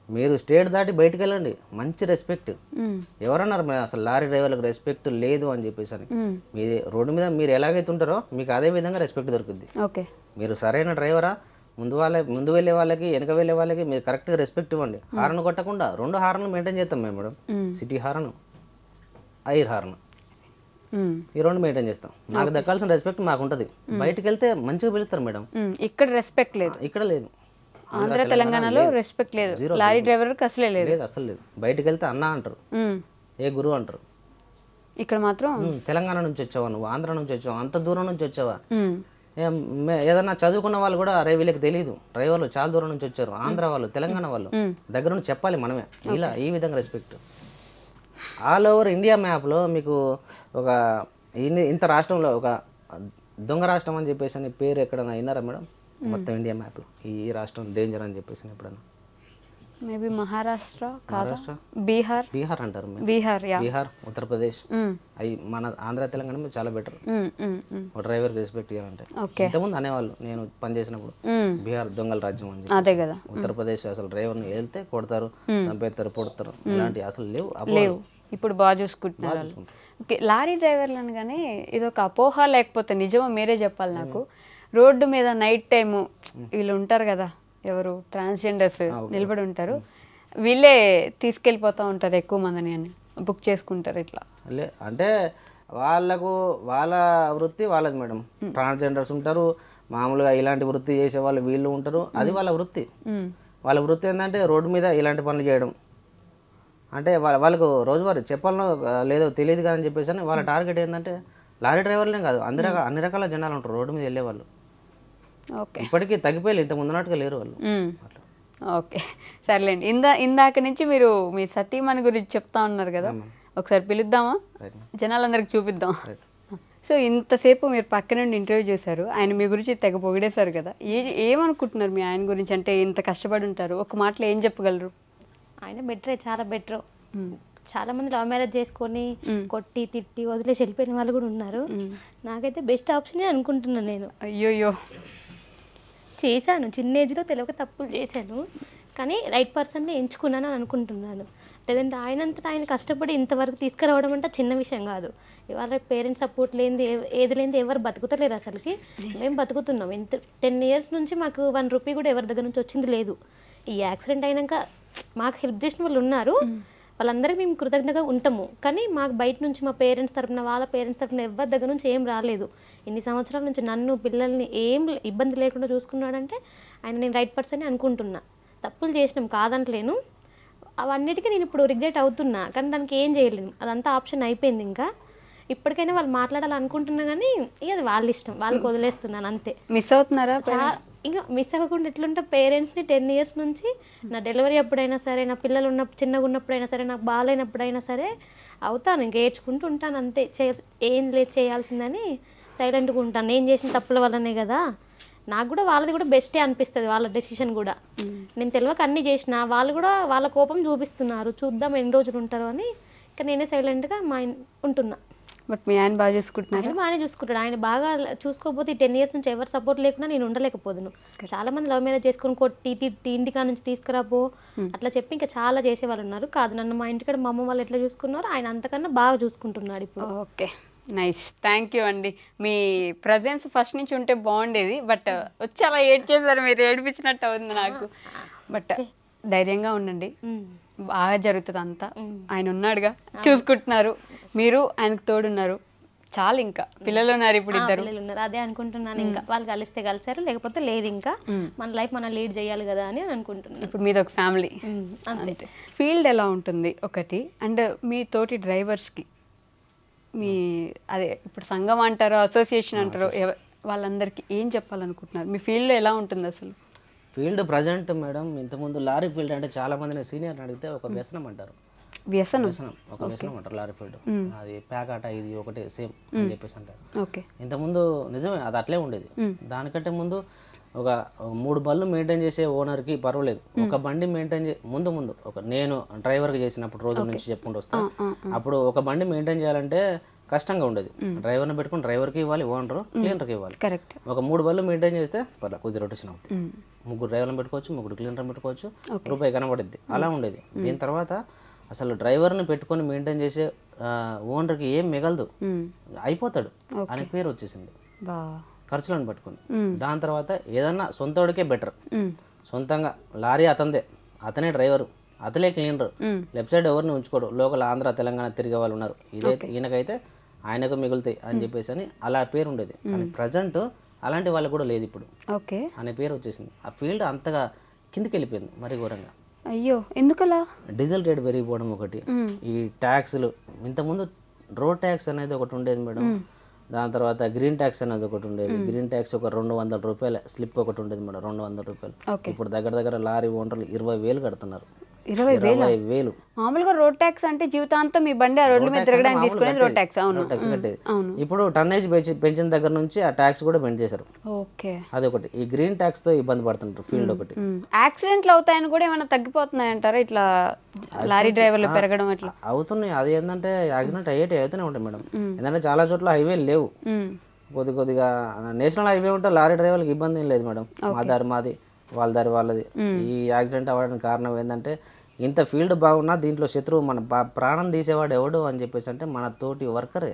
మీరు స్టేట్ దాటి బయటకు వెళ్ళండి, మంచి రెస్పెక్ట్. ఎవరన్నారు అసలు లారీ డ్రైవర్లకు రెస్పెక్ట్ లేదు అని చెప్పేసి అని? మీ రోడ్డు మీద మీరు ఎలాగైతే ఉంటారో మీకు అదే విధంగా రెస్పెక్ట్ దొరుకుద్ది. మీరు సరైన డ్రైవరా, ముందు వెళ్ళే వాళ్ళకి వెనక వెళ్ళే వాళ్ళకి మీరు కరెక్ట్గా రెస్పెక్ట్ ఇవ్వండి. హార్న్ కొట్టకుండా 2 హార్న్లు మెయింటైన్ చేస్తాం మేము మేడం, సిటీ హార్న్, ఐర్ హార్న్, ఈ 2 మెయింటైన్ చేస్తాం. నాకు దక్కాల్సిన రెస్పెక్ట్ మాకు ఉంటుంది. బయటకు వెళ్తే మంచిగా పిలుస్తారు మేడం, ఇక్కడ రెస్పెక్ట్ లేదు, ఇక్కడ లేదు. ఆంధ్ర తెలంగాణలో రెస్పెక్ట్ లేదు, లారీ డ్రైవర్ అసలే లేదు, అసలు లేదు. బయటకు వెళ్తే అన్న అంటారు, ఏ గురువు అంటారు. ఇక్కడ మాత్రం తెలంగాణ నుంచి వచ్చావా నువ్వు, ఆంధ్ర నుంచి వచ్చావా, అంత దూరం నుంచి వచ్చావా. ఏదన్నా చదువుకున్న వాళ్ళు కూడా అరే వీళ్ళకి తెలియదు, డ్రైవర్లు చాలా దూరం నుంచి వచ్చారు, ఆంధ్ర వాళ్ళు తెలంగాణ వాళ్ళు దగ్గర నుంచి చెప్పాలి మనమే, ఇలా ఈ విధంగా రెస్పెక్ట్. ఆల్ ఓవర్ ఇండియా మ్యాప్లో మీకు ఒక ఇంత రాష్ట్రంలో ఒక దొంగ రాష్ట్రం అని చెప్పేసి పేరు ఎక్కడైనా విన్నారా మేడం? మొత్తం ఇండియా మ్యాప్లో ఈ రాష్ట్రం డేంజర్ అని చెప్పేసి ఎప్పుడన్నా? మేబీ మహారాష్ట్ర, బీహార్ అంటారు, బీహార్, ఉత్తరప్రదేశ్, అవి మన ఆంధ్ర తెలంగాణ చాలా బెటర్. ఒక డ్రైవర్ రెస్పెక్ట్ ఇవ్వాలంటే ఇంతకుముందు అనేవాళ్ళు, నేను పనిచేసినప్పుడు బీహార్ దొంగల రాజ్యం అని చెప్పి. ఉత్తరప్రదేశ్ అసలు డ్రైవర్ని వెళ్తే కొడతారు, చంపేస్తారు, పొడతారు, ఇలాంటి అసలు లేవు. ఇప్పుడు బాగా చూసుకుంటున్నారు. లారీ డ్రైవర్లు అనగానే ఇదొక అపోహ లేకపోతే నిజమో మీరే చెప్పాలి నాకు. రోడ్డు మీద నైట్ టైము వీళ్ళు ఉంటారు కదా, ఎవరు ట్రాన్స్జెండర్స్ నిలబడి ఉంటారు, వీళ్ళే తీసుకెళ్ళిపోతూ ఉంటారు ఎక్కువ మందిని అని బుక్ చేసుకుంటారు. ఇట్లా అంటే వాళ్ళ వృత్తి వాళ్ళది మేడం. ట్రాన్స్జెండర్స్ ఉంటారు, మామూలుగా ఇలాంటి వృత్తి చేసే వాళ్ళు వీళ్ళు ఉంటారు, అది వాళ్ళ వృత్తి. వాళ్ళ వృత్తి ఏంటంటే రోడ్డు మీద ఇలాంటి పనులు చేయడం. అంటే వాళ్ళకు రోజువారీ చెప్పాలనో లేదో తెలియదు కదా అని చెప్పేసి వాళ్ళ టార్గెట్ ఏంటంటే లారీ డ్రైవర్లే కాదు అన్ని రకాల జనాలు ఉంటారు రోడ్డు మీద వెళ్ళేవాళ్ళు. ఓకే, ఇప్పటికీ తగ్గిపోయి ఇంత ముందున్నట్టుగా లేరు వాళ్ళు. అట్లా. ఓకే, సర్లేండి. ఇందాక నుంచి మీరు మీ సతీమణి గురించి చెప్తా ఉన్నారు కదా, ఒకసారి పిలుద్దామా, జనాలందరికి చూపిద్దాం. సో ఇంతసేపు మీరు పక్క నుండి ఇంటర్వ్యూ చేశారు, ఆయన మీ గురించి తెగ పొగిడేశారు కదా, ఏమనుకుంటున్నారు మీ ఆయన గురించి? అంటే ఇంత కష్టపడి ఉంటారు, ఒక మాటలో ఏం చెప్పగలరు? ఆయన బెటరే, చాలా బెటర్. చాలా మంది లవ్ మ్యారేజ్ చేసుకొని కొట్టి తిట్టి వదిలేసి వెళ్ళిపోయిన వాళ్ళు కూడా ఉన్నారు. నాకైతే బెస్ట్ ఆప్షనే అనుకుంటున్నాను నేను. అయ్యోయ్యో, చేశాను చిన్న ఏజ్లో తెలియక తప్పులు చేశాను, కానీ రైట్ పర్సన్ని ఎంచుకున్నాను అని అనుకుంటున్నాను. లేదంటే ఆయనంతటా ఆయన కష్టపడి ఇంతవరకు తీసుకురావడం అంటే చిన్న విషయం కాదు. ఇవాళ పేరెంట్స్ సపోర్ట్ లేనిది ఏది లేనిది ఎవరు బతుకుతలేరు. అసలుకి మేము బతుకుతున్నాం. 10 years నుంచి మాకు 1 రూపీ కూడా ఎవరి దగ్గర నుంచి వచ్చింది లేదు. ఈ యాక్సిడెంట్ అయినాక మాకు హెల్ప్ చేసిన వాళ్ళు ఉన్నారు, వాళ్ళందరికీ మేము కృతజ్ఞతగా ఉంటాము. కానీ మాకు బయట నుంచి మా పేరెంట్స్ తరఫున వాళ్ళ పేరెంట్స్ తరఫున ఎవరి దగ్గర నుంచి ఏం రాలేదు. ఇన్ని సంవత్సరాల నుంచి నన్ను పిల్లల్ని ఏం ఇబ్బంది లేకుండా చూసుకున్నాడంటే ఆయన నేను రైట్ పర్సన్ అనుకుంటున్నా. తప్పులు చేసినాం కాదంటలేను, అవన్నిటికీ నేను ఇప్పుడు రిగ్రెట్ అవుతున్నా, కానీ దానికి ఏం చేయలేను. అదంతా ఆప్షన్ అయిపోయింది. ఇంకా ఇప్పటికైనా వాళ్ళు మాట్లాడాలనుకుంటున్నా కానీ ఇక అది వాళ్ళ ఇష్టం, వాళ్ళకి వదిలేస్తున్నాను అంతే. మిస్ అవుతున్నారా? ఇంకా మిస్ అవ్వకుండా ఎట్లుంటే పేరెంట్స్ని 10 years నుంచి నా డెలివరీ అప్పుడైనా సరే, నా పిల్లలు చిన్నగా ఉన్నప్పుడైనా సరే, నాకు బాగాలేనప్పుడైనా సరే అవుతాను, ఇంకా ఏడ్చుకుంటూ ఉంటాను అంతే. ఏం లేదు చేయాల్సిందని సైలెంట్గా ఉంటాను. నేను చేసిన తప్పుల వల్లనే కదా, నాకు కూడా వాళ్ళది కూడా బెస్టే అనిపిస్తుంది, వాళ్ళ డెసిషన్ కూడా. నేను తెలియక అన్నీ చేసిన వాళ్ళు కూడా వాళ్ళ కోపం చూపిస్తున్నారు, చూద్దాం ఎన్ని రోజులు ఉంటారో అని. ఇంకా నేనే సైలెంట్గా ఉంటున్నా. బట్ మీ ఆయన బాగా చూసుకుంటున్నారు? ఆయన బాగానే చూసుకుంటాడు. ఆయన బాగా చూసుకోకపోతే 10 years నుంచి ఎవరు సపోర్ట్ లేకుండా నేను ఉండలేకపోదును. చాలా మంది లవ్ మ్యారేజ్ చేసుకుని కొట్టి తిట్టి ఇంటికా నుంచి తీసుకురాపో అట్లా చెప్పి ఇంకా చాలా చేసేవాళ్ళు ఉన్నారు. కాదు, నన్ను మా ఇంటికాడ మా అమ్మ వాళ్ళు ఎట్లా చూసుకున్నారో ఆయన అంతకన్నా బాగా చూసుకుంటున్నాడు ఇప్పుడు. ఓకే, నైస్, థ్యాంక్ యూ అండి. మీ ప్రజెన్స్ ఫస్ట్ నుంచి ఉంటే బాగుండేది, బట్ వచ్చి అలా ఏడ్చేసారు, మీరు ఏడిపించినట్టు అవుతుంది నాకు. బట్ ధైర్యంగా ఉండండి, బాగా జరుగుతుంది అంతా. ఆయన ఉన్నాడుగా, చూసుకుంటున్నారు, మీరు ఆయనకు తోడున్నారు, చాలు. ఇంకా పిల్లలు ఉన్నారు, ఇప్పుడు ఇద్దరు పిల్లలు ఉన్నారు, అదే అనుకుంటున్నాను. ఇంకా వాళ్ళు కలిస్తే కలిసారు, లేకపోతే లేదు. ఇంకా మన లైఫ్ మనం లీడ్ చేయాలి కదా అని అనుకుంటున్నాను. ఇప్పుడు మీద ఒక ఫ్యామిలీ అంతే. ఫీల్డ్ ఎలా ఉంటుంది ఒకటి, అండ్ మీ తోటి డ్రైవర్స్కి మీ అదే ఇప్పుడు సంఘం అంటారో అసోసియేషన్ అంటారో వాళ్ళందరికీ ఏం చెప్పాలనుకుంటున్నారు? మీ ఫీల్డ్లో ఎలా ఉంటుంది అసలు? ఫీల్డ్ ప్రజెంట్ మేడం, ఇంతకుముందు లారీ ఫీల్డ్ అంటే చాలా మందిని సీనియర్ని అడిగితే ఒక వ్యసనం అంటారు. వ్యసనం ఒక వ్యసనం అంటారు లారీ ఫీల్డ్. అది ప్యాకాట ఇది ఒకటే సేమ్ అని చెప్పేసి అంటారు. ఓకే, ఇంతకుముందు నిజమే అది అట్లే ఉండేది. దానికంటే ముందు ఒక 3 బళ్ళు మెయింటైన్ చేసే ఓనర్కి పర్వాలేదు. ఒక బండి మెయింటైన్ ముందు ఒక నేను డ్రైవర్కి చేసినప్పుడు రోజుల నుంచి చెప్పుకుంటూ వస్తాను, అప్పుడు ఒక బండి మెయింటైన్ చేయాలంటే కష్టంగా ఉండేది. డ్రైవర్ని పెట్టుకుని డ్రైవర్కి ఇవ్వాలి, ఓనర్ క్లీనర్కి ఇవ్వాలి. కరెక్ట్. ఒక 3 బళ్ళు మెయింటైన్ చేస్తే పర్లేదు, కొద్ది రొటేషన్ అవుతుంది. 3 డ్రైవర్లను పెట్టుకోవచ్చు, 3 క్లీనర్ని పెట్టుకోవచ్చు, రూపాయి కనబడుద్ది. అలా ఉండేది. దీని తర్వాత అసలు డ్రైవర్ని పెట్టుకొని మెయింటైన్ చేసే ఓనర్కి ఏం మిగలదు, అయిపోతాడు అనే పేరు వచ్చేసింది ఖర్చులను పట్టుకొని. దాని తర్వాత ఏదన్నా సొంతోడికే బెటర్, సొంతంగా లారీ అతందే, అతనే డ్రైవరు, అతలే క్లీనర్, లెఫ్ట్ సైడ్ ఎవరిని ఉంచుకోడు. లోకల్ ఆంధ్ర తెలంగాణ తిరిగే వాళ్ళు ఉన్నారు, ఇదైతే ఈయనకైతే ఆయనకు మిగులుతాయి అని చెప్పేసి అని అలా పేరు ఉండేది. కానీ ప్రజెంట్ అలాంటి వాళ్ళకు కూడా లేదు ఇప్పుడు. ఓకే అనే పేరు వచ్చేసింది. ఆ ఫీల్డ్ అంతగా కిందికి వెళ్ళిపోయింది మరి ఘోరంగా. అయ్యో, ఎందుకలా? డీజిల్ రేట్ పెరిగిపోవడం ఒకటి, ఈ ట్యాక్స్లు. ఇంతకుముందు రోడ్ ట్యాక్స్ అనేది ఒకటి ఉండేది మేడం, దాని తర్వాత గ్రీన్ ట్యాక్స్ అనేది ఒకటి ఉండేది. గ్రీన్ ట్యాక్స్ ఒక 200 రూపాయల స్లిప్ ఒకటి ఉండేది మేడం, 200 రూపాయలు. ఇప్పుడు దగ్గర లారీ ఓనర్లు 20,000 కడుతున్నారు. 20,000 మామూలుగా రోడ్ ట్యాక్స్ అంటే జీవితాంతం మీ బండి ఆ రోడ్ల మీద తిరగడానికి తీసుకునేది రోడ్ ట్యాక్స్. అవును, కట్టేది. ఇప్పుడు టన్నేజ్ పెంచిన దగ్గర నుంచి ఆ ట్యాక్స్ కూడా పెంచేశారు. ఓకే, అదొకటి. ఈ గ్రీన్ ట్యాక్స్ తో ఇబ్బంది పడుతుంటారు ఫీల్డ్ ఒకటి. యాక్సిడెంట్లు అవుతాయని కూడా ఏమైనా తగ్గిపోతున్నాయి అంటారా ఇట్లా లారీ డ్రైవర్లు పెరగడం? అట్లా అవుతున్నాయి. అది ఏంటంటే యాక్సిడెంట్ అవుతూనే ఉంటాయి మేడం. ఎందుకంటే చాలా చోట్ల హైవేలు లేవు, కొద్దిగా నేషనల్ హైవే ఉంటే లారీ డ్రైవర్లకు ఇబ్బంది ఏం లేదు మేడం. మా దారి మాది, వాళ్ళ దారి వాళ్ళది. ఈ యాక్సిడెంట్ అవ్వడానికి కారణం ఏంటంటే ఇంత ఫీల్డ్ బాగున్నా దీంట్లో శత్రువు మన ప్రాణం తీసేవాడు ఎవడు అని చెప్పేసి అంటే మన తోటి వర్కరే,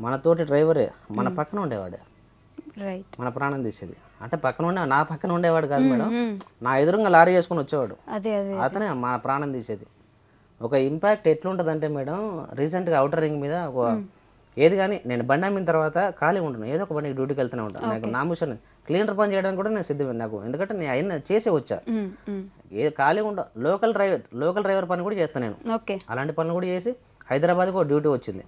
మన తోటి డ్రైవరే, మన పక్కన ఉండేవాడే మన ప్రాణం తీసేది. అంటే నా పక్కన ఉండేవాడు కాదు మేడం, నా ఎదురుగా లారీ చేసుకుని వచ్చేవాడు, అతనే మన ప్రాణం తీసేది. ఒక ఇంపాక్ట్ ఎట్లుంటుంది అంటే మేడం, రీసెంట్గా అవుటర్ రింగ్ మీద ఒక ఏది కానీ నేను బండి అమ్మిన తర్వాత ఖాళీ ఉంటాను, ఏదో ఒక బండికి డ్యూటీకి వెళ్తూనే ఉంటాను. నాకు నా మిషన్ క్లీనర్ పని చేయడానికి కూడా నేను సిద్ధమే నాకు, ఎందుకంటే నేను అయినా చేసే వచ్చా. ఏ ఖాళీ ఉంటా, లోకల్ డ్రైవర్ పని కూడా చేస్తాను నేను. అలాంటి పనులు కూడా చేసి హైదరాబాద్కి ఒక డ్యూటీ వచ్చింది.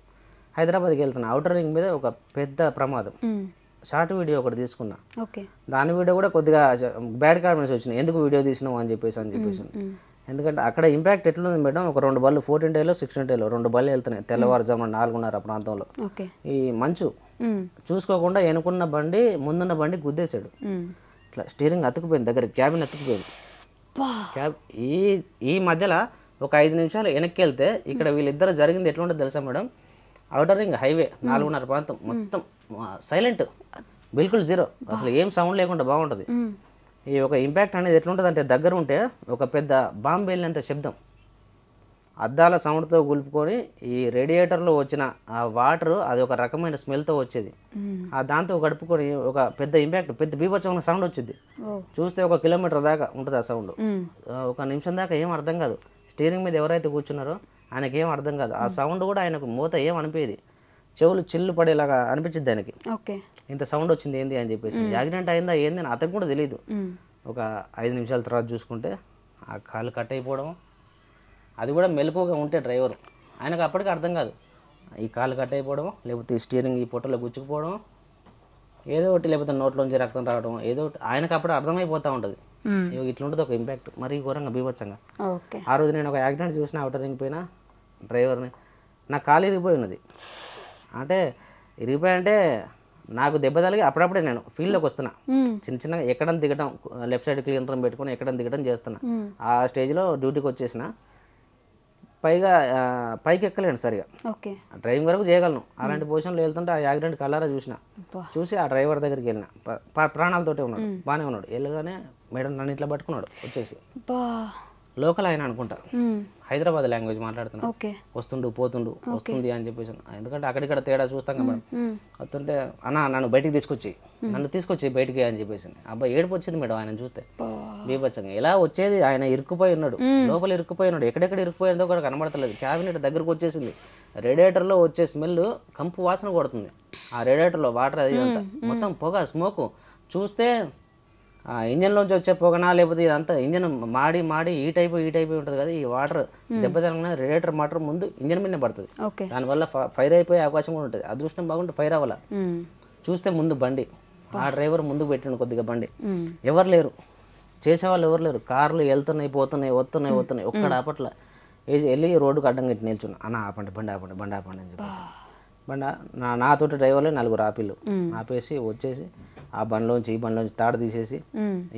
హైదరాబాద్కి వెళ్తున్నా. అవుటర్ రింగ్ మీద ఒక పెద్ద ప్రమాదం. షార్ట్ వీడియో ఒకటి తీసుకున్నా. దాని వీడియో కూడా కొద్దిగా బ్యాడ్ కామెంట్స్ వచ్చినాయి, ఎందుకు వీడియో తీసినావు అని చెప్పేసి. ఎందుకంటే అక్కడ ఇంపాక్ట్ ఎట్లుంది మేడం, ఒక 2 బళ్ళు 14 డేలో 16 డేలో 2 బళ్ళు వెళ్తున్నాయి తెల్లవారుజామున 4:30 ప్రాంతంలో. ఈ మంచు చూసుకోకుండా ఎనుకున్న బండి ముందున్న బండి గుద్దేశాడు. ఇట్లా స్టీరింగ్ అతుకుపోయింది, దగ్గర క్యాబిన్ అతుకుపోయింది. ఈ మధ్యలో ఒక 5 నిమిషాలు వెనక్కి వెళ్తే ఇక్కడ వీళ్ళిద్దరు జరిగింది ఎట్లుంటుంది తెలుసా మేడం, అవుటర్ రింగ్ హైవే 4:30 ప్రాంతం మొత్తం సైలెంట్, బిల్కుల్ జీరో, అసలు ఏం సౌండ్ లేకుండా బాగుంటుంది. ఈ ఒక ఇంపాక్ట్ అనేది ఎట్లుంటుంది అంటే దగ్గర ఉంటే ఒక పెద్ద బాంబు వెళ్ళినంత శబ్దం, అద్దాల సౌండ్తో గులుపుకొని ఈ రేడియేటర్లో వచ్చిన ఆ వాటర్ అది ఒక రకమైన స్మెల్తో వచ్చేది. ఆ దాంతో గడుపుకొని ఒక పెద్ద ఇంపాక్ట్, పెద్ద బీభత్సమైన సౌండ్ వచ్చింది. చూస్తే 1 కిలోమీటర్ దాకా ఉంటుంది ఆ సౌండ్. 1 నిమిషం దాకా ఏం అర్థం కాదు, స్టీరింగ్ మీద ఎవరైతే కూర్చున్నారో ఆయనకి ఏం అర్థం కాదు. ఆ సౌండ్ కూడా ఆయనకు మూత ఏం అనిపించేది, చెవులు చిల్లు పడేలాగా అనిపించింది ఆయనకి. ఇంత సౌండ్ వచ్చింది ఏంది అని చెప్పేసి. యాక్సిడెంట్ అయిందా ఏంది అని అతనికి కూడా తెలియదు. ఒక 5 నిమిషాల తర్వాత చూసుకుంటే ఆ కాలు కట్ అయిపోవడం, అది కూడా మెలకుగా ఉంటే డ్రైవర్ ఆయనకు అప్పటికి అర్థం కాదు, ఈ కాలు కట్ అయిపోవడం, లేకపోతే ఈ స్టీరింగ్ ఈ పొట్టలో గుచ్చుకుపోవడం, ఏదో ఒకటి, లేకపోతే నోట్లోంచి రక్తం రావడం, ఏదో ఒకటి ఆయనకు అప్పుడు అర్థమైపోతూ ఉంటుంది. ఇట్లుంటుంది ఒక ఇంపాక్ట్, మరీ ఘోరంగా బీభత్సంగా. ఆ రోజు నేను ఒక యాక్సిడెంట్ చూసిన అవుటర్ రింగ్ పైన డ్రైవర్ని, నా కాలు ఇరిగిపోయి ఉన్నది. అంటే ఇరిగిపోయి అంటే నాకు దెబ్బ తగిలి అప్పుడప్పుడే నేను ఫీల్డ్లోకి వస్తున్నా, చిన్న ఎక్కడం దిగడం, లెఫ్ట్ సైడ్ క్లీనర్ పెట్టుకుని ఎక్కడం దిగడం చేస్తున్నా. ఆ స్టేజ్లో డ్యూటీకి వచ్చేసిన, పైగా పైకి ఎక్కలేను సరిగా, డ్రైవింగ్ వరకు చేయగలను. అలాంటి పొజిషన్లో వెళ్తుంటే ఆ యాక్సిడెంట్ కలరా చూసి ఆ డ్రైవర్ దగ్గరికి వెళ్ళిన, ప్రాణాలతోటే ఉన్నాడు, బాగానే ఉన్నాడు. వెళ్ళగానే మేడం నన్ను ఇట్లా పట్టుకున్నాడు వచ్చేసి. లోకల్ ఆయన అనుకుంటా, హైదరాబాద్ లాంగ్వేజ్ మాట్లాడుతున్నాడు. వస్తుండు పోతుండు వస్తుంది అని చెప్పేసి, ఎందుకంటే అక్కడిక్కడ తేడా చూస్తాం కదా మేడం. వస్తుంటే అన్న నన్ను బయటికి తీసుకొచ్చి బయటికి అని చెప్పేసి. అబ్బాయి ఏడుపు వచ్చింది మేడం ఆయన చూస్తే బీభత్సంగా. ఎలా వచ్చేది, ఆయన ఇరుక్కుపోయి ఉన్నాడు, లోపల ఇరుక్కుపోయి ఉన్నాడు, ఎక్కడెక్కడ ఇరుక్కుపోయిందో కూడా కనబడతలేదు. క్యాబినెట్ దగ్గరకు వచ్చేసింది, రేడియేటర్లో వచ్చే స్మెల్ కంపు వాసన కొడుతుంది. ఆ రేడియేటర్లో వాటర్ అది అంతా మొత్తం పొగ, స్మోకు. చూస్తే ఇంజన్లోంచి వచ్చే పొగనా లేకపోతే ఇదంతా ఇంజన్ మాడి హీట్ అయిపోయి ఉంటుంది కదా. ఈ వాటర్ దెబ్బ తగలగానే రేడియేటర్ వాటర్ ముందు ఇంజన్ మీదనే పడుతుంది, దానివల్ల ఫైర్ అయిపోయే అవకాశం కూడా ఉంటుంది. అదృష్టం బాగుంటే ఫైర్ అవ్వాల. చూస్తే ముందు బండి, ఆ డ్రైవర్ ముందుకు పెట్టిండు కొద్దిగా బండి, ఎవరు లేరు, చేసేవాళ్ళు ఎవరు లేరు. కార్లు వెళ్తున్నాయి వస్తున్నాయి ఒక్కడ ఆపట్ల. వెళ్ళి రోడ్డుకు అడ్డం కట్టి నిల్చున్నా, అన్న ఆపండి బండి అని చెప్పేసి. నాతోటి డ్రైవర్లే 4 ఆపిల్లు ఆపేసి వచ్చేసి ఆ బండిలోంచి ఈ బండిలోంచి తాడు తీసేసి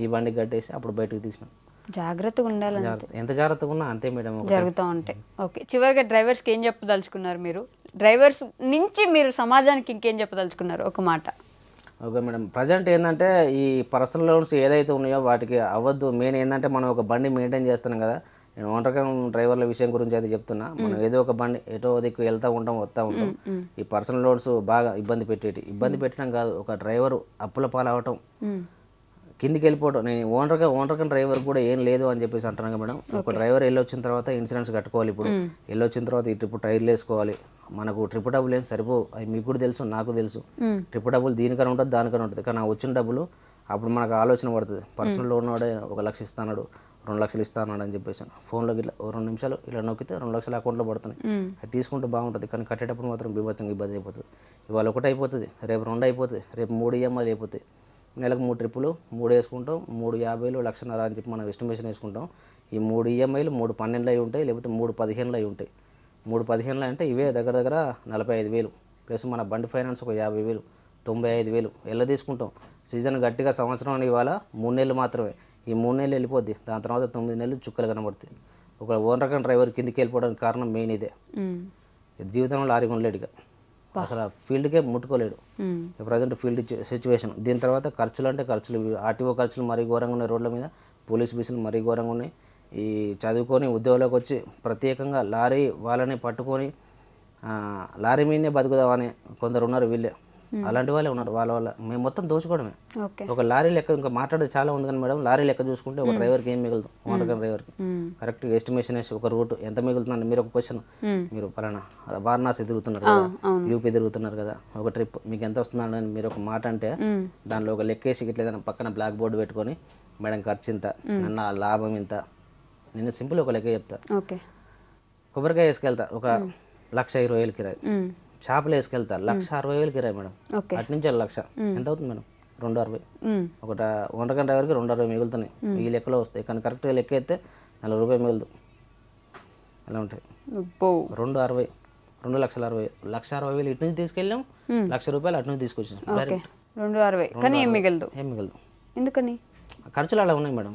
ఈ బండికి కట్టేసి అప్పుడు బయటకు తీసినాం. జాగ్రత్తగా ఉండాలి, ఎంత జాగ్రత్తగా ఉన్నా అంతే మేడం జరుగుతూ ఉంటాయి. ఓకే, చివరిగా డ్రైవర్స్కి ఏం చెప్పదలుచుకున్నారు మీరు? డ్రైవర్స్ నుంచి మీరు సమాజానికి ఇంకేం చెప్పదలుచుకున్నారు ఒక మాట? ఓకే మేడం, ప్రజెంట్ ఏంటంటే ఈ పర్సనల్ లోన్స్ ఏదైతే ఉన్నాయో వాటికి అవ్వద్దు. మెయిన్ ఏంటంటే మనం ఒక బండి మెయింటైన్ చేస్తున్నాం కదా, నేను ఓనర్కం డ్రైవర్ల విషయం గురించి అయితే చెప్తున్నా. మనం ఏదో ఒక బండి ఎటో దిక్కు వస్తూ ఉంటాం. ఈ పర్సనల్ లోన్స్ బాగా ఇబ్బంది పెట్టడం కాదు, ఒక డ్రైవర్ అప్పుల పాలవటం, కిందికి వెళ్ళిపోవడం. నేను ఓనర్కం డ్రైవర్ కూడా ఏం లేదు అని చెప్పేసి అంటున్నాను మేడం. ఒక డ్రైవర్ వెళ్ళొచ్చిన తర్వాత ఇన్సూరెన్స్ కట్టుకోవాలి. ఇప్పుడు వెళ్ళొచ్చిన తర్వాత ఈ ట్రిప్ టైర్లు వేసుకోవాలి. మనకు ట్రిప్ డబ్బులు ఏం సరిపో, అవి మీకు కూడా తెలుసు నాకు తెలుసు. ట్రిప్ డబ్బులు దీనికన్నా ఉంటుంది దానికన్నా ఉంటుంది, కానీ ఆ వచ్చిన డబ్బులు అప్పుడు మనకు ఆలోచన పడుతుంది. పర్సనల్ లోన్ వాడే 1 లక్ష ఇస్తాడు, 2 లక్షలు ఇస్తాను అని చెప్పేసి ఫోన్లోకి ఇట్లా 2 నిమిషాలు ఇలా నొక్కితే 2 లక్షలు అకౌంట్లో పడుతున్నాయి. అది తీసుకుంటే బాగుంటుంది, కానీ కట్టేటప్పుడు మాత్రం బీభత్సంగా ఇబ్బంది అయిపోతుంది. ఇవాళ 1 అయిపోతుంది, రేపు 2 అయిపోతుంది, రేపు 3 ఈఎంఐలు అయిపోతాయి. నెలకు 3 ట్రిప్పులు 3 వేసుకుంటాం, 3,50,000 1,50,000 అని చెప్పి మనం ఎస్టిమేషన్ వేసుకుంటాం. ఈ 3 ఈఎంఐలు 3 12 అయి ఉంటాయి, లేకపోతే 3 15 అయి ఉంటాయి. 3 15 అంటే ఇవే దగ్గర 45,000 ప్లస్ మన బండి ఫైనాన్స్ ఒక 50,000, 95,000 ఎలా తీసుకుంటాం. సీజన్ గట్టిగా సంవత్సరం అని ఇవాళ 3 నెలలు మాత్రమే. ఈ 3 నెలలు వెళ్ళిపోద్ది, దాని తర్వాత 9 నెలలు చుక్కలు కనబడుతాయి. ఒక ఓన్ రకం డ్రైవర్ కిందికి వెళ్ళిపోవడానికి కారణం మెయిన్ ఇదే. జీవితంలో లారీ కొనలేడు, ఇక అసలు ఆ ఫీల్డ్కే ముట్టుకోలేడు ప్రజెంట్ ఫీల్డ్ సిచ్యువేషన్. దీని తర్వాత ఖర్చులు అంటే ఖర్చులు, ఆర్టీఓ ఖర్చులు మరీ ఘోరంగా ఉన్నాయి రోడ్ల మీద, పోలీస్ బీసులు మరీ ఘోరంగా ఉన్నాయి. ఈ చదువుకొని ఉద్యోగంలోకి వచ్చి ప్రత్యేకంగా లారీ వాళ్ళని పట్టుకొని లారీ మీదనే బతుకుదామని కొందరు ఉన్నారు, వీళ్ళే అలాంటి వాళ్ళే ఉన్నారు. వాళ్ళ మేము మొత్తం దోచుకోవడమే. ఒక లారీ లెక్క ఇంకా మాట్లాడేది చాలా ఉంది కానీ మేడం, లారీ లెక్క చూసుకుంటే ఒక డ్రైవర్కి ఏం మిగులుతుంది, ఓనర్ డ్రైవర్కి కరెక్ట్గా ఎస్టిమేషన్ వేసి ఒక రూట్ ఎంత మిగులుతుందండి. మీరు ఒక క్వశ్చన్, మీరు పలానా వారణాసి తిరుగుతున్నారు కదా, యూపీ తిరుగుతున్నారు కదా, ఒక ట్రిప్ మీకు ఎంత వస్తుందని మీరు ఒక మాట అంటే దానిలో ఒక లెక్కేసి ఇట్లా ఏదైనా పక్కన బ్లాక్ బోర్డు పెట్టుకొని మేడం ఖర్చు ఇంత, నన్న లాభం ఇంత, నేను సింపుల్ ఒక లెక్క చెప్తా. కొబ్బరికాయ వేసుకెళ్తా ఒక 1,20,000 కిరాయి, షాపులో వేసుకెళ్తారు 1,60,000 కిరాయి మేడం. ఓకే. అటు నుంచి 1,00,000 ఎంత అవుతుంది మేడం? 260. ఒకట ఓనర్ గంట డ్రైవర్కి 260 మిగులుతున్నాయి. ఈ లెక్కలో వస్తాయి కానీ కరెక్ట్గా లెక్క అయితే 40 రూపాయలు మిగులుదు. అలా ఉంటాయి. 260, 2,60,60,000, 1,60,000 ఇటు నుంచి తీసుకెళ్ళాం, 1,00,000 రూపాయలు అటు నుంచి తీసుకొచ్చాం. 260 కానీ ఏం మిగలదు. ఎందుకని? ఖర్చులు అలా ఉన్నాయి మేడం.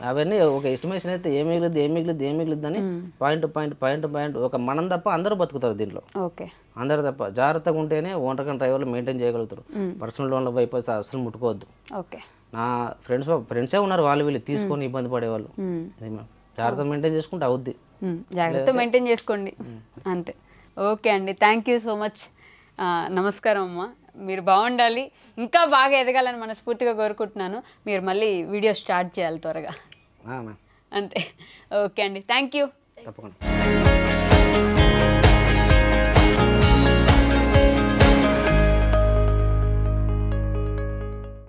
అవన్నీ ఒక ఎస్టిమేషన్ అయితే ఏం మిగులుద్ది అని పాయింట్ ఒక మనం తప్ప అందరూ బతుకుతారు దీంట్లో. ఓకే. అందరూ తప్ప జాగ్రత్తగా ఉంటేనే ఓనర్ కన్ డ్రైవర్లు మెయింటైన్ చేయగలుగుతారు. పర్సనల్ లోన్ల వైపు అయితే అసలు ముట్టుకోవద్దు. ఓకే. నా ఫ్రెండ్సే ఉన్నారు వాళ్ళు వీళ్ళు తీసుకొని ఇబ్బంది పడేవాళ్ళు. జాగ్రత్త మెయింటైన్ చేసుకుంటే అవుద్ది. జాగ్రత్త మెయింటైన్ చేసుకోండి అంతే. ఓకే అండి, థ్యాంక్ యూ సో మచ్. నమస్కారం అమ్మ. మీరు బాగుండాలి, ఇంకా బాగా ఎదగాలని మనస్ఫూర్తిగా కోరుకుంటున్నాను. మీరు మళ్ళీ వీడియో స్టార్ట్ చేయాలి త్వరగా అంతే. ఓకే అండి, థ్యాంక్ యూ. తప్పకుండా.